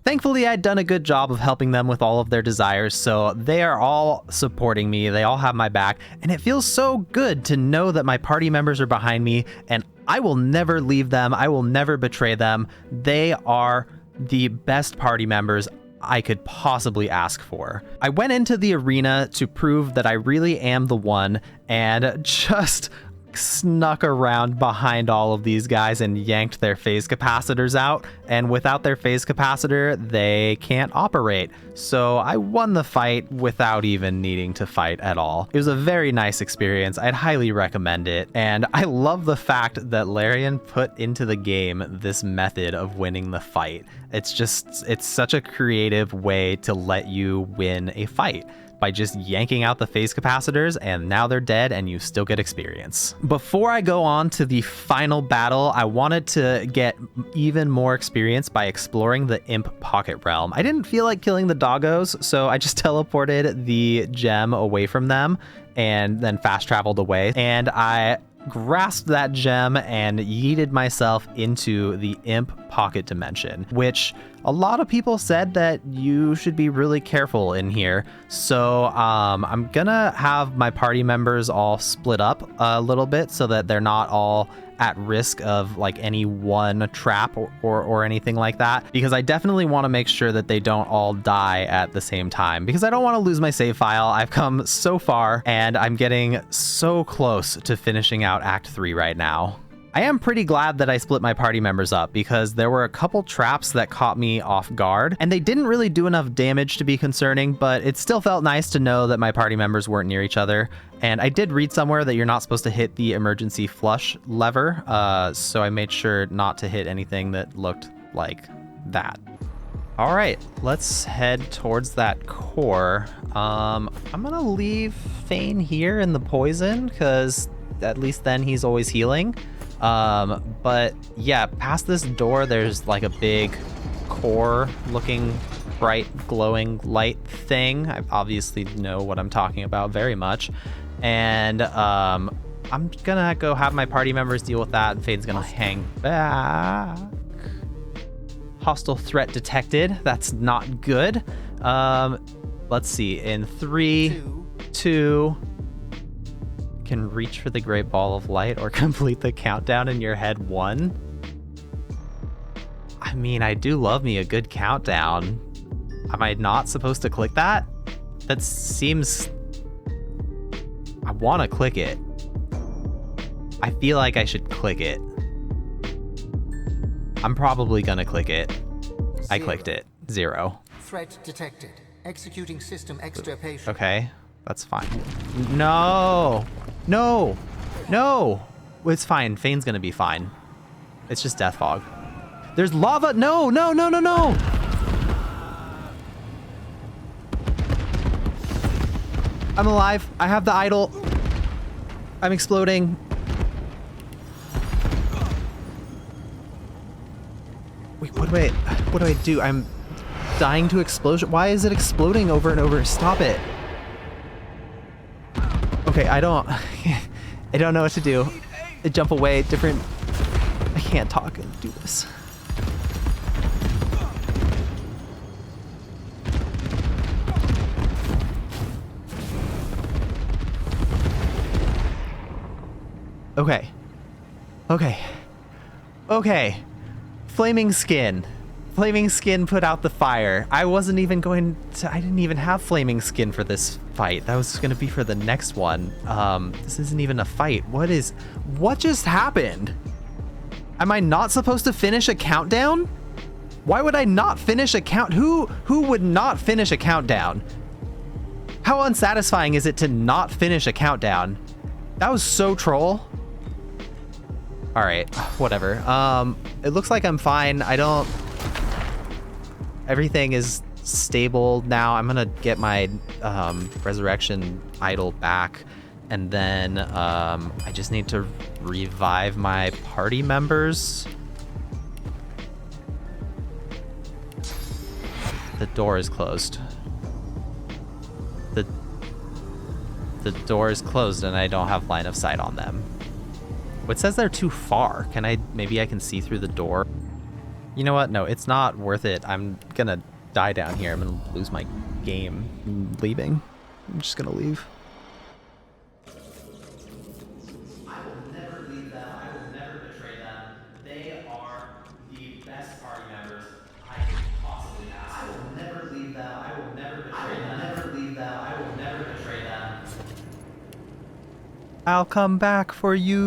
Thankfully, I'd done a good job of helping them with all of their desires, so they are all supporting me. They all have my back, and it feels so good to know that my party members are behind me, and I will never leave them. I will never betray them. They are the best party members I could possibly ask for. I went into the arena to prove that I really am the one, and just snuck around behind all of these guys and yanked their phase capacitors out, and without their phase capacitor they can't operate. So I won the fight without even needing to fight at all. It was a very nice experience. I'd highly recommend it, and I love the fact that Larian put into the game this method of winning the fight. It's such a creative way to let you win a fight by just yanking out the phase capacitors, and now they're dead and you still get experience. Before I go on to the final battle, I wanted to get even more experience by exploring the Imp Pocket Realm. I didn't feel like killing the doggos, so I just teleported the gem away from them and then fast traveled away. And I grasped that gem and yeeted myself into the Imp Pocket Dimension, which a lot of people said that you should be really careful in here. So I'm gonna have my party members all split up a little bit so that they're not all at risk of like any one trap or anything like that, because I definitely want to make sure that they don't all die at the same time, because I don't want to lose my save file. I've come so far and I'm getting so close to finishing out Act 3 right now. I am pretty glad that I split my party members up, because there were a couple traps that caught me off guard, and they didn't really do enough damage to be concerning, but it still felt nice to know that my party members weren't near each other. And I did read somewhere that you're not supposed to hit the emergency flush lever, so I made sure not to hit anything that looked like that. All right, let's head towards that core. I'm gonna leave Thane here in the poison, because at least then he's always healing. But yeah, past this door, there's like a big core looking bright glowing light thing. I obviously know what I'm talking about very much. And, I'm gonna go have my party members deal with that, and Fade's gonna hang back. Hostile threat detected. That's not good. Let's see, in 3, 2, can reach for the great ball of light or complete the countdown in your head 1. I mean, I do love me a good countdown. Am I not supposed to click that? That seems... I want to click it. I feel like I should click it. I'm probably gonna click it. 0. I clicked it. 0. Threat detected. Executing system extirpation. Okay, that's fine. No! No! No! It's fine. Fane's gonna be fine. It's just death fog. There's lava! No! No! No! No! No! I'm alive. I have the idol. I'm exploding. Wait, what do I do? I'm dying to explosion. Why is it exploding over and over? Stop it. Okay, I don't know what to do. Jump away, different... I can't talk and do this. Okay. Okay. Okay. Flaming skin. Flaming skin put out the fire. I wasn't even going to... I didn't even have flaming skin for this fight. That was going to be for the next one. This isn't even a fight. What just happened? Am I not supposed to finish a countdown? Why would I not finish a count? Who would not finish a countdown? How unsatisfying is it to not finish a countdown? That was so troll. All right, whatever. It looks like I'm fine. Everything is stable now. I'm gonna get my resurrection idol back, and then I just need to revive my party members. The door is closed. The door is closed and I don't have line of sight on them. It says they're too far. Maybe I can see through the door? You know what? No, it's not worth it. I'm gonna die down here. I'm gonna lose my game. I'm leaving. I'm just gonna leave. I will never leave them. I will never betray them. They are the best party members I can possibly ask. I will never leave them. I will never betray them. I will never leave them. I will never betray them. I'll come back for you.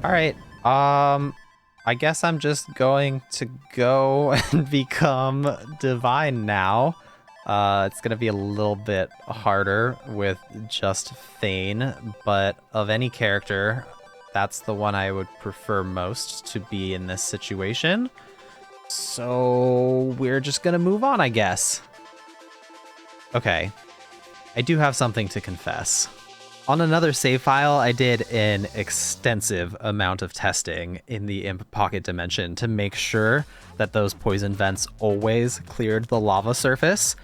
All right. I guess I'm just going to go and become divine now. It's gonna be a little bit harder with just Thane, but of any character, that's the one I would prefer most to be in this situation. So we're just gonna move on, I guess. Okay. I do have something to confess. On another save file, I did an extensive amount of testing in the Imp Pocket dimension to make sure that those poison vents always cleared the lava surface.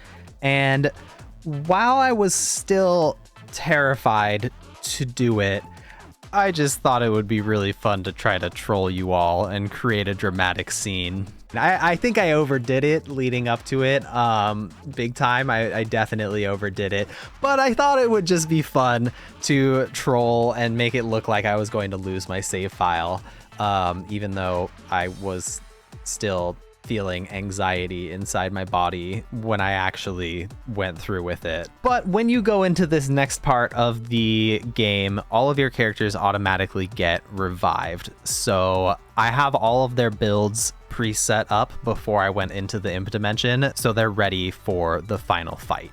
And while I was still terrified to do it, I just thought it would be really fun to try to troll you all and create a dramatic scene. I think I overdid it leading up to it, big time. I definitely overdid it, but I thought it would just be fun to troll and make it look like I was going to lose my save file, even though I was still feeling anxiety inside my body when I actually went through with it. But when you go into this next part of the game, all of your characters automatically get revived. So I have all of their builds preset up before I went into the imp dimension, so they're ready for the final fight.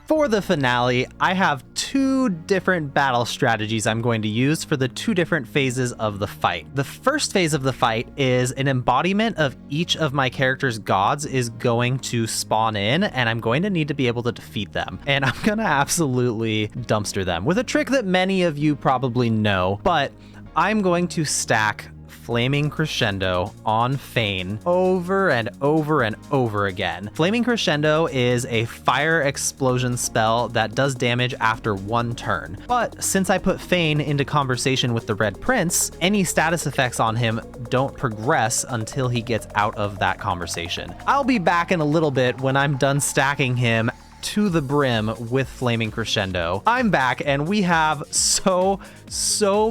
For the finale, I have 2 different battle strategies I'm going to use for the 2 different phases of the fight. The first phase of the fight is an embodiment of each of my character's gods is going to spawn in, and I'm going to need to be able to defeat them. And I'm gonna absolutely dumpster them with a trick that many of you probably know, but I'm going to stack Flaming Crescendo on Fane over and over and over again. Flaming Crescendo is a fire explosion spell that does damage after 1 turn. But since I put Fane into conversation with the Red Prince, any status effects on him don't progress until he gets out of that conversation. I'll be back in a little bit when I'm done stacking him to the brim with Flaming Crescendo. I'm back and we have so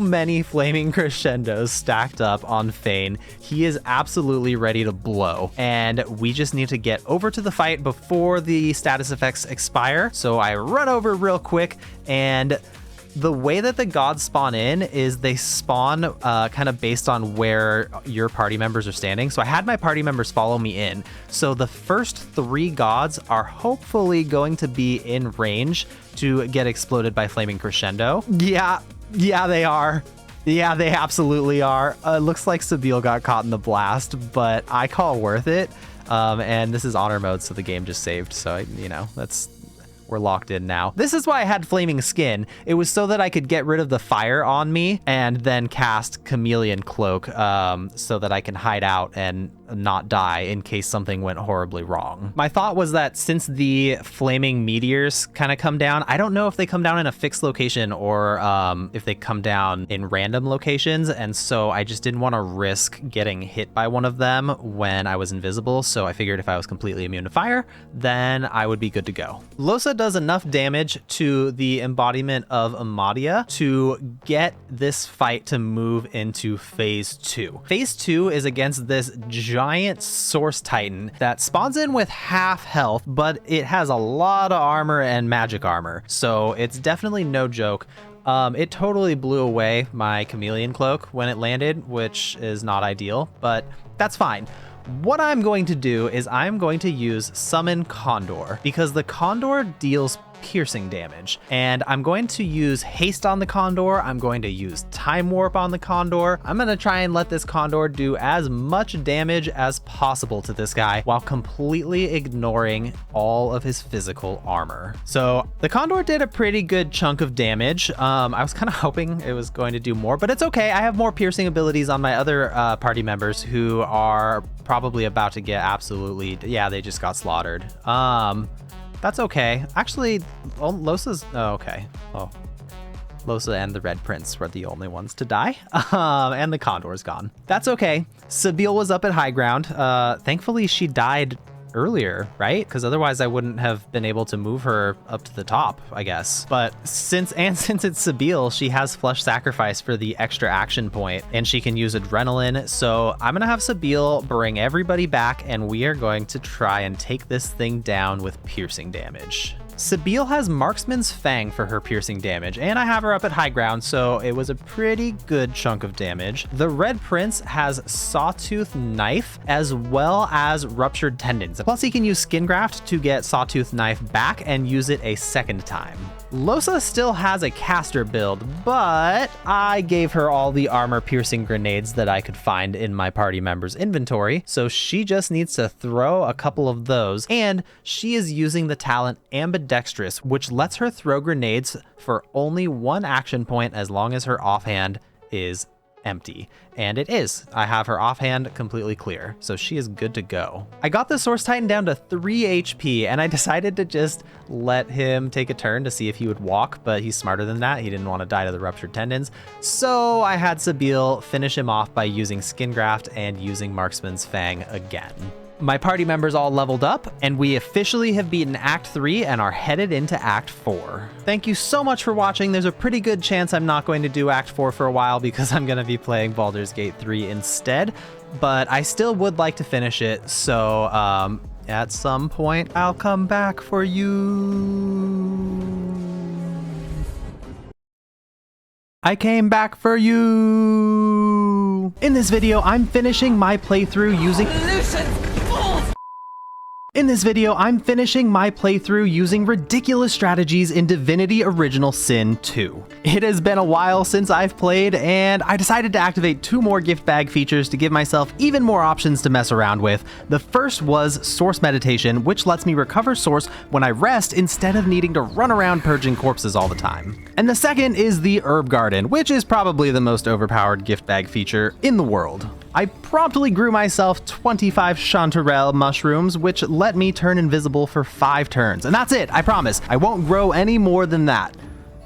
many Flaming Crescendos stacked up on Fane. He is absolutely ready to blow, and we just need to get over to the fight before the status effects expire. So I run over real quick, and the way that the gods spawn in is they spawn kind of based on where your party members are standing. So I had my party members follow me in. So the first 3 gods are hopefully going to be in range to get exploded by Flaming Crescendo. Yeah, they are. Yeah, they absolutely are. Looks like Sabile got caught in the blast, but I call worth it. And this is honor mode, so the game just saved. So, we're locked in now. This is why I had Flaming Skin. It was so that I could get rid of the fire on me and then cast Chameleon Cloak so that I can hide out and not die in case something went horribly wrong. My thought was that since the flaming meteors kind of come down, I don't know if they come down in a fixed location or if they come down in random locations, and so I just didn't want to risk getting hit by one of them when I was invisible, so I figured if I was completely immune to fire, then I would be good to go. Losa does enough damage to the embodiment of Amadia to get this fight to move into phase 2. Phase 2 is against this giant source titan that spawns in with half health, but it has a lot of armor and magic armor, so it's definitely no joke. It totally blew away my chameleon cloak when it landed, which is not ideal, but that's fine. What I'm going to do is I'm going to use Summon Condor, because the Condor deals piercing damage, and I'm going to use haste on the Condor. I'm going to use time warp on the Condor. I'm going to try and let this Condor do as much damage as possible to this guy while completely ignoring all of his physical armor. So the Condor did a pretty good chunk of damage. I was kind of hoping it was going to do more, but it's okay. I have more piercing abilities on my other party members who are probably about to get absolutely, yeah, they just got slaughtered. That's okay. Actually, Losa's, oh, okay. Oh, Losa and the Red Prince were the only ones to die. And the Condor's gone. That's okay. Sabile was up at high ground. Thankfully, she died earlier, right? Because otherwise I wouldn't have been able to move her up to the top, I guess. But since it's Sabile, she has Flush Sacrifice for the extra action point, and she can use Adrenaline. So I'm gonna have Sabile bring everybody back, and we are going to try and take this thing down with piercing damage. Sabile has Marksman's Fang for her piercing damage, and I have her up at high ground, so it was a pretty good chunk of damage. The Red Prince has Sawtooth Knife as well as Ruptured Tendons. Plus he can use Skin Graft to get Sawtooth Knife back and use it a second time. Losa still has a caster build, but I gave her all the armor piercing grenades that I could find in my party member's inventory, so she just needs to throw a couple of those, and she is using the talent Ambidextrous, which lets her throw grenades for only 1 action point as long as her offhand is empty. And it is. I have her offhand completely clear, so she is good to go. I got the Source Titan down to 3 HP, and I decided to just let him take a turn to see if he would walk, but he's smarter than that. He didn't want to die to the ruptured tendons. So I had Sabine finish him off by using Skin Graft and using Marksman's Fang again. My party members all leveled up, and we officially have beaten Act 3 and are headed into Act 4. Thank you so much for watching. There's a pretty good chance I'm not going to do Act 4 for a while because I'm going to be playing Baldur's Gate 3 instead, but I still would like to finish it, so at some point I'll come back for you. I came back for you! In this video, I'm finishing my playthrough using ridiculous strategies in Divinity Original Sin 2. It has been a while since I've played, and I decided to activate 2 more gift bag features to give myself even more options to mess around with. The first was Source Meditation, which lets me recover Source when I rest instead of needing to run around purging corpses all the time. And the second is the Herb Garden, which is probably the most overpowered gift bag feature in the world. I promptly grew myself 25 chanterelle mushrooms, which let me turn invisible for 5 turns. And that's it, I promise. I won't grow any more than that.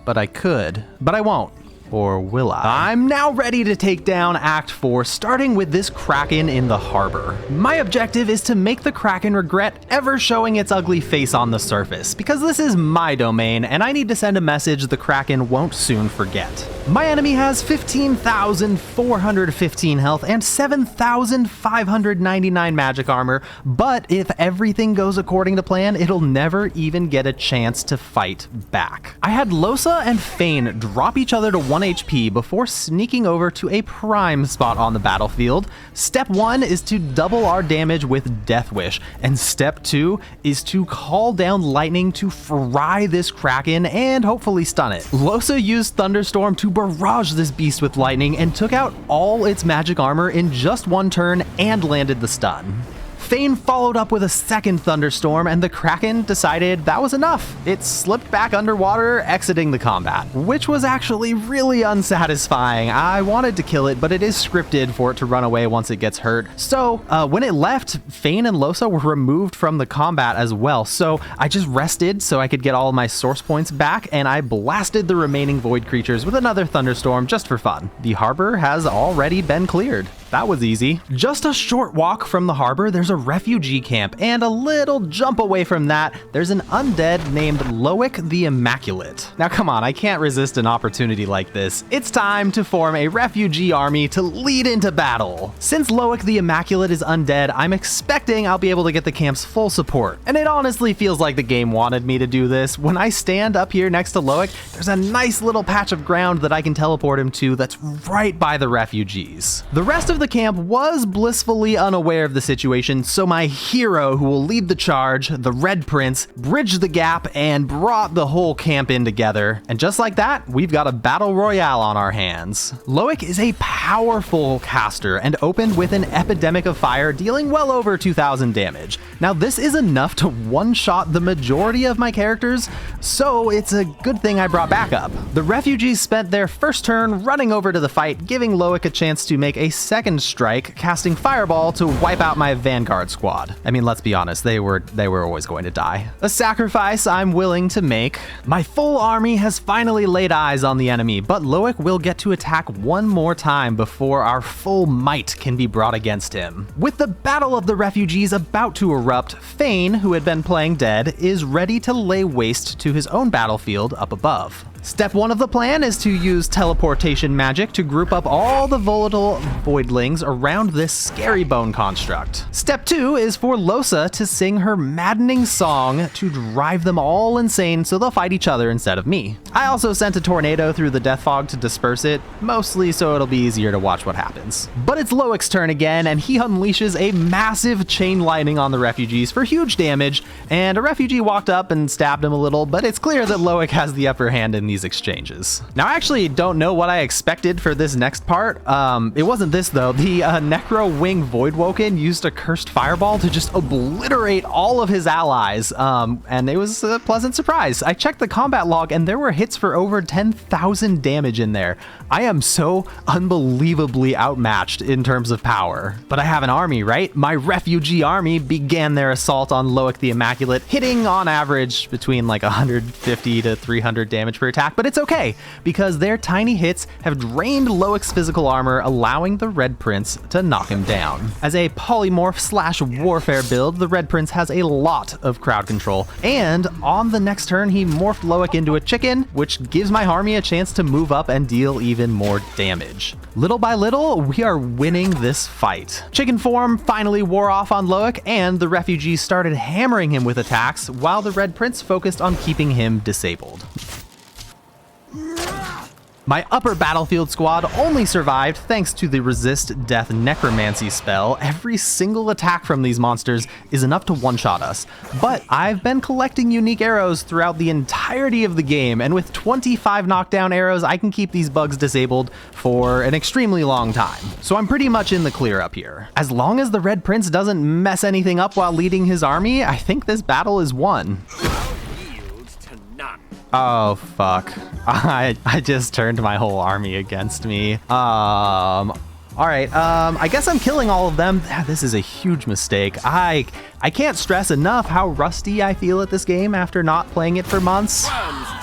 But I could. But I won't. Or will I? I'm now ready to take down Act 4, starting with this Kraken in the harbor. My objective is to make the Kraken regret ever showing its ugly face on the surface, because this is my domain, and I need to send a message the Kraken won't soon forget. My enemy has 15,415 health and 7,599 magic armor, but if everything goes according to plan, it'll never even get a chance to fight back. I had Lohse and Fane drop each other to 1 HP before sneaking over to a prime spot on the battlefield. Step 1 is to double our damage with Death Wish, and step 2 is to call down lightning to fry this Kraken and hopefully stun it. Lohse used Thunderstorm to barrage this beast with lightning and took out all its magic armor in just 1 turn and landed the stun. Fane followed up with a second thunderstorm, and the Kraken decided that was enough. It slipped back underwater, exiting the combat, which was actually really unsatisfying. I wanted to kill it, but it is scripted for it to run away once it gets hurt. So when it left, Fane and Lohse were removed from the combat as well. So I just rested so I could get all of my source points back, and I blasted the remaining void creatures with another thunderstorm just for fun. The harbor has already been cleared. That was easy. Just a short walk from the harbor, there's a refugee camp, and a little jump away from that, there's an undead named Loic the Immaculate. Now come on, I can't resist an opportunity like this. It's time to form a refugee army to lead into battle. Since Loic the Immaculate is undead, I'm expecting I'll be able to get the camp's full support. And it honestly feels like the game wanted me to do this. When I stand up here next to Loic, there's a nice little patch of ground that I can teleport him to that's right by the refugees. The rest of the camp was blissfully unaware of the situation, so my hero who will lead the charge, the Red Prince, bridged the gap and brought the whole camp in together. And just like that, we've got a battle royale on our hands. Loic is a powerful caster and opened with an epidemic of fire, dealing well over 2,000 damage. Now this is enough to one-shot the majority of my characters, so it's a good thing I brought backup. The refugees spent their first turn running over to the fight, giving Loic a chance to make a second strike, casting Fireball to wipe out my Vanguard squad. I mean, let's be honest, they were always going to die. A sacrifice I'm willing to make. My full army has finally laid eyes on the enemy, but Loic will get to attack one more time before our full might can be brought against him. With the Battle of the Refugees about to erupt, Fane, who had been playing dead, is ready to lay waste to his own battlefield up above. Step 1 of the plan is to use teleportation magic to group up all the volatile voidlings around this scary bone construct. Step 2 is for Lohse to sing her maddening song to drive them all insane so they'll fight each other instead of me. I also sent a tornado through the death fog to disperse it, mostly so it'll be easier to watch what happens. But it's Loic's turn again, and he unleashes a massive chain lightning on the refugees for huge damage, and a refugee walked up and stabbed him a little, but it's clear that Loic has the upper hand in these these exchanges. Now, I actually don't know what I expected for this next part. It wasn't this though. The Necro Wing Voidwoken used a cursed fireball to just obliterate all of his allies, and it was a pleasant surprise. I checked the combat log and there were hits for over 10,000 damage in there. I am so unbelievably outmatched in terms of power. But I have an army, right? My refugee army began their assault on Loic the Immaculate, hitting on average between like 150 to 300 damage per attack, but it's okay because their tiny hits have drained Loic's physical armor, allowing the Red Prince to knock him down. As a polymorph slash warfare build, the Red Prince has a lot of crowd control, and on the next turn he morphed Loic into a chicken, which gives my army a chance to move up and deal even more damage. Little by little, we are winning this fight. Chicken form finally wore off on Loic, and the refugees started hammering him with attacks, while the Red Prince focused on keeping him disabled. My upper battlefield squad only survived thanks to the Resist Death Necromancy spell. Every single attack from these monsters is enough to one-shot us. But I've been collecting unique arrows throughout the entirety of the game, and with 25 knockdown arrows, I can keep these bugs disabled for an extremely long time. So I'm pretty much in the clear up here. As long as the Red Prince doesn't mess anything up while leading his army, I think this battle is won. Oh, fuck. I just turned my whole army against me. All right, I guess I'm killing all of them. This is a huge mistake. I can't stress enough how rusty I feel at this game after not playing it for months.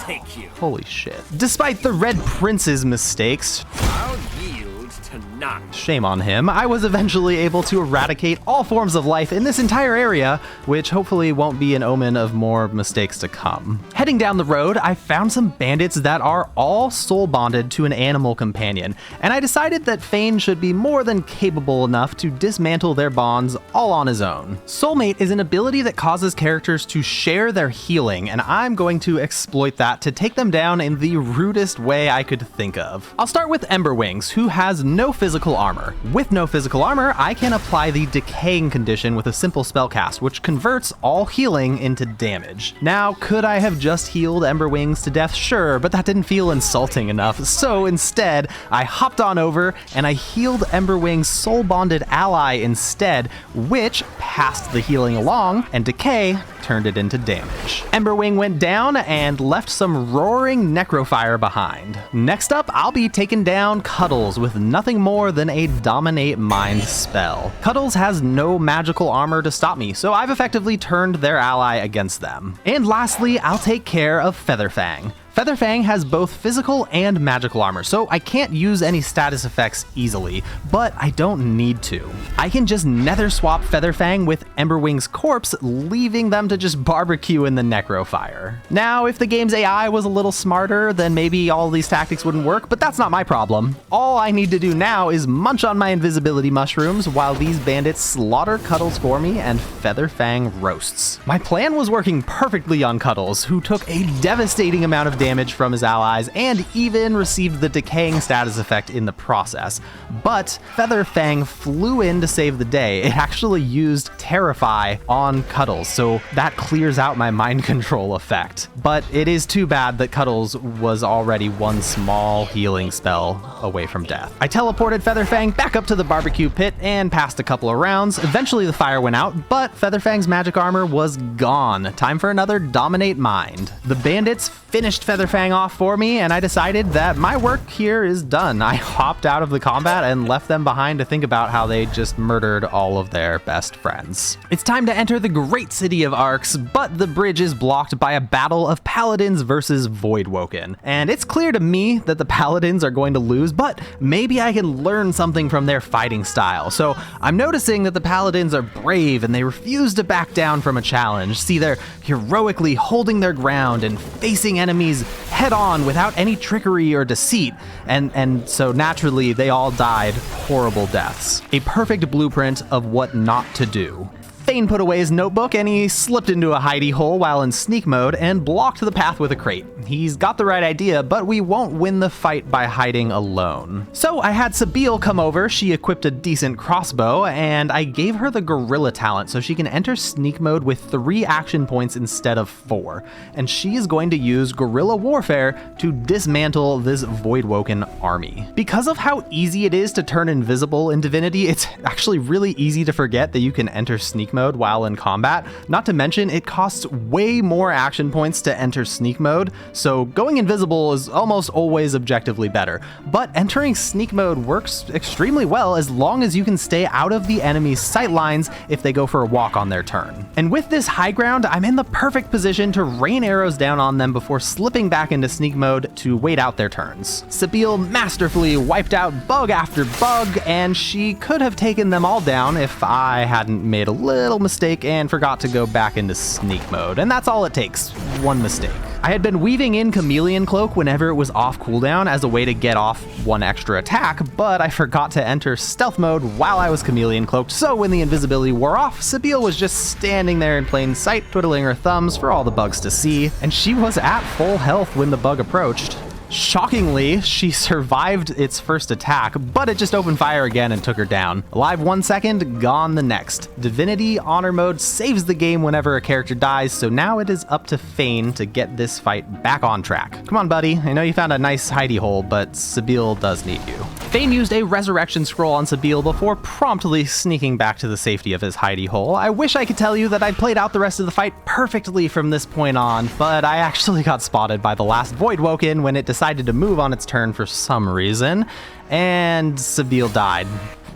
Take you. Holy shit. Despite the Red Prince's mistakes, I'll yield to none. shame on him, I was eventually able to eradicate all forms of life in this entire area, which hopefully won't be an omen of more mistakes to come. Heading down the road, I found some bandits that are all soul bonded to an animal companion, and I decided that Fane should be more than capable enough to dismantle their bonds all on his own. Soulmate is an ability that causes characters to share their healing, and I'm going to exploit that to take them down in the rudest way I could think of. I'll start with Emberwings, who has no physical armor. With no physical armor, I can apply the decaying condition with a simple spellcast, which converts all healing into damage. Now, could I have just healed Emberwings to death? Sure, but that didn't feel insulting enough, so instead, I hopped on over and I healed Emberwings' soul-bonded ally instead, which passed the healing along, and decay turned it into damage. Emberwing went down and left some roaring necrofire behind. Next up, I'll be taking down Cuddles with nothing more than a Dominate Mind spell. Cuddles has no magical armor to stop me, so I've effectively turned their ally against them. And lastly, I'll take care of Featherfang. Featherfang has both physical and magical armor, so I can't use any status effects easily, but I don't need to. I can just nether swap Featherfang with Emberwing's corpse, leaving them to just barbecue in the necrofire. Now, if the game's AI was a little smarter, then maybe all these tactics wouldn't work, but that's not my problem. All I need to do now is munch on my invisibility mushrooms while these bandits slaughter Cuddles for me and Featherfang roasts. My plan was working perfectly on Cuddles, who took a devastating amount of damage from his allies and even received the decaying status effect in the process. But Featherfang flew in to save the day. It actually used Terrify on Cuddles, so that clears out my mind control effect. But it is too bad that Cuddles was already one small healing spell away from death. I teleported Featherfang back up to the barbecue pit and passed a couple of rounds. Eventually the fire went out, but Featherfang's magic armor was gone. Time for another Dominate Mind. The bandits finished Featherfang off for me, and I decided that my work here is done. I hopped out of the combat and left them behind to think about how they just murdered all of their best friends. It's time to enter the great city of Arx, but the bridge is blocked by a battle of paladins versus voidwoken. And it's clear to me that the paladins are going to lose, but maybe I can learn something from their fighting style. So I'm noticing that the paladins are brave and they refuse to back down from a challenge. See, they're heroically holding their ground and facing enemies head on without any trickery or deceit, and so naturally they all died horrible deaths. A perfect blueprint of what not to do. Thane put away his notebook and he slipped into a hidey hole while in sneak mode and blocked the path with a crate. He's got the right idea, but we won't win the fight by hiding alone. So I had Sabile come over. She equipped a decent crossbow and I gave her the gorilla talent so she can enter sneak mode with 3 action points instead of 4. And she is going to use guerrilla warfare to dismantle this voidwoken army. Because of how easy it is to turn invisible in Divinity, it's actually really easy to forget that you can enter sneak mode while in combat. Not to mention, it costs way more action points to enter sneak mode, so going invisible is almost always objectively better. But entering sneak mode works extremely well as long as you can stay out of the enemy's sight lines if they go for a walk on their turn. And with this high ground, I'm in the perfect position to rain arrows down on them before slipping back into sneak mode to wait out their turns. Sabile masterfully wiped out bug after bug, and she could have taken them all down if I hadn't made a little mistake and forgot to go back into sneak mode. And that's all it takes, one mistake. I had been weaving in Chameleon Cloak whenever it was off cooldown as a way to get off one extra attack, but I forgot to enter stealth mode while I was Chameleon Cloaked, so when the invisibility wore off, Sabile was just standing there in plain sight, twiddling her thumbs for all the bugs to see, and she was at full health when the bug approached. Shockingly, she survived its first attack, but it just opened fire again and took her down. Alive 1 second, gone the next. Divinity Honor Mode saves the game whenever a character dies, so now it is up to Thane to get this fight back on track. Come on, buddy. I know you found a nice hidey hole, but Sabile does need you. Thane used a resurrection scroll on Sabile before promptly sneaking back to the safety of his hidey hole. I wish I could tell you that I'd played out the rest of the fight perfectly from this point on, but I actually got spotted by the last voidwoken when it decided to move on its turn for some reason, and Sabile died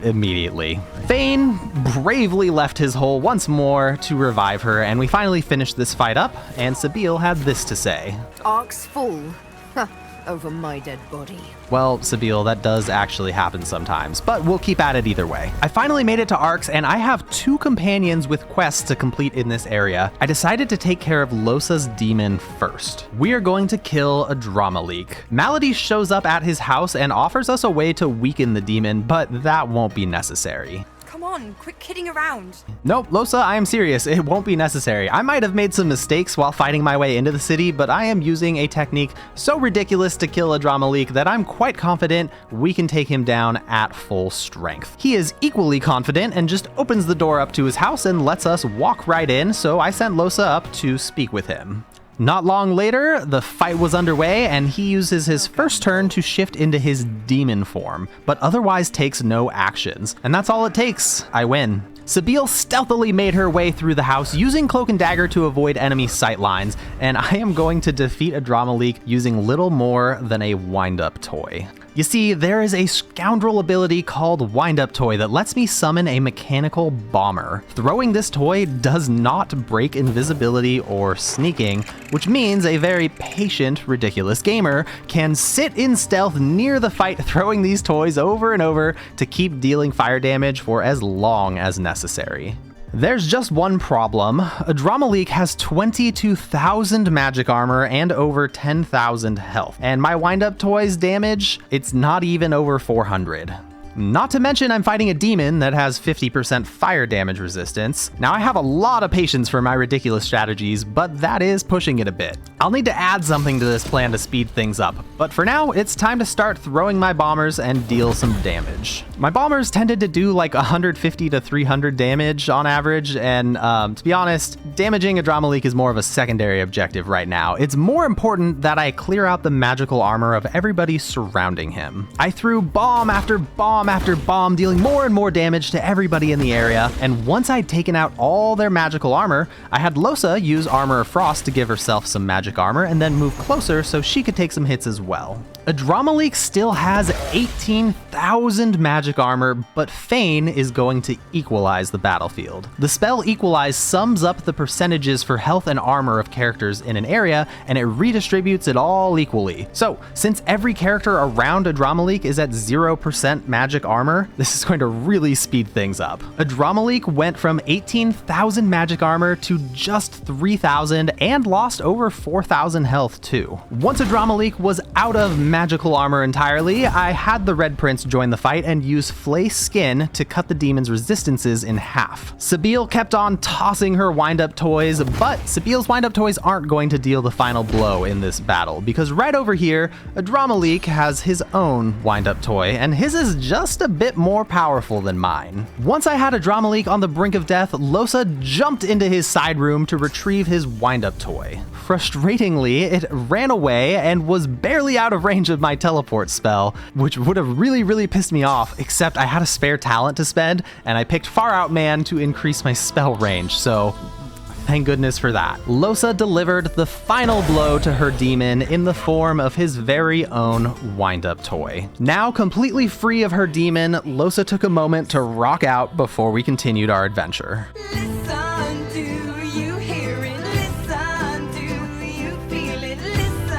immediately. Thane bravely left his hole once more to revive her, and we finally finished this fight up, and Sabile had this to say. Ark's full. Huh, over my dead body. Well, Sabile, that does actually happen sometimes, but we'll keep at it either way. I finally made it to Arks, and I have 2 companions with quests to complete in this area. I decided to take care of Losa's demon first. We are going to kill a drama leak. Malady shows up at his house and offers us a way to weaken the demon, but that won't be necessary. Come on, quit kidding around. Nope, Losa, I am serious. It won't be necessary. I might have made some mistakes while fighting my way into the city, but I am using a technique so ridiculous to kill a drama leak that I'm quite confident we can take him down at full strength. He is equally confident and just opens the door up to his house and lets us walk right in, so I sent Losa up to speak with him. Not long later, the fight was underway, and he uses his first turn to shift into his demon form, but otherwise takes no actions. And that's all it takes. I win. Sabile stealthily made her way through the house using Cloak and Dagger to avoid enemy sight lines, and I am going to defeat a drama leak using little more than a wind-up toy. You see, there is a scoundrel ability called Wind Up Toy that lets me summon a mechanical bomber. Throwing this toy does not break invisibility or sneaking, which means a very patient, ridiculous gamer can sit in stealth near the fight throwing these toys over and over to keep dealing fire damage for as long as necessary. There's just one problem. A drama leak has 22,000 magic armor and over 10,000 health, and my wind-up toy's damage, it's not even over 400. Not to mention I'm fighting a demon that has 50% fire damage resistance. Now I have a lot of patience for my ridiculous strategies, but that is pushing it a bit. I'll need to add something to this plan to speed things up, but for now it's time to start throwing my bombers and deal some damage. My bombers tended to do like 150 to 300 damage on average, and to be honest, damaging a drama leak is more of a secondary objective right now. It's more important that I clear out the magical armor of everybody surrounding him. I threw bomb after bomb after bomb, dealing more and more damage to everybody in the area, and once I'd taken out all their magical armor, I had Losa use Armor of Frost to give herself some magic armor and then move closer so she could take some hits as well. A drama leak still has 18,000 magic armor, but Thane is going to equalize the battlefield. The spell Equalize sums up the percentages for health and armor of characters in an area, and it redistributes it all equally. So, since every character around a drama leak is at 0% magic armor, this is going to really speed things up. A drama leak went from 18,000 magic armor to just 3,000 and lost over 4,000 health too. Once a drama leak was out of magical armor entirely, I had the Red Prince join the fight and use Flay Skin to cut the demon's resistances in half. Sabine kept on tossing her wind-up toys, but Sabine's wind-up toys aren't going to deal the final blow in this battle, because right over here, Adramalik has his own wind-up toy, and his is just a bit more powerful than mine. Once I had Adramalik on the brink of death, Lohse jumped into his side room to retrieve his wind-up toy. Frustratingly, it ran away and was barely out of range of my teleport spell, which would have really pissed me off, except I had a spare talent to spend, and I picked Far Out Man to increase my spell range, so thank goodness for that. Lohse delivered the final blow to her demon in the form of his very own wind-up toy. Now completely free of her demon, Lohse took a moment to rock out before we continued our adventure. Listen, do you hear it? Listen, do you feel it? Listen,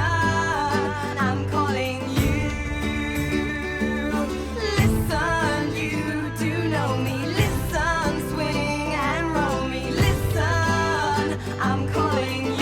I'm calling you. Listen, you do know me. Listen, swing and roll me. Listen, I'm calling you.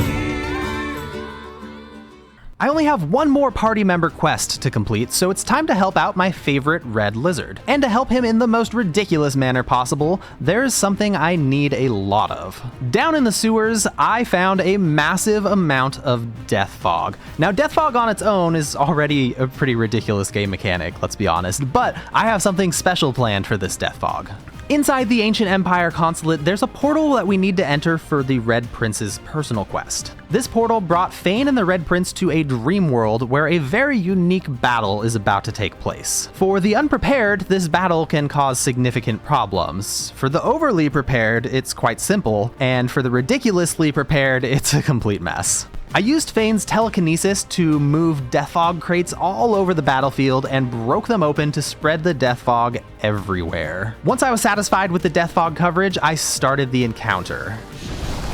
I only have one more party member quest to complete, so it's time to help out my favorite red lizard. And to help him in the most ridiculous manner possible, there's something I need a lot of. Down in the sewers, I found a massive amount of death fog. Now, death fog on its own is already a pretty ridiculous game mechanic, let's be honest, but I have something special planned for this death fog. Inside the Ancient Empire consulate, there's a portal that we need to enter for the Red Prince's personal quest. This portal brought Fane and the Red Prince to a dream world where a very unique battle is about to take place. For the unprepared, this battle can cause significant problems. For the overly prepared, it's quite simple, and for the ridiculously prepared, it's a complete mess. I used Fane's telekinesis to move death fog crates all over the battlefield and broke them open to spread the death fog everywhere. Once I was satisfied with the death fog coverage, I started the encounter.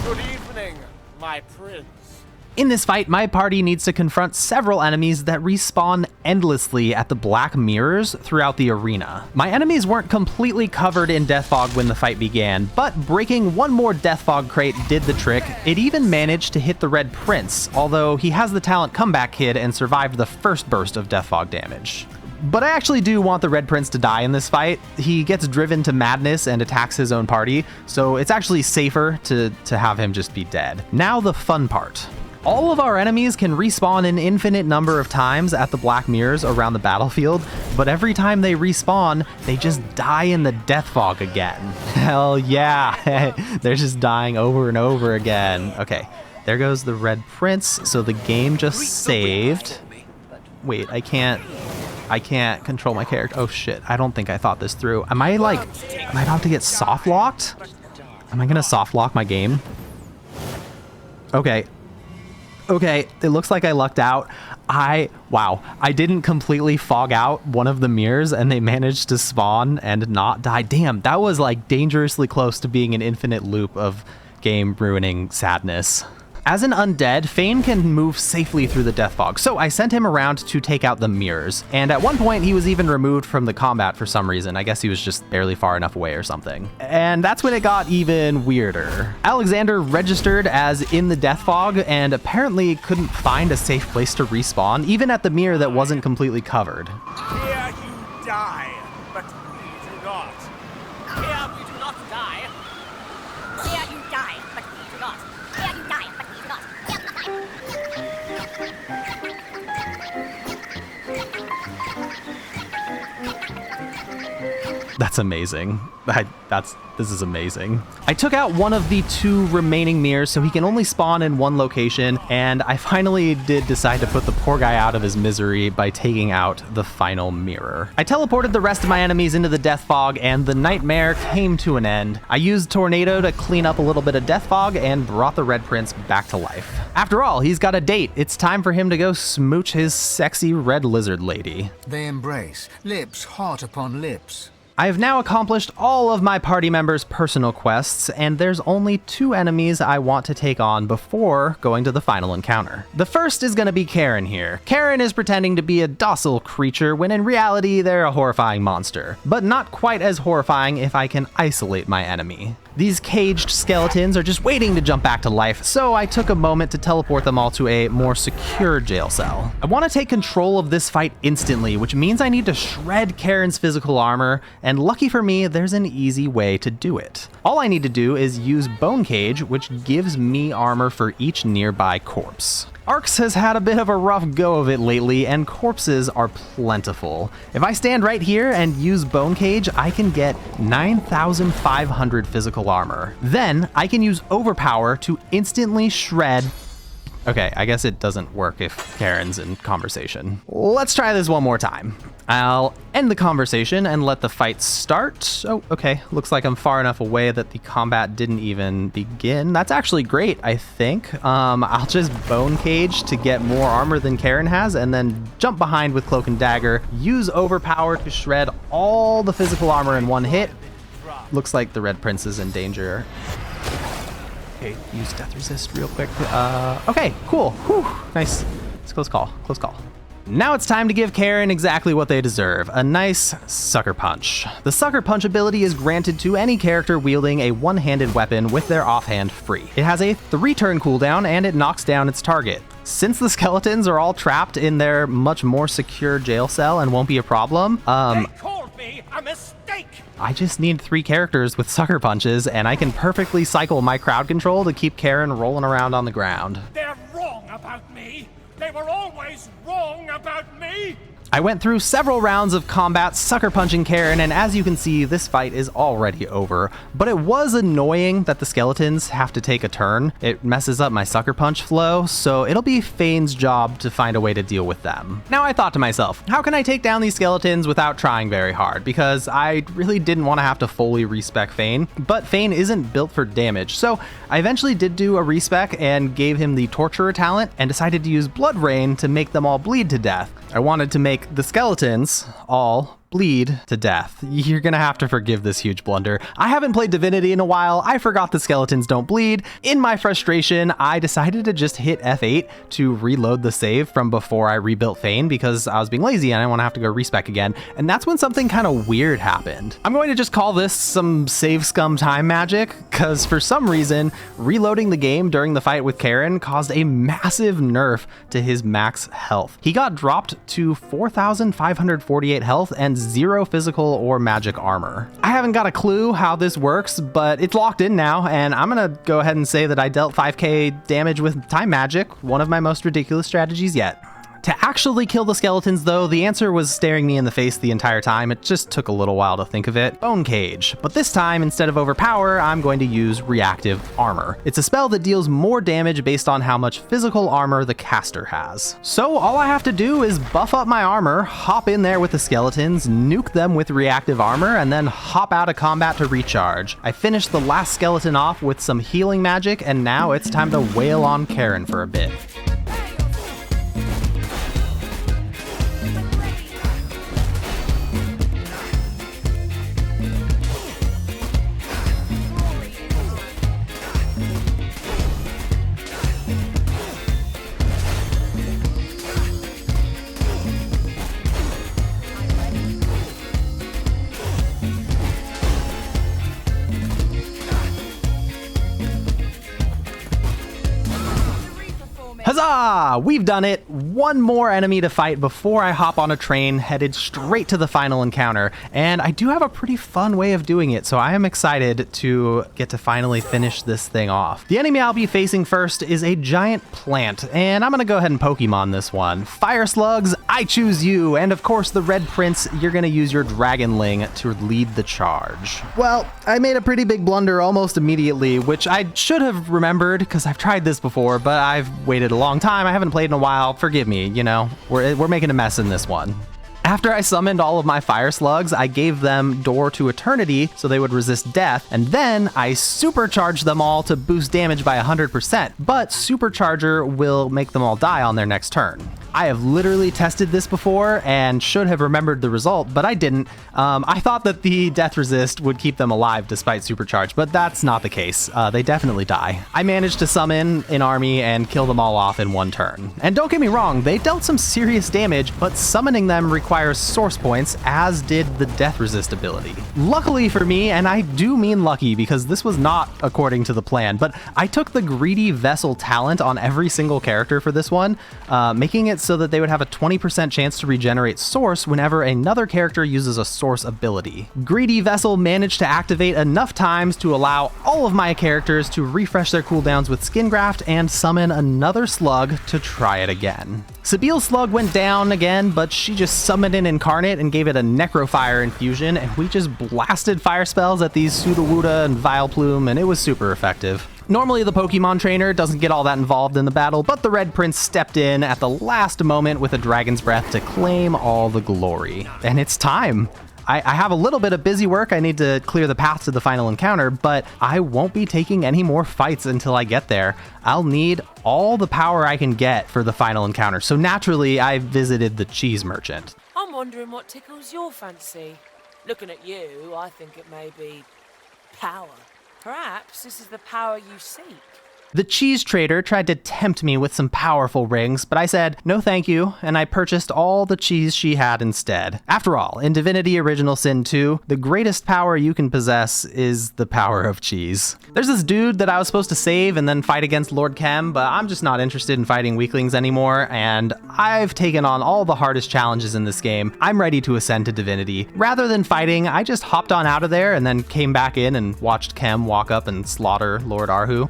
Good evening, my prince. In this fight, my party needs to confront several enemies that respawn endlessly at the black mirrors throughout the arena. My enemies weren't completely covered in death fog when the fight began, but breaking one more death fog crate did the trick. It even managed to hit the Red Prince, although he has the talent Comeback Kid and survived the first burst of death fog damage. But I actually do want the Red Prince to die in this fight. He gets driven to madness and attacks his own party, so it's actually safer to have him just be dead. Now the fun part. All of our enemies can respawn an infinite number of times at the black mirrors around the battlefield, but every time they respawn, they just die in the death fog again. Hell yeah, they're just dying over and over again. Okay, there goes the Red Prince, so the game just saved. Wait, I can't control my character. Oh shit, I don't think I thought this through. Am I about to get soft locked? Am I gonna soft lock my game? Okay, it looks like I lucked out. Wow, I didn't completely fog out one of the mirrors and they managed to spawn and not die. Damn, that was like dangerously close to being an infinite loop of game ruining sadness. As an undead, Fane can move safely through the death fog, so I sent him around to take out the mirrors. And at one point, he was even removed from the combat for some reason. I guess he was just barely far enough away or something. And that's when it got even weirder. Alexander registered as in the death fog and apparently couldn't find a safe place to respawn, even at the mirror that wasn't completely covered. Here you die, but we do not. Here we do not die. Here you die, but we do not. Here you die, but we do not. That's amazing. This is amazing. I took out one of the two remaining mirrors so he can only spawn in one location, and I finally did decide to put the poor guy out of his misery by taking out the final mirror. I teleported the rest of my enemies into the death fog and the nightmare came to an end. I used Tornado to clean up a little bit of death fog and brought the Red Prince back to life. After all, he's got a date. It's time for him to go smooch his sexy red lizard lady. They embrace, lips hot upon lips. I have now accomplished all of my party members' personal quests, and there's only two enemies I want to take on before going to the final encounter. The first is going to be Karen here. Karen is pretending to be a docile creature when in reality they're a horrifying monster, but not quite as horrifying if I can isolate my enemy. These caged skeletons are just waiting to jump back to life, so I took a moment to teleport them all to a more secure jail cell. I want to take control of this fight instantly, which means I need to shred Karen's physical armor, and lucky for me, there's an easy way to do it. All I need to do is use Bone Cage, which gives me armor for each nearby corpse. Arx has had a bit of a rough go of it lately, and corpses are plentiful. If I stand right here and use Bone Cage, I can get 9,500 physical armor. Then I can use Overpower to instantly shred. Okay, I guess it doesn't work if Karen's in conversation. Let's try this one more time. I'll end the conversation and let the fight start. Oh, okay. Looks like I'm far enough away that the combat didn't even begin. That's actually great, I think. I'll just Bone Cage to get more armor than Karen has, and then jump behind with Cloak and Dagger, use Overpower to shred all the physical armor in one hit. Looks like the Red Prince is in danger. Okay, use Death Resist real quick. Okay, cool. Whew, nice. It's a close call. Close call. Now it's time to give Karen exactly what they deserve, a nice Sucker Punch. The Sucker Punch ability is granted to any character wielding a one-handed weapon with their offhand free. It has a 3-turn cooldown and it knocks down its target. Since the skeletons are all trapped in their much more secure jail cell and won't be a problem, They called me a mistake! I just need 3 characters with Sucker Punches, and I can perfectly cycle my crowd control to keep Karen rolling around on the ground. They're wrong about me! They were always wrong about me! I went through several rounds of combat sucker punching Karen, and as you can see, this fight is already over. But it was annoying that the skeletons have to take a turn. It messes up my sucker punch flow, so it'll be Fane's job to find a way to deal with them. Now I thought to myself, how can I take down these skeletons without trying very hard? Because I really didn't want to have to fully respec Fane, but Fane isn't built for damage. So I eventually did do a respec and gave him the Torturer talent and decided to use Blood Rain to make them all bleed to death. I wanted to make the skeletons all bleed to death. You're gonna have to forgive this huge blunder. I haven't played Divinity in a while. I forgot the skeletons don't bleed. In my frustration, I decided to just hit F8 to reload the save from before I rebuilt Fane because I was being lazy and I didn't want to have to go respec again. And that's when something kind of weird happened. I'm going to just call this some save scum time magic, because for some reason, reloading the game during the fight with Karen caused a massive nerf to his max health. He got dropped to 4,548 health and 0 physical or magic armor. I haven't got a clue how this works, but it's locked in now, and I'm gonna go ahead and say that I dealt 5k damage with time magic, one of my most ridiculous strategies yet. To actually kill the skeletons though, the answer was staring me in the face the entire time. It just took a little while to think of it. Bone Cage. But this time, instead of Overpower, I'm going to use Reactive Armor. It's a spell that deals more damage based on how much physical armor the caster has. So all I have to do is buff up my armor, hop in there with the skeletons, nuke them with Reactive Armor, and then hop out of combat to recharge. I finished the last skeleton off with some healing magic, and now it's time to wail on Karen for a bit. Huzzah! We've done it! One more enemy to fight before I hop on a train headed straight to the final encounter. And I do have a pretty fun way of doing it, so I am excited to get to finally finish this thing off. The enemy I'll be facing first is a giant plant, and I'm gonna go ahead and Pokemon this one. Fire Slugs, I choose you! And of course, the Red Prince, you're gonna use your Dragonling to lead the charge. Well, I made a pretty big blunder almost immediately, which I should have remembered because I've tried this before, but I've waited a long time. I haven't played in a while. Forgive me, you know, we're making a mess in this one. After I summoned all of my Fire Slugs, I gave them Door to Eternity so they would resist death, and then I supercharged them all to boost damage by 100%, but Supercharger will make them all die on their next turn. I have literally tested this before and should have remembered the result, but I didn't. I thought that the death resist would keep them alive despite supercharge, but that's not the case. They definitely die. I managed to summon an army and kill them all off in one turn. And don't get me wrong, they dealt some serious damage, but summoning them requires source points, as did the death resist ability. Luckily for me, and I do mean lucky because this was not according to the plan, but I took the greedy vessel talent on every single character for this one, making it so that they would have a 20% chance to regenerate source whenever another character uses a source ability. Greedy Vessel managed to activate enough times to allow all of my characters to refresh their cooldowns with Skin Graft and summon another slug to try it again. Sabile's slug went down again, but she just summoned an Incarnate and gave it a Necrofire infusion, and we just blasted fire spells at these Sudowooda and Vileplume, and it was super effective. Normally the Pokemon trainer doesn't get all that involved in the battle, but the Red Prince stepped in at the last moment with a Dragon's Breath to claim all the glory. And it's time! I have a little bit of busy work. I need to clear the path to the final encounter, but I won't be taking any more fights until I get there. I'll need all the power I can get for the final encounter, so naturally I visited the cheese merchant. I'm wondering what tickles your fancy. Looking at you, I think it may be power. Perhaps this is the power you seek. The cheese trader tried to tempt me with some powerful rings, but I said, no thank you, and I purchased all the cheese she had instead. After all, in Divinity Original Sin 2, the greatest power you can possess is the power of cheese. There's this dude that I was supposed to save and then fight against Lord Chem, but I'm just not interested in fighting weaklings anymore, and I've taken on all the hardest challenges in this game. I'm ready to ascend to Divinity. Rather than fighting, I just hopped on out of there and then came back in and watched Chem walk up and slaughter Lord Arhu.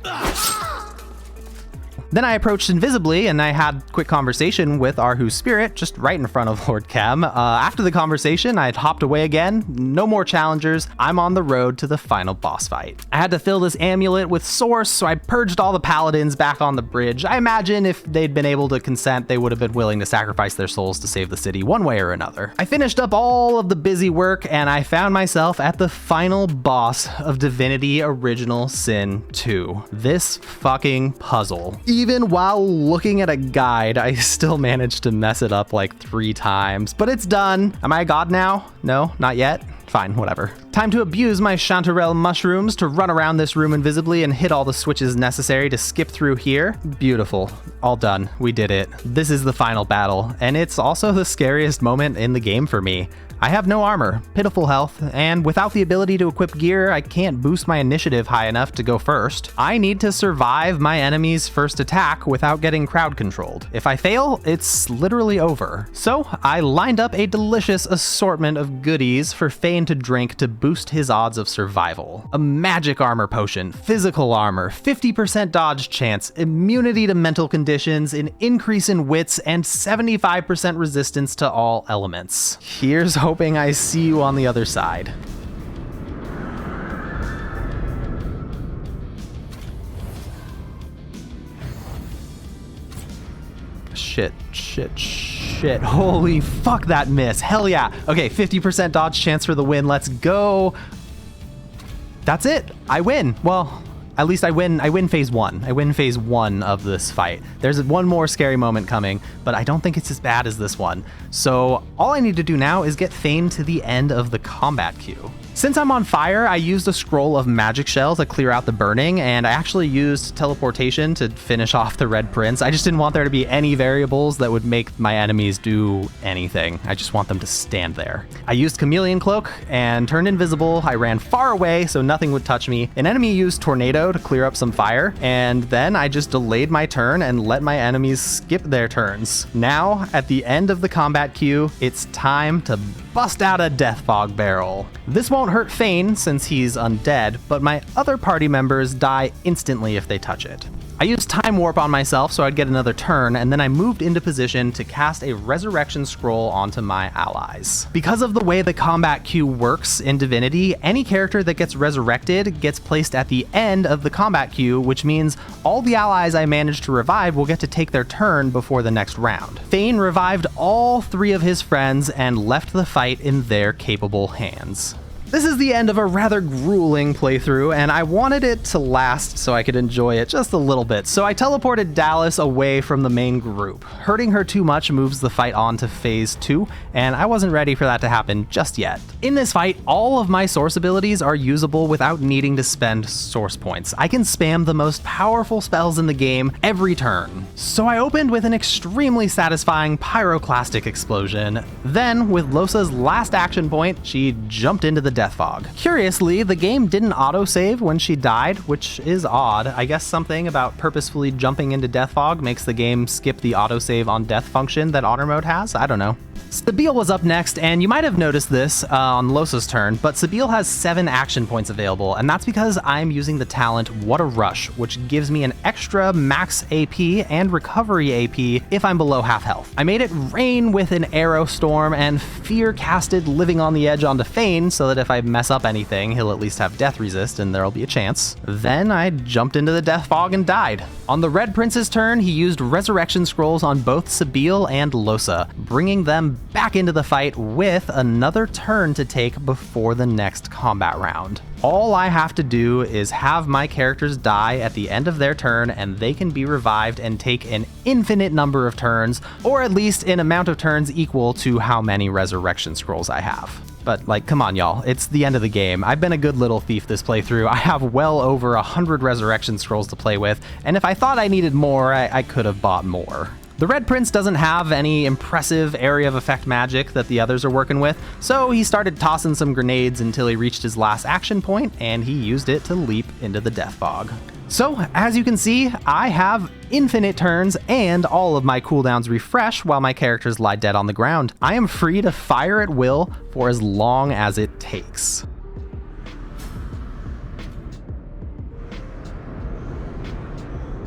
Then I approached invisibly and I had a quick conversation with Arhu's spirit just right in front of Lord Chem. After the conversation, I had hopped away again. No more challengers. I'm on the road to the final boss fight. I had to fill this amulet with source, so I purged all the paladins back on the bridge. I imagine if they'd been able to consent, they would have been willing to sacrifice their souls to save the city one way or another. I finished up all of the busy work and I found myself at the final boss of Divinity Original Sin 2. This fucking puzzle. Even while looking at a guide, I still managed to mess it up like 3 times, but it's done. Am I a god now? No, not yet. Fine, whatever. Time to abuse my chanterelle mushrooms to run around this room invisibly and hit all the switches necessary to skip through here. Beautiful. All done. We did it. This is the final battle, and it's also the scariest moment in the game for me. I have no armor, pitiful health, and without the ability to equip gear, I can't boost my initiative high enough to go first. I need to survive my enemy's first attack without getting crowd controlled. If I fail, it's literally over. So I lined up a delicious assortment of goodies for Fane to drink to boost his odds of survival. A magic armor potion, physical armor, 50% dodge chance, immunity to mental conditions, an increase in wits, and 75% resistance to all elements. Here's hoping I see you on the other side. Shit. Holy fuck, that miss. Hell yeah. Okay, 50% dodge chance for the win. Let's go. That's it. I win. Well, at least I win phase 1. I win phase 1 of this fight. There's one more scary moment coming, but I don't think it's as bad as this one. So all I need to do now is get Fane to the end of the combat queue. Since I'm on fire, I used a scroll of magic shells to clear out the burning, and I actually used teleportation to finish off the Red Prince. I just didn't want there to be any variables that would make my enemies do anything. I just want them to stand there. I used Chameleon Cloak and turned invisible. I ran far away so nothing would touch me. An enemy used Tornado to clear up some fire, and then I just delayed my turn and let my enemies skip their turns. Now, at the end of the combat queue, it's time to bust out a Death Fog barrel. This won't hurt Fane since he's undead, but my other party members die instantly if they touch it. I used Time Warp on myself so I'd get another turn, and then I moved into position to cast a Resurrection Scroll onto my allies. Because of the way the combat queue works in Divinity, any character that gets resurrected gets placed at the end of the combat queue, which means all the allies I managed to revive will get to take their turn before the next round. Fane revived all 3 of his friends and left the fight in their capable hands. This is the end of a rather grueling playthrough, and I wanted it to last so I could enjoy it just a little bit, so I teleported Dallis away from the main group. Hurting her too much moves the fight on to phase 2, and I wasn't ready for that to happen just yet. In this fight, all of my source abilities are usable without needing to spend source points. I can spam the most powerful spells in the game every turn. So I opened with an extremely satisfying pyroclastic explosion. Then, with Lohse's last action point, she jumped into the death fog. Curiously, the game didn't autosave when she died, which is odd. I guess something about purposefully jumping into death fog makes the game skip the autosave on death function that honor mode has? I don't know. Sabile was up next, and you might have noticed this on Lohse's turn, but Sabile has 7 action points available, and that's because I'm using the talent What a Rush, which gives me an extra max AP and recovery AP if I'm below half health. I made it rain with an arrow storm and fear casted Living on the Edge onto Fane so that if I mess up anything, he'll at least have death resist and there'll be a chance. Then I jumped into the death fog and died. On the Red Prince's turn, he used resurrection scrolls on both Sabile and Lohse, bringing them back into the fight with another turn to take before the next combat round. All I have to do is have my characters die at the end of their turn, and they can be revived and take an infinite number of turns, or at least an amount of turns equal to how many resurrection scrolls I have. But like, come on y'all, it's the end of the game. I've been a good little thief this playthrough. I have well over 100 resurrection scrolls to play with, and if I thought I needed more, I could have bought more. The Red Prince doesn't have any impressive area of effect magic that the others are working with, so he started tossing some grenades until he reached his last action point, and he used it to leap into the death fog. So, as you can see, I have infinite turns and all of my cooldowns refresh while my characters lie dead on the ground. I am free to fire at will for as long as it takes.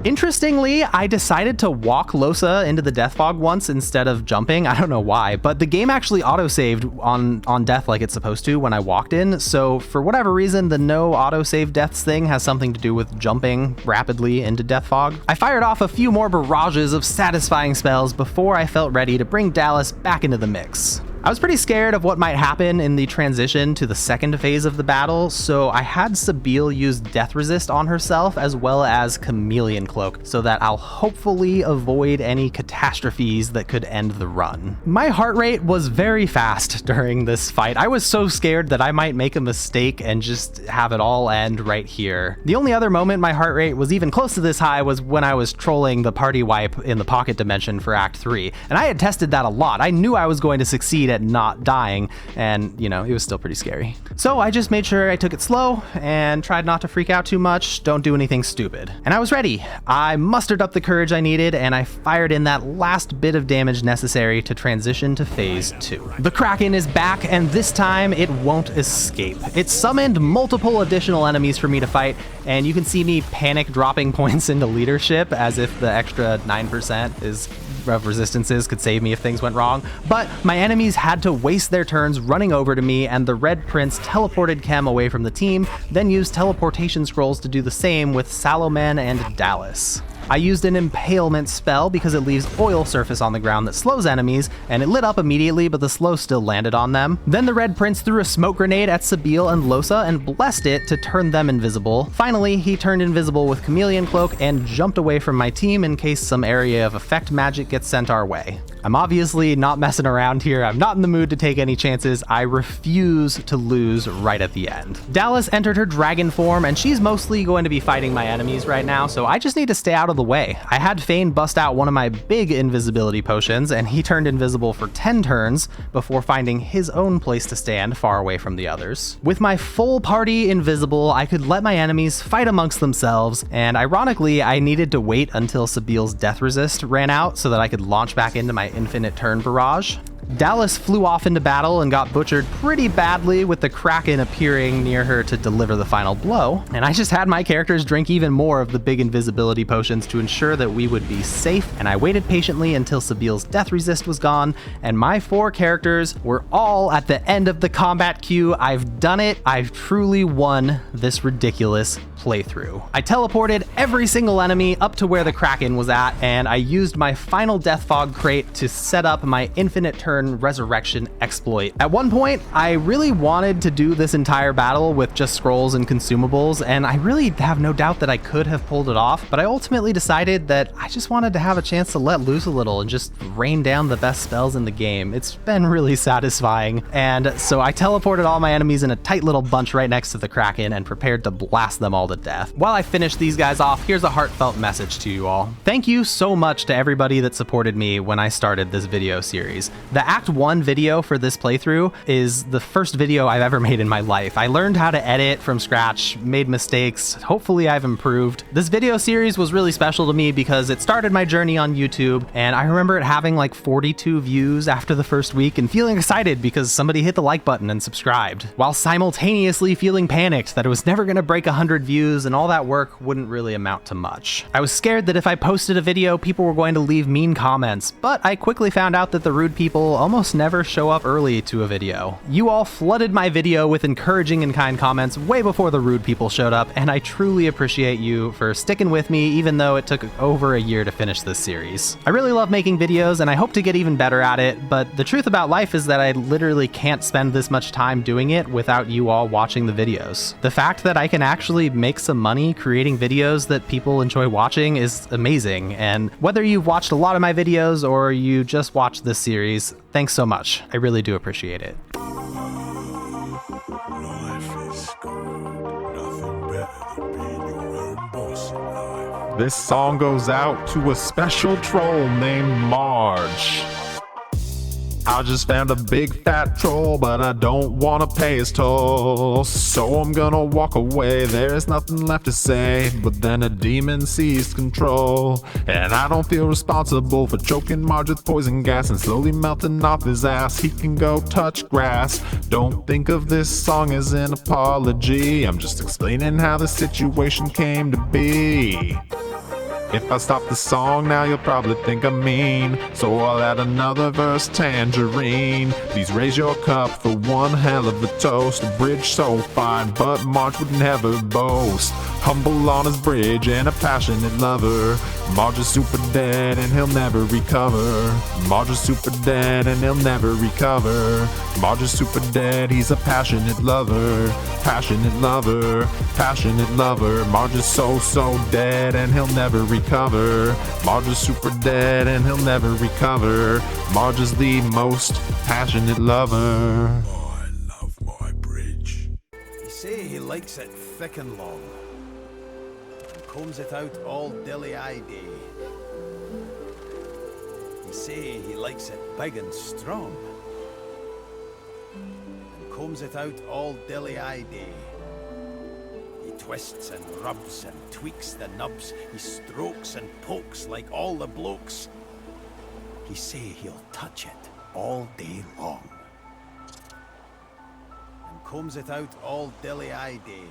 Interestingly, I decided to walk Lohse into the death fog once instead of jumping. I don't know why, but the game actually autosaved on death like it's supposed to when I walked in, so for whatever reason, the no autosave deaths thing has something to do with jumping rapidly into death fog. I fired off a few more barrages of satisfying spells before I felt ready to bring Dallis back into the mix. I was pretty scared of what might happen in the transition to the second phase of the battle, so I had Sabile use Death Resist on herself as well as Chameleon Cloak, so that I'll hopefully avoid any catastrophes that could end the run. My heart rate was very fast during this fight. I was so scared that I might make a mistake and just have it all end right here. The only other moment my heart rate was even close to this high was when I was trolling the party wipe in the pocket dimension for Act 3, and I had tested that a lot. I knew I was going to succeed at not dying, and you know, it was still pretty scary. So I just made sure I took it slow and tried not to freak out too much, don't do anything stupid. And I was ready. I mustered up the courage I needed, and I fired in that last bit of damage necessary to transition to phase 2. The Kraken is back, and this time it won't escape. It summoned multiple additional enemies for me to fight, and you can see me panic dropping points into leadership as if the extra 9% of resistances could save me if things went wrong, but my enemies had to waste their turns running over to me, and the Red Prince teleported Chem away from the team, then used teleportation scrolls to do the same with Salomen and Dallis. I used an impalement spell because it leaves oil surface on the ground that slows enemies, and it lit up immediately, but the slow still landed on them. Then the Red Prince threw a smoke grenade at Sabile and Lohse and blessed it to turn them invisible. Finally, he turned invisible with Chameleon Cloak and jumped away from my team in case some area of effect magic gets sent our way. I'm obviously not messing around here. I'm not in the mood to take any chances. I refuse to lose right at the end. Dallis entered her dragon form, and she's mostly going to be fighting my enemies right now, so I just need to stay out of the way. I had Fane bust out one of my big invisibility potions, and he turned invisible for 10 turns before finding his own place to stand far away from the others. With my full party invisible, I could let my enemies fight amongst themselves, and ironically, I needed to wait until Sabile's death resist ran out so that I could launch back into my infinite turn barrage. Dallis flew off into battle and got butchered pretty badly, with the Kraken appearing near her to deliver the final blow, and I just had my characters drink even more of the big invisibility potions to ensure that we would be safe, and I waited patiently until Sabile's death resist was gone, and my 4 characters were all at the end of the combat queue. I've done it. I've truly won this ridiculous playthrough. I teleported every single enemy up to where the Kraken was at, and I used my final death fog crate to set up my infinite turn turn resurrection exploit. At one point, I really wanted to do this entire battle with just scrolls and consumables, and I really have no doubt that I could have pulled it off, but I ultimately decided that I just wanted to have a chance to let loose a little and just rain down the best spells in the game. It's been really satisfying, and so I teleported all my enemies in a tight little bunch right next to the Kraken and prepared to blast them all to death. While I finish these guys off, here's a heartfelt message to you all. Thank you so much to everybody that supported me when I started this video series. The Act 1 video for this playthrough is the first video I've ever made in my life. I learned how to edit from scratch, made mistakes, hopefully I've improved. This video series was really special to me because it started my journey on YouTube, and I remember it having like 42 views after the first week and feeling excited because somebody hit the like button and subscribed, while simultaneously feeling panicked that it was never gonna break 100 views and all that work wouldn't really amount to much. I was scared that if I posted a video, people were going to leave mean comments, but I quickly found out that the rude people almost never show up early to a video. You all flooded my video with encouraging and kind comments way before the rude people showed up, and I truly appreciate you for sticking with me even though it took over a year to finish this series. I really love making videos and I hope to get even better at it, but the truth about life is that I literally can't spend this much time doing it without you all watching the videos. The fact that I can actually make some money creating videos that people enjoy watching is amazing, and whether you've watched a lot of my videos or you just watched this series, thanks so much. I really do appreciate it. This song goes out to a special troll named Marge. I just found a big fat troll, but I don't wanna pay his toll, so I'm gonna walk away. There's nothing left to say, but then a demon seized control, and I don't feel responsible for choking Marge with poison gas and slowly melting off his ass. He can go touch grass. Don't think of this song as an apology, I'm just explaining how the situation came to be. If I stop the song now, you'll probably think I'm mean, so I'll add another verse, tangerine. Please raise your cup for one hell of a toast. A bridge so fine, but Marge would never boast. Humble on his bridge and a passionate lover. Marge is super dead and he'll never recover. Marge is super dead and he'll never recover. Marge is super dead, he's a passionate lover. Passionate lover, passionate lover. Marge is so dead and he'll never recover. Marge is super dead and he'll never recover. Marge is the most passionate lover. I love my bridge. You say he likes it thick and long, and combs it out all dilly-eye day. You say he likes it big and strong, and combs it out all dilly-eye day. He twists and rubs and tweaks the nubs. He strokes and pokes like all the blokes. He say he'll touch it all day long, and combs it out all dilly-eye day.